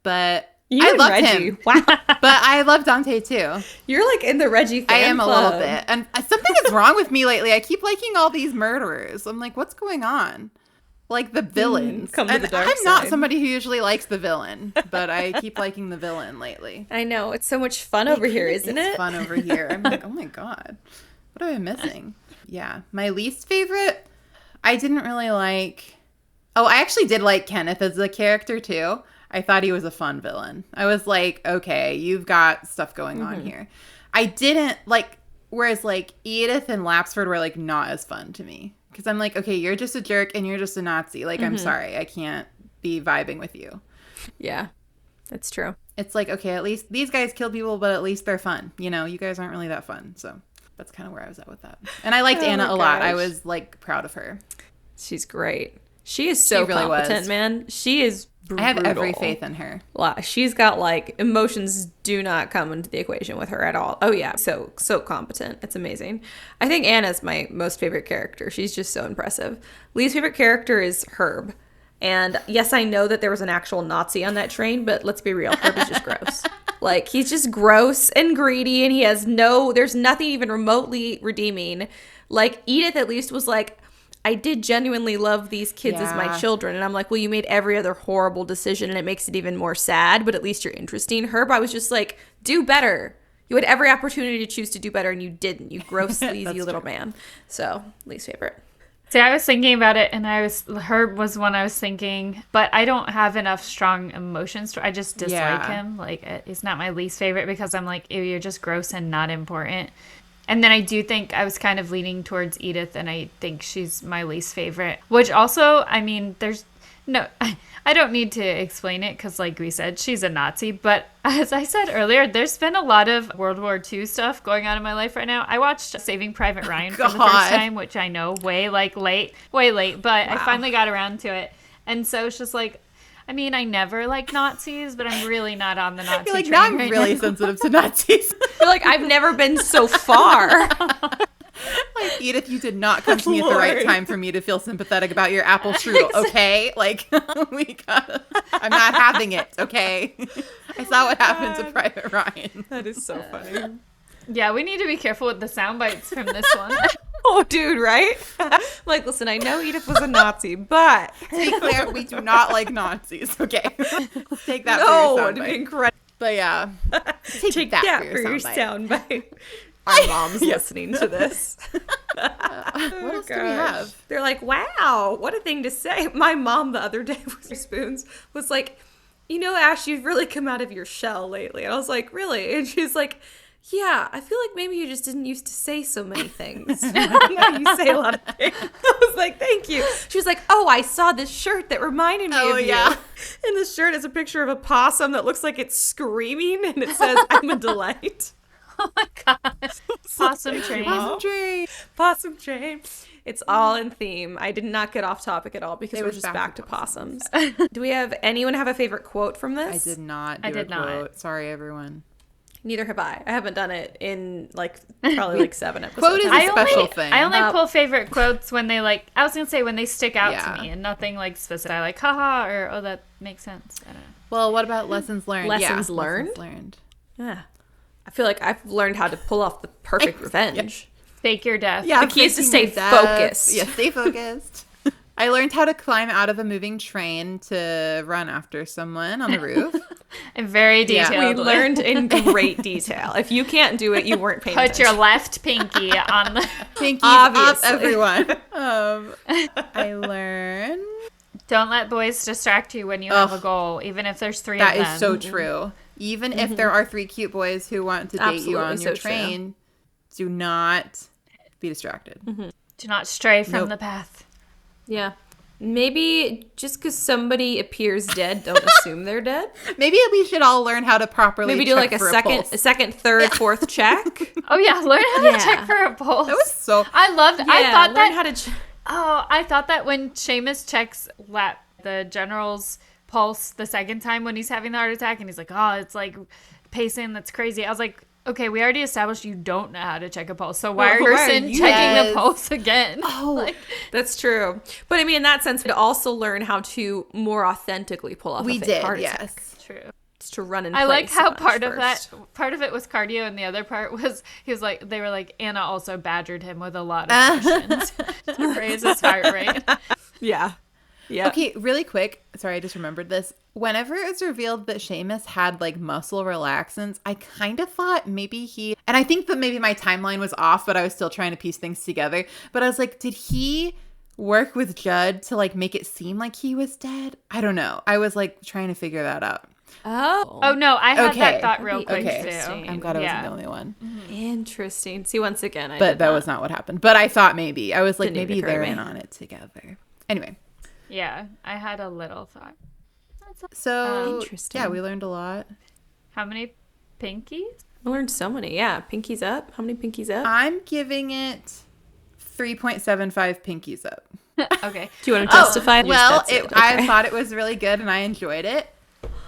[SPEAKER 1] But
[SPEAKER 3] You
[SPEAKER 1] I
[SPEAKER 3] and
[SPEAKER 1] loved
[SPEAKER 3] Reggie.
[SPEAKER 1] him.
[SPEAKER 3] Wow.
[SPEAKER 1] But I love Dante too.
[SPEAKER 3] You're like in the Reggie fan
[SPEAKER 1] I am
[SPEAKER 3] club.
[SPEAKER 1] a little bit. And something is wrong with me lately. I keep liking all these murderers. I'm like, what's going on? Like the villains.
[SPEAKER 3] Come to the dark
[SPEAKER 1] I'm not
[SPEAKER 3] side.
[SPEAKER 1] somebody who usually likes the villain, but I keep liking the villain lately.
[SPEAKER 3] I know. It's so much fun over here, isn't it?
[SPEAKER 1] It's fun over here. I'm like, oh my God. What am I missing? Yeah. My least favorite, I didn't really like. Oh, I actually did like Kenneth as a character too. I thought he was a fun villain. I was like, okay, you've got stuff going on here. I didn't like, whereas like Edith and Lapsford were like not as fun to me. Because I'm like, okay, you're just a jerk and you're just a Nazi. Like, I'm sorry. I can't be vibing with you.
[SPEAKER 3] Yeah, that's true.
[SPEAKER 1] It's like, okay, at least these guys kill people, but at least they're fun. You know, you guys aren't really that fun. So that's kind of where I was at with that. And I liked Anna a lot. I was like proud of her.
[SPEAKER 3] She's great. She is so really competent, man. She is brutal.
[SPEAKER 1] I have every faith in her.
[SPEAKER 3] She's got like emotions do not come into the equation with her at all. Oh yeah, so competent. It's amazing. I think Anna's my most favorite character. She's just so impressive. Least favorite character is Herb. And yes, I know that there was an actual Nazi on that train, but let's be real, Herb is just gross. Like, he's just gross and greedy, and there's nothing even remotely redeeming. Like, Edith at least was like, I did genuinely love these kids as my children. And I'm like, well, you made every other horrible decision and it makes it even more sad, but at least you're interesting. Herb, I was just like, do better. You had every opportunity to choose to do better and you didn't. You gross, sleazy little man. So, least favorite.
[SPEAKER 2] See, I was thinking about it and Herb was one I was thinking, but I don't have enough strong emotions. I just dislike him. Like, he's not my least favorite because I'm like, ew, you're just gross and not important. And then I do think I was kind of leaning towards Edith, and I think she's my least favorite. Which also, I mean, there's no, I don't need to explain it because, like we said, she's a Nazi. But as I said earlier, there's been a lot of World War II stuff going on in my life right now. I watched Saving Private Ryan for the first time, which I know way late, but I finally got around to it. And so it's just like, I mean, I never like Nazis, but I'm really not on the Nazi train.
[SPEAKER 1] Now I'm really sensitive to Nazis.
[SPEAKER 3] I feel like I've nenever been so far.
[SPEAKER 1] Like, Edith, you did not come to me at the right time for me to feel sympathetic about your apple strudel, okay? Like, I'm not having it, okay? I saw what happened to Private Ryan.
[SPEAKER 3] That is so funny.
[SPEAKER 2] Yeah, we need to be careful with the sound bites from this one.
[SPEAKER 3] Oh, dude, right? Like, listen, I know Edith was a Nazi, but
[SPEAKER 1] to be clear, we do not like Nazis. Okay, take that for your soundbite.
[SPEAKER 3] Incredible.
[SPEAKER 1] But yeah, take that for your soundbite.
[SPEAKER 3] Our mom's listening to this.
[SPEAKER 1] What else do we have?
[SPEAKER 3] They're like, wow, what a thing to say. My mom the other day with spoons was like, you know, Ash, you've really come out of your shell lately. And I was like, really? And she's like, yeah, I feel like maybe you just didn't used to say so many things. Now you say a lot of things. I was like, thank you. She was like, oh, I saw this shirt that reminded me of you. And the shirt is a picture of a possum that looks like it's screaming, and it says, I'm a delight.
[SPEAKER 2] Oh my god. Possum train.
[SPEAKER 1] Possum train.
[SPEAKER 3] Possum train. It's all in theme. I did not get off topic at all because
[SPEAKER 1] It
[SPEAKER 3] we're
[SPEAKER 1] was
[SPEAKER 3] just back to possums.
[SPEAKER 1] possums.
[SPEAKER 3] Do we have anyone have a favorite quote from this?
[SPEAKER 1] I did not do
[SPEAKER 2] I did
[SPEAKER 1] a
[SPEAKER 2] not.
[SPEAKER 1] quote. Sorry, everyone.
[SPEAKER 3] Neither have I. I haven't done it in probably 7 episodes.
[SPEAKER 1] Quote is a special thing.
[SPEAKER 2] I only pull favorite quotes when they I was going to say when they stick out
[SPEAKER 1] Yeah.
[SPEAKER 2] to me and nothing specific. I haha, or oh, that makes sense. I don't know.
[SPEAKER 1] Well, what about lessons learned?
[SPEAKER 3] Lessons
[SPEAKER 1] Yeah,
[SPEAKER 3] learned?
[SPEAKER 1] Lessons learned.
[SPEAKER 3] Yeah. I feel like I've learned how to pull off the perfect revenge.
[SPEAKER 2] Fake your death.
[SPEAKER 3] Yeah, the key is to stay focused.
[SPEAKER 1] Yeah, stay focused. I learned how to climb out of a moving train to run after someone on the roof.
[SPEAKER 2] And very detailed.
[SPEAKER 3] We learned in great detail. If you can't do it, you weren't paying
[SPEAKER 2] Put
[SPEAKER 3] attention.
[SPEAKER 2] your left pinky on the...
[SPEAKER 1] Pinkies
[SPEAKER 3] Obviously.
[SPEAKER 1] up, everyone. I learned...
[SPEAKER 2] Don't let boys distract you when you have a goal, even if there's 3
[SPEAKER 1] That
[SPEAKER 2] of them.
[SPEAKER 1] is so true. Even if there are 3 cute boys who want to date you on your
[SPEAKER 3] so
[SPEAKER 1] train, do not be distracted.
[SPEAKER 2] Do not stray from the path.
[SPEAKER 3] Yeah. Maybe just because somebody appears dead, don't assume they're dead.
[SPEAKER 1] Maybe we should all learn how to properly
[SPEAKER 3] Maybe do
[SPEAKER 1] check
[SPEAKER 3] like
[SPEAKER 1] for
[SPEAKER 3] a second, third, fourth check.
[SPEAKER 2] Oh yeah, learn how to check for a pulse.
[SPEAKER 1] That was so...
[SPEAKER 2] I loved. I
[SPEAKER 3] Yeah,
[SPEAKER 2] thought
[SPEAKER 3] learn
[SPEAKER 2] that.
[SPEAKER 3] how to.
[SPEAKER 2] I thought that when Seamus checks the general's pulse the second time when he's having the heart attack, and he's like, "Oh, it's like pacing. That's crazy." I was like, "Okay, we already established you don't know how to check a pulse, so why are you checking the pulse again?"
[SPEAKER 1] Oh,
[SPEAKER 3] That's true. But I mean, in that sense, we'd also learn how to more authentically pull off
[SPEAKER 1] we
[SPEAKER 3] a fake
[SPEAKER 1] did,
[SPEAKER 3] heart attack.
[SPEAKER 2] It's true.
[SPEAKER 3] It's to run in
[SPEAKER 2] I like
[SPEAKER 3] place
[SPEAKER 2] how
[SPEAKER 3] much
[SPEAKER 2] part
[SPEAKER 3] first.
[SPEAKER 2] of it was cardio, and the other part was they were like, Anna also badgered him with a lot of questions to raise his heart rate.
[SPEAKER 3] Yeah. Yeah.
[SPEAKER 1] okay, really quick. Sorry, I just remembered this. Whenever it was revealed that Seamus had muscle relaxants, I kind of thought maybe and I think that maybe my timeline was off, but I was still trying to piece things together. But I was like, did he work with Judd to make it seem like he was dead? I don't know. I was trying to figure that out.
[SPEAKER 2] Oh no, I had that thought real quick
[SPEAKER 1] Okay.
[SPEAKER 2] too.
[SPEAKER 1] I'm glad I wasn't the only one.
[SPEAKER 3] Interesting. See, once again,
[SPEAKER 1] But that was not what happened. But I thought maybe. I was like,
[SPEAKER 3] Didn't even
[SPEAKER 1] maybe
[SPEAKER 3] occur to
[SPEAKER 1] they're
[SPEAKER 3] me.
[SPEAKER 1] in on it together. Anyway.
[SPEAKER 2] Yeah, I had a little thought.
[SPEAKER 1] So,
[SPEAKER 3] Interesting.
[SPEAKER 1] yeah, we learned a lot.
[SPEAKER 2] How many pinkies?
[SPEAKER 3] I learned so many. Yeah. Pinkies up. How many pinkies up?
[SPEAKER 1] I'm giving it 3.75 pinkies up.
[SPEAKER 2] Okay.
[SPEAKER 3] Do you want to justify?
[SPEAKER 1] Well,
[SPEAKER 3] That's it.
[SPEAKER 1] I
[SPEAKER 3] Okay.
[SPEAKER 1] thought it was really good and I enjoyed it.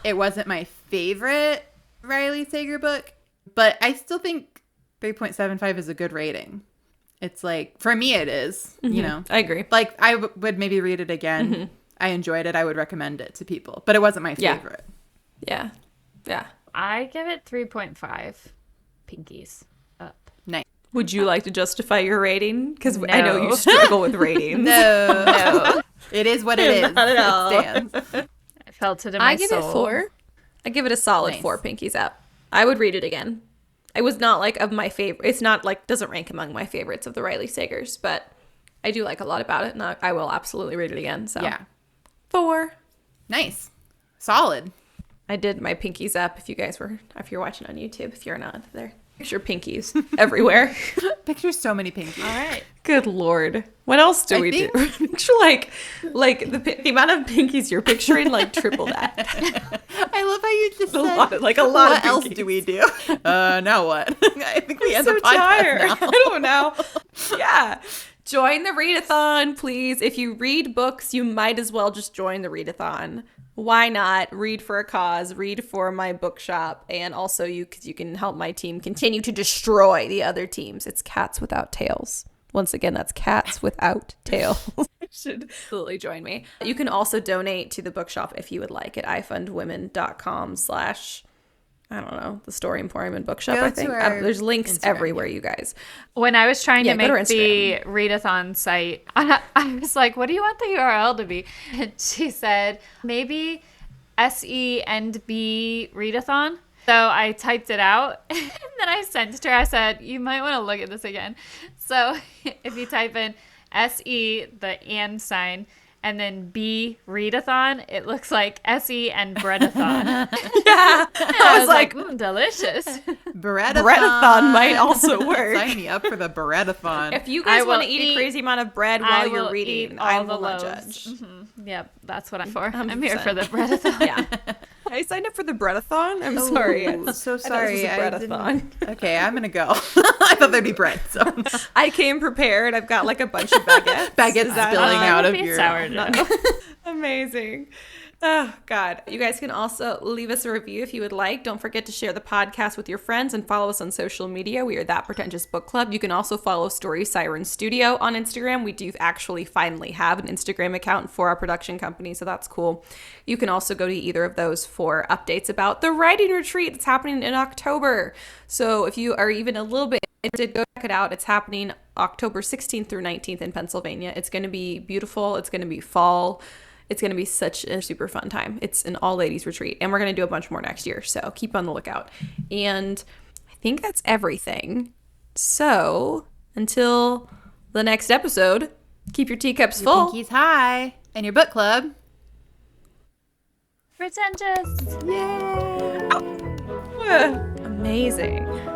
[SPEAKER 1] It wasn't my favorite Riley Sager book, but I still think 3.75 is a good rating. It's for me it is, you know.
[SPEAKER 3] I agree.
[SPEAKER 1] I would maybe read it again. I enjoyed it. I would recommend it to people, but it wasn't my favorite.
[SPEAKER 3] Yeah. Yeah.
[SPEAKER 2] I give it 3.5 pinkies up.
[SPEAKER 1] Nice.
[SPEAKER 3] Would you like to justify your rating? Because I know you struggle with ratings.
[SPEAKER 1] No. It is what it is.
[SPEAKER 3] Not at all.
[SPEAKER 1] It stands.
[SPEAKER 2] I felt it in my
[SPEAKER 3] I give
[SPEAKER 2] soul.
[SPEAKER 3] it 4. I give it a solid
[SPEAKER 1] Nice.
[SPEAKER 3] 4 pinkies up. I would read it again. It was not of my favorite. It's not doesn't rank among my favorites of the Riley Sagers, but I do like a lot about it, and I will absolutely read it again. So
[SPEAKER 1] Yeah.
[SPEAKER 3] 4.
[SPEAKER 1] Nice. Solid.
[SPEAKER 3] I did my pinkies up. If you're watching on YouTube, if you're not, there. Picture pinkies everywhere.
[SPEAKER 1] Picture so many pinkies.
[SPEAKER 2] All right.
[SPEAKER 3] Good Lord. What else do we do? Picture the amount of pinkies you're picturing, triple that.
[SPEAKER 1] I love how you just said,
[SPEAKER 3] lot of
[SPEAKER 1] what
[SPEAKER 3] pinkies.
[SPEAKER 1] else do we do? Now what? I think we end
[SPEAKER 3] So
[SPEAKER 1] the podcast
[SPEAKER 3] tired.
[SPEAKER 1] now.
[SPEAKER 3] I don't know. Yeah. Join the Read-A-Thon, please. If you read books, you might as well just join the Read-A-Thon. Why not? Read for a cause. Read for my bookshop. And also because you can help my team continue to destroy the other teams. It's cats without tails. Once again, that's cats without tails. You should absolutely join me. You can also donate to the bookshop if you would like at ifundwomen.com/ I don't know, the Story Emporium and Bookshop,
[SPEAKER 1] Go
[SPEAKER 3] I think.
[SPEAKER 1] to our
[SPEAKER 3] There's links
[SPEAKER 1] Instagram,
[SPEAKER 3] everywhere, you guys.
[SPEAKER 2] When I was trying to
[SPEAKER 3] go to
[SPEAKER 2] make the Read-A-Thon site, I was like, what do you want the URL to be? And she said, maybe SENB Read-A-Thon. So I typed it out and then I sent it to her. I said, you might want to look at this again. So if you type in SE, the and sign, and then B, Read-A-Thon, it looks like Essie and Bread-A-Thon.
[SPEAKER 3] Yeah.
[SPEAKER 2] I was like, delicious.
[SPEAKER 3] Bread-A-Thon might also work.
[SPEAKER 1] Sign me up for the Bread-A-Thon.
[SPEAKER 3] If you guys want to eat a crazy amount of bread while you're reading, I will not judge.
[SPEAKER 2] Mm-hmm. Yep, that's what I'm for. I'm here for the Bread-A-Thon.
[SPEAKER 3] Yeah. I signed up for the Bread-A-Thon. I'm sorry.
[SPEAKER 1] So sorry.
[SPEAKER 3] Bread-A-Thon.
[SPEAKER 1] Okay, I'm gonna go. I thought there'd be bread. So
[SPEAKER 3] I came prepared. I've got like a bunch of baguettes.
[SPEAKER 1] Baguettes spilling out of your
[SPEAKER 2] sourdough.
[SPEAKER 3] Amazing. Oh, God. You guys can also leave us a review if you would like. Don't forget to share the podcast with your friends and follow us on social media. We are That Pretentious Book Club. You can also follow Story Siren Studio on Instagram. We do actually finally have an Instagram account for our production company, so that's cool. You can also go to either of those for updates about the writing retreat that's happening in October. So if you are even a little bit interested, go check it out. It's happening October 16th through 19th in Pennsylvania. It's going to be beautiful. It's going to be fall. It's going to be such a super fun time. It's an all-ladies retreat, and we're going to do a bunch more next year, so keep on the lookout. And I think that's everything. So until the next episode, keep your teacups full.
[SPEAKER 1] Pinkies high. And your book club.
[SPEAKER 2] Pretentious.
[SPEAKER 1] Yay!
[SPEAKER 3] Amazing.